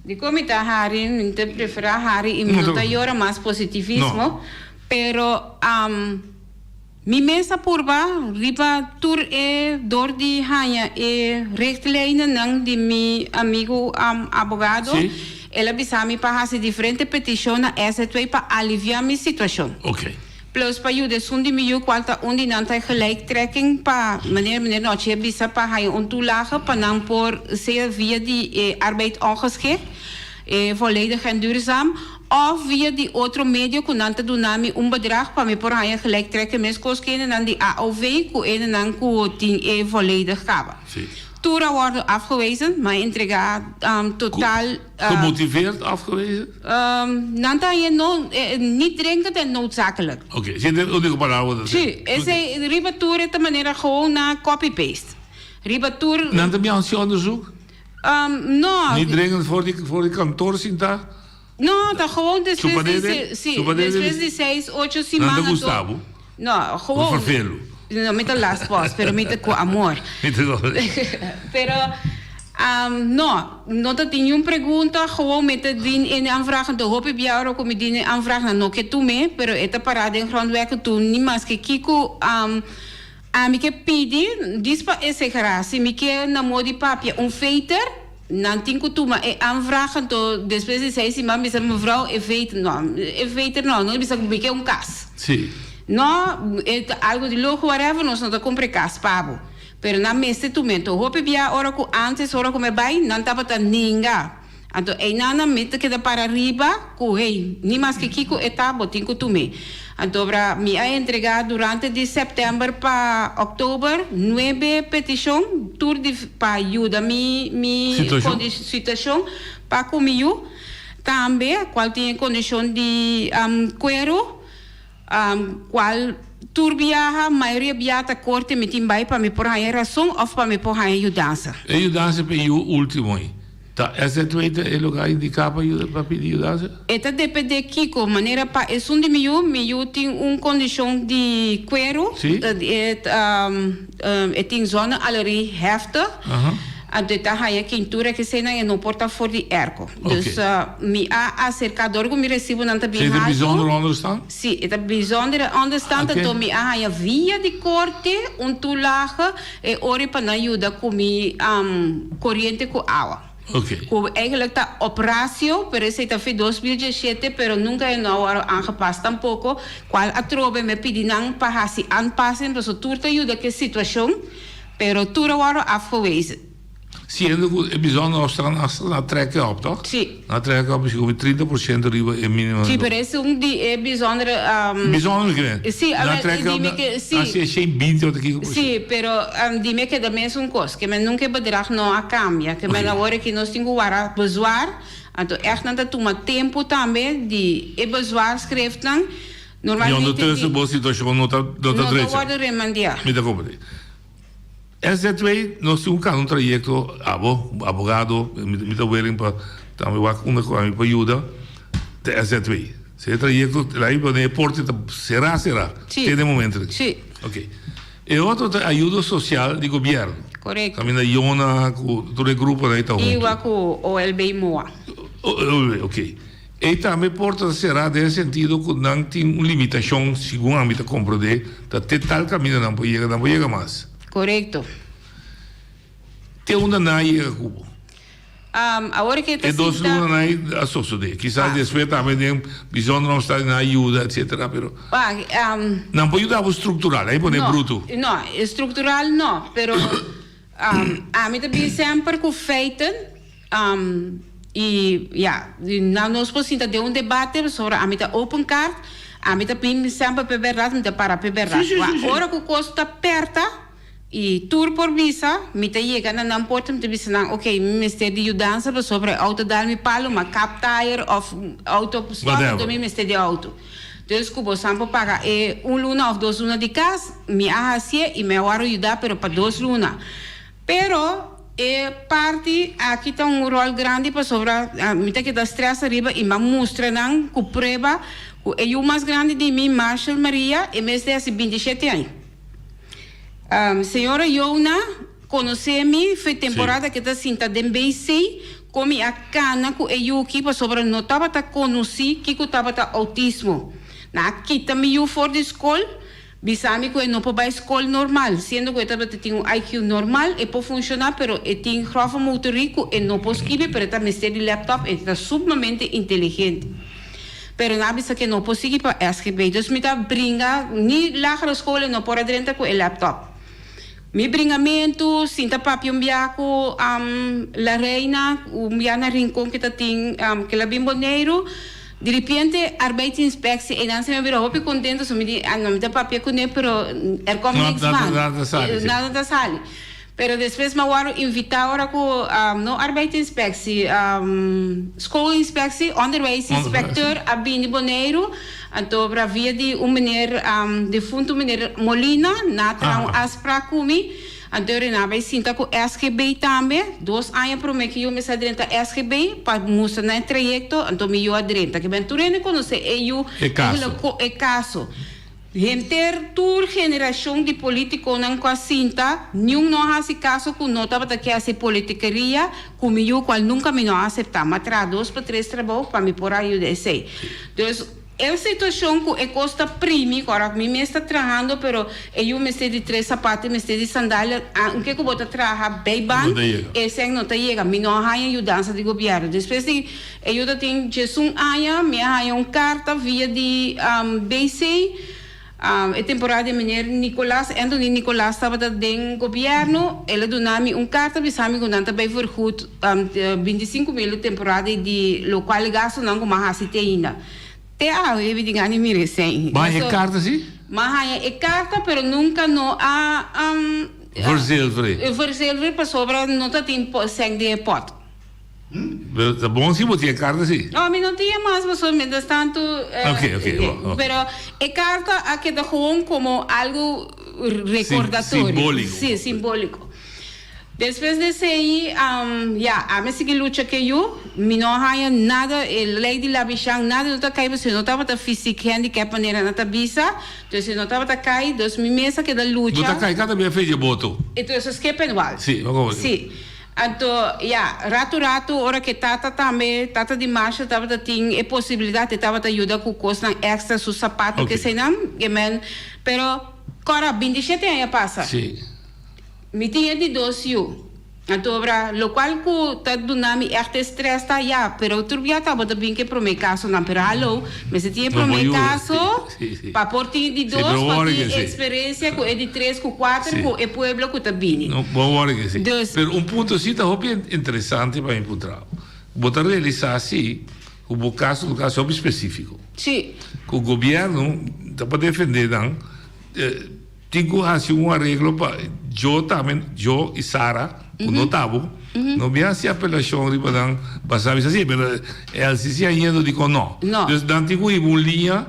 Speaker 12: De como está Harry, não te prefira Harry e não está agora mais positivismo, pero mi mesa purba riba tur e dor de hanha e richtlijnen nang de mi amigo abogado.
Speaker 11: Sí.
Speaker 12: Ela bisami para fazer diferente petição na SZ2 para aliviar minha situação.
Speaker 11: Ok.
Speaker 12: Plus para eu de miljoen kwalta undi nanta gelijktrekking para meneer Notje bisa para hij toelage para dan por zeer via die arbeid ongeschikt volledig en duurzaam of via die otro medio que nanta donami bedrag para me por hij gelijktrekken mes koskenen dan die AOV ku en dan ku ting volledig kaba.
Speaker 11: Sí.
Speaker 12: Toera worden afgewezen, maar entrega totaal...
Speaker 11: Gemotiveerd afgewezen?
Speaker 12: Nanta je niet dringend en noodzakelijk.
Speaker 11: Oké, zit er ook palavra?
Speaker 12: Sí, esse ribatour é de maneira gewoon na copy-paste. Ribatour...
Speaker 11: Nanta me aan onderzoek?
Speaker 12: No.
Speaker 11: Niet dringend voor die kantoor zien daar?
Speaker 12: No, dat gewoon después de 6, 8 semanas.
Speaker 11: Nanta Gustavo?
Speaker 12: No, gewoon...
Speaker 11: Of vervelo?
Speaker 12: No, met de last post, pero met com amor. Pero no dat tinha pergunta gewoon met de din in aanvragen de hoop ik jou ook met din aanvragen no que tu me, pero esta parada en grondwerken tu ni mas que kiko mi que pedi dispa esse graça mi que na modi papia feiter nan tinko tu ma aanvragen to después de 6 semanas mevrouw feiter no bisa que caso.
Speaker 11: Sim.
Speaker 12: No, algo de lujo, whatever, nós não compre casa, pabo. Pero na mesa tu mento, hope via hora que antes, hora que me vai, não tava tan ninga. Então, aí nana mete que da para arriba, que hey, ni mais que kiko etabo, tinko tu me. Então, para me entregar durante de setembro para outubro, 9 petição, tour de para ajuda mi situação para comigo. Também, qual tinha condição de cuero. Qual turbiaha maioria biata corte me timbai para me por aí razão ou para me por aí ajudança.
Speaker 11: Ajudança para o último aí. Tá, essa é o lugar indicado para pedir ajudança?
Speaker 12: Eta depende Kiko, maneira para é de meu tem condição de cuero, tem zona alergie heftig. Então tá aí a quintura que sei não porta for de erco. Então me a acercador que me recebo não tá bem.
Speaker 11: Você é bijzonder onderstand?
Speaker 12: Sim, é bijzonder onderstand. Então me a via de corte toelage e ori para ajuda com mi corrente com água.
Speaker 11: Ok.
Speaker 12: Eigenlijk tá operação, pero esse tá feito 2017, pero nunca é não aangepast tampouco. Qual a trobe me pedindo para se aanpassen, para so turta ajuda que situação, pero tura waren afgewezen.
Speaker 11: Zie je, het bijzonder afstand trekken op, toch?
Speaker 12: Sim.
Speaker 11: Dan trekken op misschien 30% riba in minimum.
Speaker 12: Sim, pero esse é bijzondere.
Speaker 11: Bijzonder grande.
Speaker 12: Sim,
Speaker 11: dan trekken op. Als je geen bint wat ik.
Speaker 12: Sim, pero dime que também é coisa que men nunca bedrag não a cambia, que men agora que nós temos que bezwaar, então echt não toma tempo também de bezwaar schrijft dan. Normalmente.
Speaker 11: E ondertussen boa situação não tá
Speaker 12: não wordt remandiar.
Speaker 11: Me dá compreender. SZ2, nós temos um trajeto, abogado, me está willing para também para ajuda, de SZ2. Se trajeto, lá em porte, será?
Speaker 12: Sim.
Speaker 11: Tem momento.
Speaker 12: Sim.
Speaker 11: Ok. E outro ajuda social de governo.
Speaker 12: Correto.
Speaker 11: Também da IONA, com todo o grupo daí está junto.
Speaker 12: Igual com o OLB Moa.
Speaker 11: Ok. E também porta será nesse sentido que não tem uma limitação, segundo a minha compreender, até tal caminho não pode chegar mais.
Speaker 12: Correto.
Speaker 11: Tem uma naia Cuba.
Speaker 12: Agora que está.
Speaker 11: E dois lunas naia a sociedade. Quizás depois também tem bisogno não estar na ajuda, etc. Pero não pode ajudar estrutural, aí pode bruto.
Speaker 12: Não, estrutural não, pero a mim também sempre com feito e não nós podemos ter debate sobre a mim tá open card, a mim também sempre beberrat, me para beberrat. Agora que o custo está perto e tour por visa, me te chega na porta, me te visa não, ok, me estou de ajudança sobre auto dar me palo, uma cap tire of auto stop, então me estou de auto. Então, como sempre paga luna ou 2 lunas de casa, me arrasia e me vou ajudar, pero para 2 lunas. Pero parte aqui está rol grande para sobre me te que dá stress arriba e me mostra não com prova, o mais grande de mim, Marshall Maria, e me desde 27 anos. Senhora Yona, conhece-me, foi temporada que está cinta de BC, como a cana com eu que para sobre não estava a conhecer que estava autismo. Na aqui também eu fora de escola, bisami que eu não para escola normal, sendo que eu estava tinha um IQ normal e pode funcionar, pero eu tinha grave motorico e não posso escrever, pero está mexendo de laptop, e está sumamente inteligente. Pero na bisa que não posso seguir para escrever, então me está brinca, nem lá na escola não pode dentro com o laptop. Mi bringamento, sinta papi biaco, la reina, biana rincón que tem, que la bimboneiro, de repente arbeidsinspectie, e dan se me virou hopi contento, so me di, não me dá papi com ele, pero come niks van. Nada da sali. Pero depois me vou invitar agora com no arbeidsinspectie, schoolinspectie, onderwijsinspecteur, a Bini Boneiro, então para via de meneer, defunto meneer Molina, na afspraak comigo, então eu vai sinta com SGB também, 2 anos para mim que eu me sei dentro da SGB, para mostrar no trajeto, então me eu adrenta, que bem tu não conhece, eu é caso. Gente, toda geração de políticos não consinta, nenhum não faz caso com nota para que essa politicaria, como eu, qual nunca me não aceitar, mas traz 2 para 3 trabalhos para me pôr aí de sei. Então, é situação que é costa primi, agora me está trabalhando, pero eu me sei de 3 sapatos, me sei de sandália, o que eu vou trabalhar bem bem, esse não está chega, me não há ajudança de governo. Depois de eu tenho Jesus me há carta via de BC. A temporada de meneer Nicolás, Anthony Nicolás estava dentro do governo, ele deu-me carta, bisami que não também foi goed, 25.000 temporada de local gasto não com mais ainda. Te eu vi que me recém.
Speaker 11: Mas é carta sim?
Speaker 12: Mas é carta, pero nunca não há verzilver para sobre não tem sangue de pot.
Speaker 11: Tá bom se você tinha carta sim?
Speaker 12: Não, mas não tinha mais, mas mientras tanto.
Speaker 11: Ok.
Speaker 12: Pero a carta a queda como algo recordatório.
Speaker 11: Simbólico.
Speaker 12: Sim, simbólico. Depois desse aí, a minha seguinte luta que eu, não há nada, lei de Labichan, nada não está caindo, se não estava a física, handicap, maneira não está bisa, então se não estava a cair, então minha mesa que da luta.
Speaker 11: Não está caindo, cada vez fez de voto.
Speaker 12: Então isso é que é penal.
Speaker 11: Sim, vamos ver.
Speaker 12: Sim. Então, rato, hora que tata também, tata de marcha, tava tem a possibilidade de tava ajudar com custo extra sus sapato que se não, pero, agora 27 anos passa.
Speaker 11: Sim.
Speaker 12: Me tinha de 12 então, lo qual que tá do nome echt stress tá pero outro dia tava bem que pro meu caso não, pero alô, mas se tinha pro meu caso, para por tinha de 2, para ter experiência com de 3, com 4, com o pueblo que tá bem.
Speaker 11: Não, bom hora que sim. Pero ponto assim tá bem interessante para encontrar. Botar realizar assim, o caso específico.
Speaker 12: Sim.
Speaker 11: O governo tá para defender não, tem que fazer um arreglo para eu e Sara notavo, não me hace apelação de para passar isso assim, mas ela se ainda digo não. Então, não tem uma linha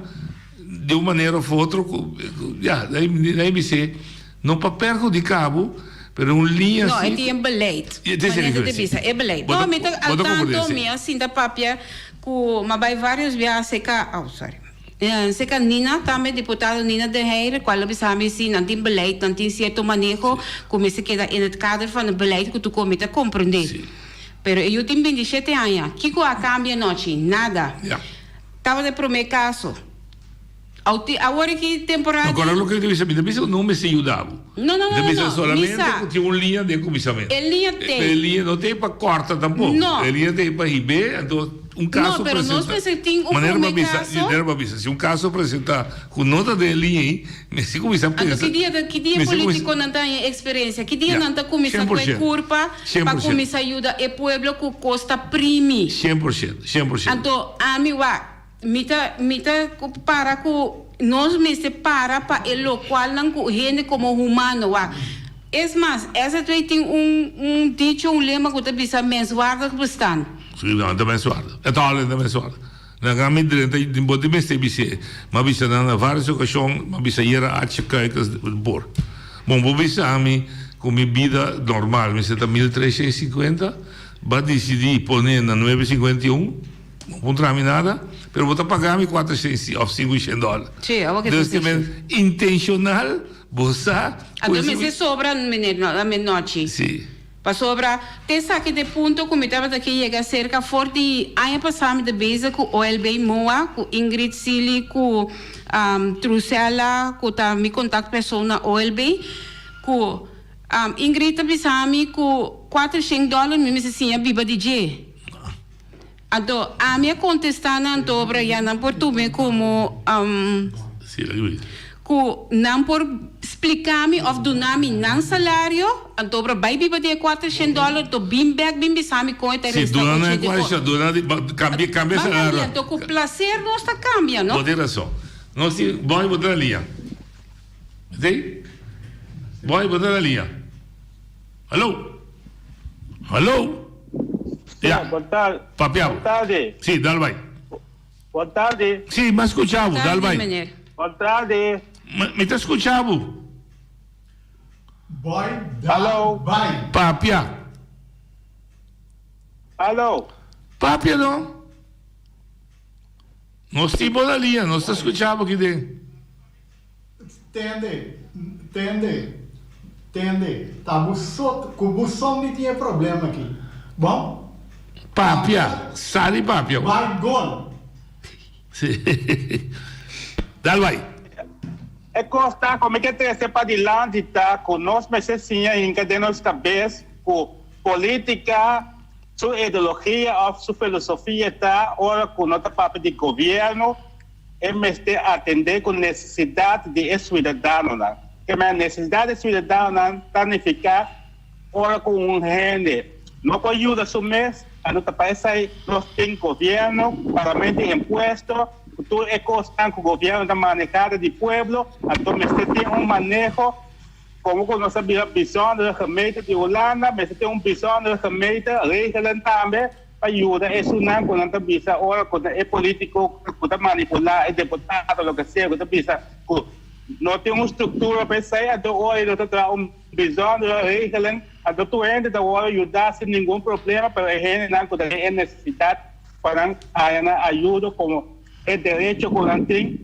Speaker 11: de uma maneira ou outra, daí me sei, não para perjudicar, mas uma linha
Speaker 12: não,
Speaker 11: assim.
Speaker 12: Não, é beleid. É beleid. Não, mas ao tanto, minha cinta papia, mas vai vários viagens, seca Nina também, deputada Nina de Heire, qual é sabe se não tem beleid, não tem certo manejo, como se queda no cadro do beleid que tu comete a compreender. Pero eu tenho 27 anos, o que cambia noite? Nada. Estava de primeiro caso. Agora que temporada.
Speaker 11: Agora o que eu disse, não me se ajudava.
Speaker 12: Não.
Speaker 11: Solamente tinha uma linha de comissamento.
Speaker 12: Linha tem.
Speaker 11: Linha não tem para corta tampouco.
Speaker 12: Não.
Speaker 11: Linha tem para riber, então um caso
Speaker 12: não, mas nós tem
Speaker 11: caso. Se um caso apresentar com nota de linha aí, se começar a pensar.
Speaker 12: Que dia político não tem experiência? Que dia não tem começar com a curva para começar a ajudar o povo que custa primi?
Speaker 11: 100%.
Speaker 12: Então, a mim mita para com nós me separa para o local não com gente como humano é mais essa tem dicho lema que está mensuado que está
Speaker 11: sim não está mensuado é tal é mensuado na gama de bote me se bise mas bisa na várias ocasiões mas bisa ir a checar que por bom bisa a mim com minha vida normal me está 1350 vai decidir poner na 951 não contra mim nada, pero vou pagar-me $400 ou $500.
Speaker 12: Sim, é o que
Speaker 11: você intencional, você.
Speaker 12: Então, me sobra na noite.
Speaker 11: Sim.
Speaker 12: Para sobra, tem saque de ponto como estava daqui chega cerca forte ano passado de base com OLB Moa, com Ingrid Sili, com Trucella, com tá me contato pessoa OLB, com Ingrid Bisami com $400, me disse a biba DJ. Então, a minha contestando então para já não por tudo como não por explicar-me ou donar-me não salário, então para vai biba de $400, to bim back bim bisami com a
Speaker 11: se dona não é quase dona cambia salário.
Speaker 12: Então com prazer não está cambia, não?
Speaker 11: Pode razão. Não se vai botar a linha. Entende? Vai botar a linha. Alô?
Speaker 13: Boa tarde.
Speaker 11: Papiamo.
Speaker 13: Boa tarde.
Speaker 11: Sì, dal vai.
Speaker 13: Boa tarde.
Speaker 11: Sì, ma ascoltiamo, dal vai.
Speaker 13: Boa tarde.
Speaker 11: Mi ti ascoltiamo?
Speaker 13: Alô.
Speaker 2: Vai.
Speaker 11: Papia.
Speaker 13: Alô.
Speaker 11: Papia não? Não stiamo da linha, não está ascoltiamo aqui dentro.
Speaker 2: Entende. Tá, com o bução não tinha problema aqui. Bom?
Speaker 11: Papia, sali papia.
Speaker 2: Vai, gol.
Speaker 11: Sì. Dal vai.
Speaker 13: É costa, como é que trazer para adiante, tá? Com nós, mas assim, ainda de nossa cabeça, com política, sua ideologia, sua filosofia, tá? Ora, com nossa papel de governo, é mesmo atender com necessidade de cidadão, né? Que a necessidade de cidadão, significa, ora, com gente, não pode ajudar o mês, a nossa país nós temos governo, pagamento de impostos, tudo é constante com o governo da manejada do povo, então você tem manejo, como nós sabemos, visão da remédio de Holanda, mas tem visão da remédio regional também, para ajudar isso não, quando nós bisa, ora, quando é político, quando manipular, é deputado, o que seja, quando bisa, não tem uma estrutura para isso, então hoje nós temos visão da regional. A doutora da hora ajudar sem nenhum problema, para a gente não tem necessidade para ajuda como é direito que não tem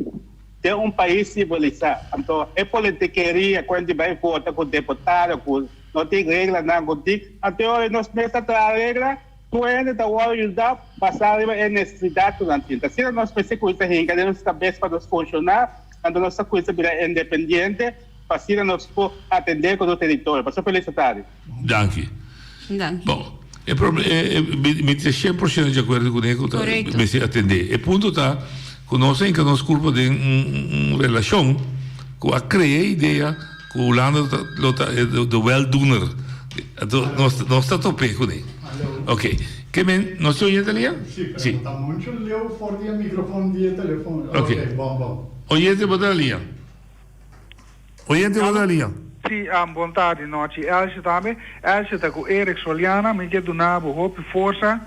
Speaker 13: de país civilizado. Então, é politiqueria quando vai votar com deputado, com não tem regra na gotik. Até hoje nós pensamos a regra, tu ainda está ajudar passar a necessidade durante. Se nós pensamos coisa rica, de nossa cabeça para nós funcionar, a nossa coisa virar independente, para nós atender com o território. Passou felicidade.
Speaker 11: Danke. Bom, me 100% de acordo com ele, que me atender. E ponto está, que nós ainda nos culpa de uma relação que a criar a ideia que o lado do well-doer. Nós está tope com ele. Ok. Que men, nós estamos oyendo ali?
Speaker 2: Sim. Está muito leu fora do microfone via telefone.
Speaker 11: Ok.
Speaker 2: Bom.
Speaker 11: Oyente, bota a linha. Oyente, bota a linha.
Speaker 14: Sim, boa tarde, noite. Elche também. Elche está com Eric Soliana, me quer donar hope, força,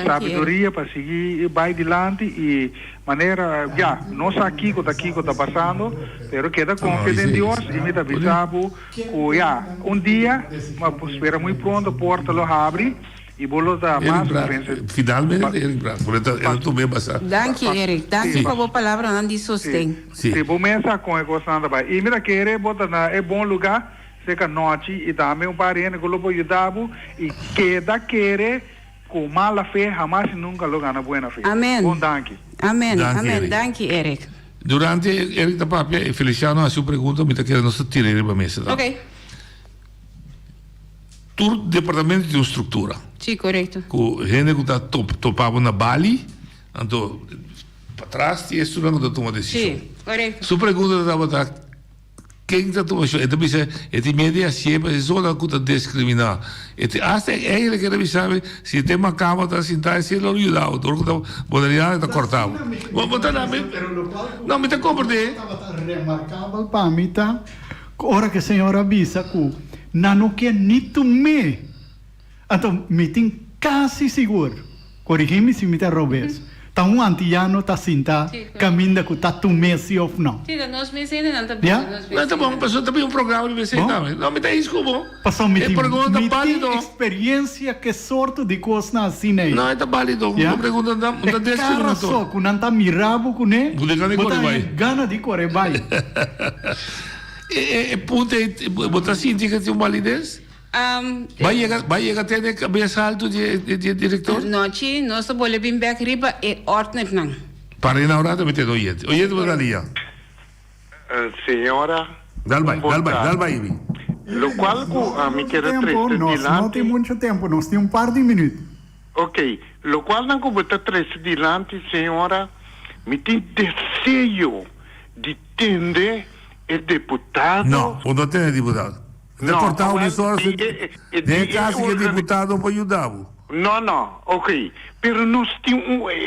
Speaker 14: sabedoria para seguir vai adiante e maneira, nós aqui que está passando, pero queda confiante em Deus e me está avisando que dia, mas espera muito pronto, a porta lo abre e bolo da mais
Speaker 11: finalmente Eric Braco, ele também passa.
Speaker 12: Danke, Eric. Danke por a palavra, não de sostém.
Speaker 14: Sim, vou começar com a coisa nada vai. E mira querer botar na bom lugar, seca noite e também parente que lo pode ajudar e queda querer com mala fé, jamais nunca lo gana buena fé.
Speaker 12: Amém.
Speaker 14: Bom, danke.
Speaker 12: Amém.
Speaker 11: Danke,
Speaker 12: Danke, Eric.
Speaker 11: Durante Eric da Papia, Feliciano a sua pergunta, me está querendo se tirar para a mesa.
Speaker 12: Ok.
Speaker 11: Tu departamento de estrutura.
Speaker 12: Sim, correto.
Speaker 11: Com gente que está topava na Bali, então para trás e estudando da toma decisão.
Speaker 12: Sim, correto.
Speaker 11: Sua pergunta estava quem está tomando decisão? Então bisa, media sempre zona que está discriminar. Hasta ele quer saber se tem uma cama está sentada se ele ajudar, o que está poderia estar cortado. Não, me está compreendendo.
Speaker 2: Remarcável para mim tá, hora que a senhora avisa que não quer nem tomar. Então, me tem quase seguro. Corrigime se me está roubando. Tá antiano está sentado, caminha com tá tomando se ou não.
Speaker 12: Sim, nós me ensinam não tá
Speaker 11: bom. Não tá bom, passou também problema de você também. Não me tem isso como.
Speaker 2: Passou me tem experiência que sorte de coisa assim né.
Speaker 11: Não, é válido. Uma pergunta da
Speaker 2: cara só, que não tá mirado com né.
Speaker 11: Gana
Speaker 2: de correr vai.
Speaker 11: Ponto, botar assim indicação validez? Vai chegar até a cabeça alto de diretor?
Speaker 12: Noite, nós vamos vir back riba e ordem não.
Speaker 11: Para inaugurar também tem oyente. Oyente vai ali.
Speaker 8: Senhora.
Speaker 11: Dal vai.
Speaker 8: Lo qual me queda triste
Speaker 2: não tem muito tempo, nós temos par de minutos.
Speaker 8: Ok, lo qual não botar triste dilante, senhora, me tem desejo de tender o deputado.
Speaker 11: Não tem deputado. Deportar o só de caso que deputado para ajudar.
Speaker 8: Não, ok. Pero nós temos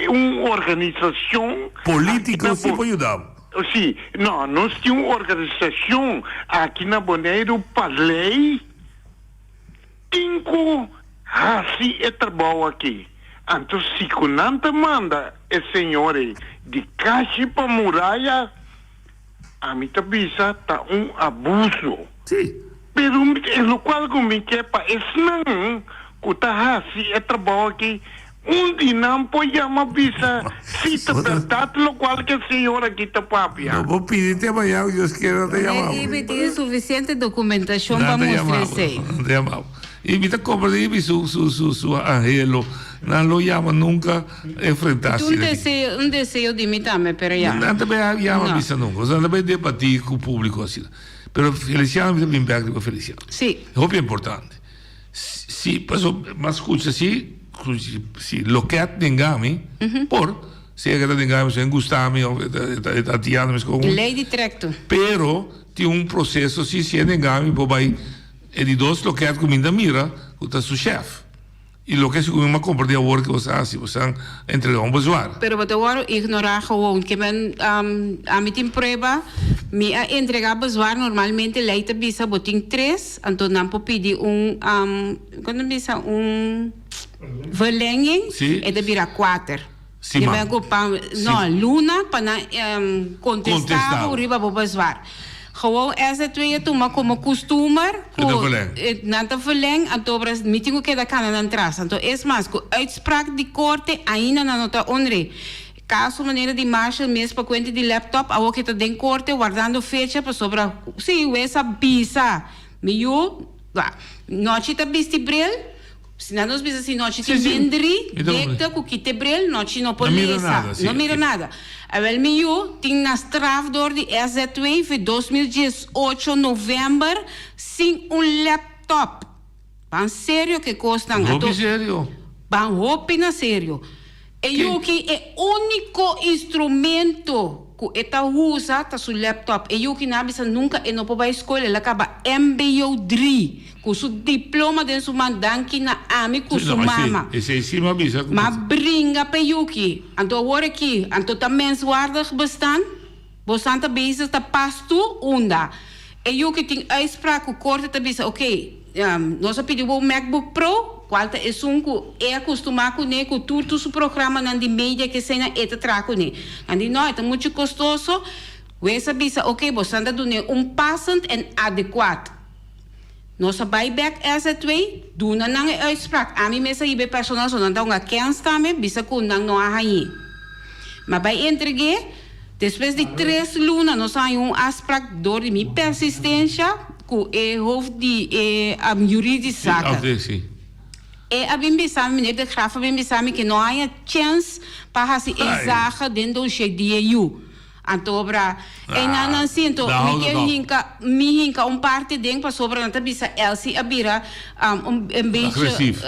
Speaker 8: uma organização
Speaker 11: política sim para ajudar.
Speaker 8: Sim, não, nós temos uma organização aqui na Bonaire para lei. Cinco assim é trabalho aqui. Então, se não manda o senhor de caixa para muralha, a mim também está abuso.
Speaker 11: Sim.
Speaker 8: Pero o qual me quer para esse não, que está assim é trabalho aqui. Onde não pode chamar visa, cita verdade, o qual que a senhora aqui está papia.
Speaker 11: Não vou pedir te amanhã, Deus queira te chamar.
Speaker 12: E tem suficiente documentação para mostrar isso.
Speaker 11: Não te chamava. E me está compreendendo su angelo, não lo chama nunca enfrentar-se.
Speaker 12: Um desejo de mim também, pero já.
Speaker 11: Não também chama visa nunca, não também debatir com o público assim. Pero Feliciano me também pega com Feliciano.
Speaker 12: Sim.
Speaker 11: É importante. Se, mas escuta, se lo que atengami, por se é que atengami, se gustami, ou atiano, com
Speaker 12: lei de tracto.
Speaker 11: Pero tem processo, se atengami, por vai, e de dois lo que atengami mira, o seu chefe. E lo que é uma compra de agora que você faz, você entrega um usuário.
Speaker 12: Pero eu agora ignorar gewoon que a mim tem prova, me entregar usuário normalmente leite bisa botin 3, então não pode pedir quando bisa verlenging, é de virar 4.
Speaker 11: Sim,
Speaker 12: mas não, luna para contestar o riba para usuário. Gewoon essa twee toma como costumer, não te verleng, então para meeting que da cana não traz. Então é mais que uitspraak de corte ainda não está onre. Caso maneira de marcha mesmo para conta de laptop, a que está den corte guardando fecha para sobra. Sim, essa pisa. Meio Noche tá viste bril, se não nos bisa assim, noche tem vendri, decta com que te bril, noche não pode não mira nada. Wel meu, tem na strafdor de EZ2 de 2018 novembro, sem laptop. Ban sério que custa?
Speaker 11: Roupa sério.
Speaker 12: Ban roupa na sério. E o que é único instrumento que eta usa tá seu laptop. E o que na bisa nunca e não pode escola, ela acaba MBO3, com seu diploma de sua mandanque na ami com sua mama.
Speaker 11: Esse é cima bisa.
Speaker 12: Mas brinca para Yuki. Então agora aqui, então tá menswaardig bestaan. Bestaan tá bezig tá pasto onda. E Yuki tem uitspraak korte tá bisa. Ok, nós pedimos o MacBook Pro. Qual é é acostumado com o tudo o programa na de mídia que se na eta traco ne. Andi não, é muito custoso. Você bisa, ok, você anda dando passant e adequado. Nossa buyback EZ2, duna nang uitspraak. Ami mesa ibe personal so nanda nga kens tame, bisa ko nang no ahayi. Maar bij entregue, depois de 3 lunas, nós temos uitspraak door de minha persistência, que é hoofd de juridische zaken. E abim bisami, meneer de Graaf, abim bisami que não há chance para se exager dentro do cheio de EU. Antobra, e na sinto, mi hinka parte dentro para sobra na tabisa Elsie abira beetje agressivo,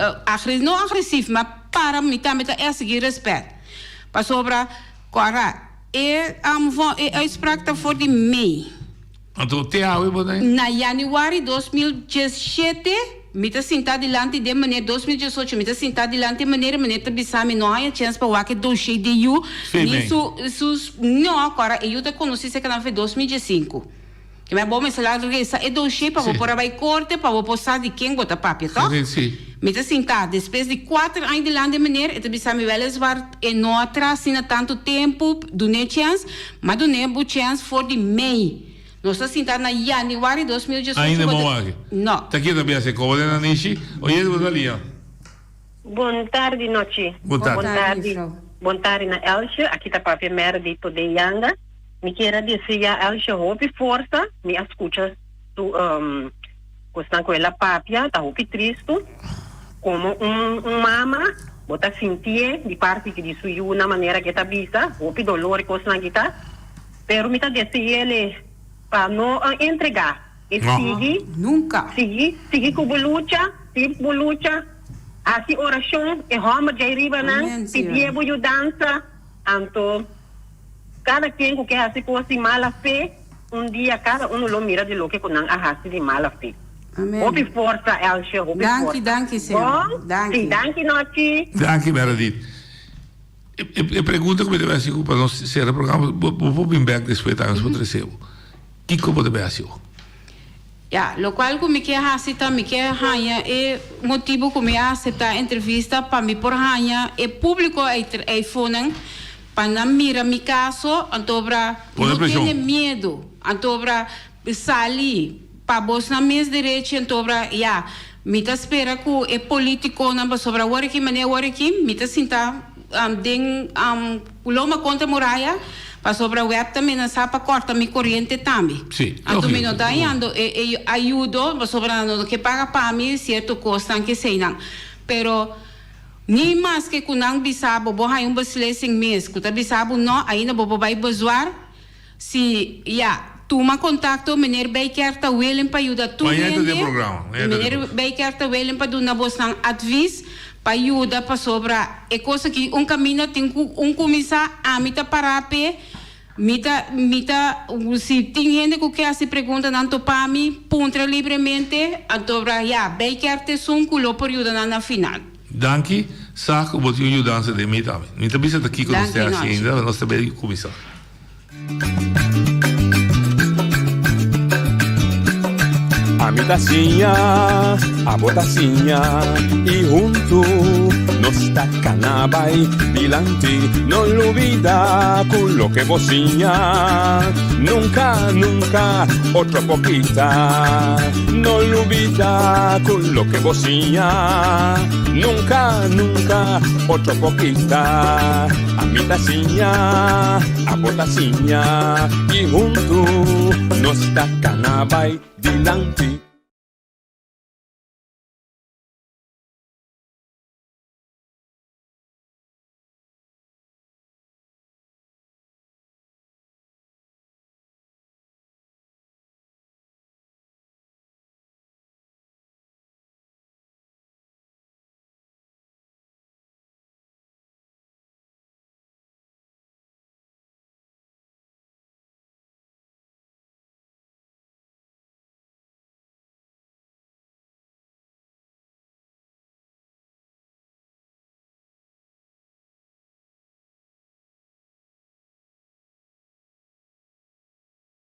Speaker 12: não agressivo, mas para mim também é seguir respeito. Para sobra, agora, a uitspraak voor de mei. Na januari 2017, mita sentado delante de maneira 2018, mita sentado delante de maneira tá bisami não há chance para o que do cheio de you. Isso não agora eu te conheci se que não foi 2015. Que é bom me falar que essa é do cheio para por aí corte para o postar de quem bota papel, tá?
Speaker 11: Sim.
Speaker 12: Mita sentado depois de 4 anos delante de maneira, te bisami velas var e não atrás sina tanto tempo do ne chance, mas do ne bu chance for de Mei. Nós estamos sentados na januário de 2018.
Speaker 11: Ainda não há. Não. Está aqui também a Seco, na Nishi. Oi, Rosalia.
Speaker 15: Boa tarde, noite.
Speaker 11: Boa tarde.
Speaker 15: Boa tarde, na Elche. Aqui está a primeira de toda Yanga. Me quero dizer a Elche, houve força. Me escuta, com ela papia, está houve triste. Como mama, bota sentir de parte que disse na maneira que está vista. Houve dolor com essa guitarra. Pero me está dizendo ele para não entregar. E sigue,
Speaker 12: nunca.
Speaker 15: Sigue com a luta, assim oração, e Roma de arriba, pedir ajudança, então, cada quem que assim fosse mala fé, dia cada lo mira de lo que com a de mala fé. Houve força, Elche, houve força.
Speaker 12: Danke, senhor.
Speaker 15: Danke, noite.
Speaker 11: Danke, Meredith. E pergunta como deve ser para nós ser o programa, vou vir back depois da nossa recebo. Que como deve ser?
Speaker 12: Lo qual me quer aceitar, me quer ganhar é motivo que me aceitar entrevista para me por ganhar é público é fonem para não mirar meu caso, antobra não tem medo, antobra sair para você na minha direita, antobra me tá espera que é político não sobre agora que maneira agora que me tá sentar loma contra muralha para sobre a web também não sabe para cortar minha corrente também.
Speaker 11: Sim.
Speaker 12: Então me não dá ajuda sobre não que paga para mim certo custo que sei não. Pero nem mais que kunang bisabo bo hay baslesin mês, que tá bisabo não ainda bo vai bazuar se toma contato meneer Baker tá willing para ajudar tu meneer Baker tá willing para dar vos advice para ajudar para sobra é coisa que caminho tem começar a mita parape mita se tem gente que quer se pergunta nanto para mim puntra livremente antobra Baker te son culo por ajudar na final.
Speaker 11: Danke, sag o botinho ajudança de mim também. Não tem bisa aqui com você ainda, nós também começar.
Speaker 10: A mi tacinha, a botacinha e junto nos tacanabay bilante no lo olvida con lo que vocinha nunca, nunca otra poquita no lo olvida con lo que vocinha nunca, nunca otra poquita a mi tacinha, a botacinha y junto nos tacanabay bilante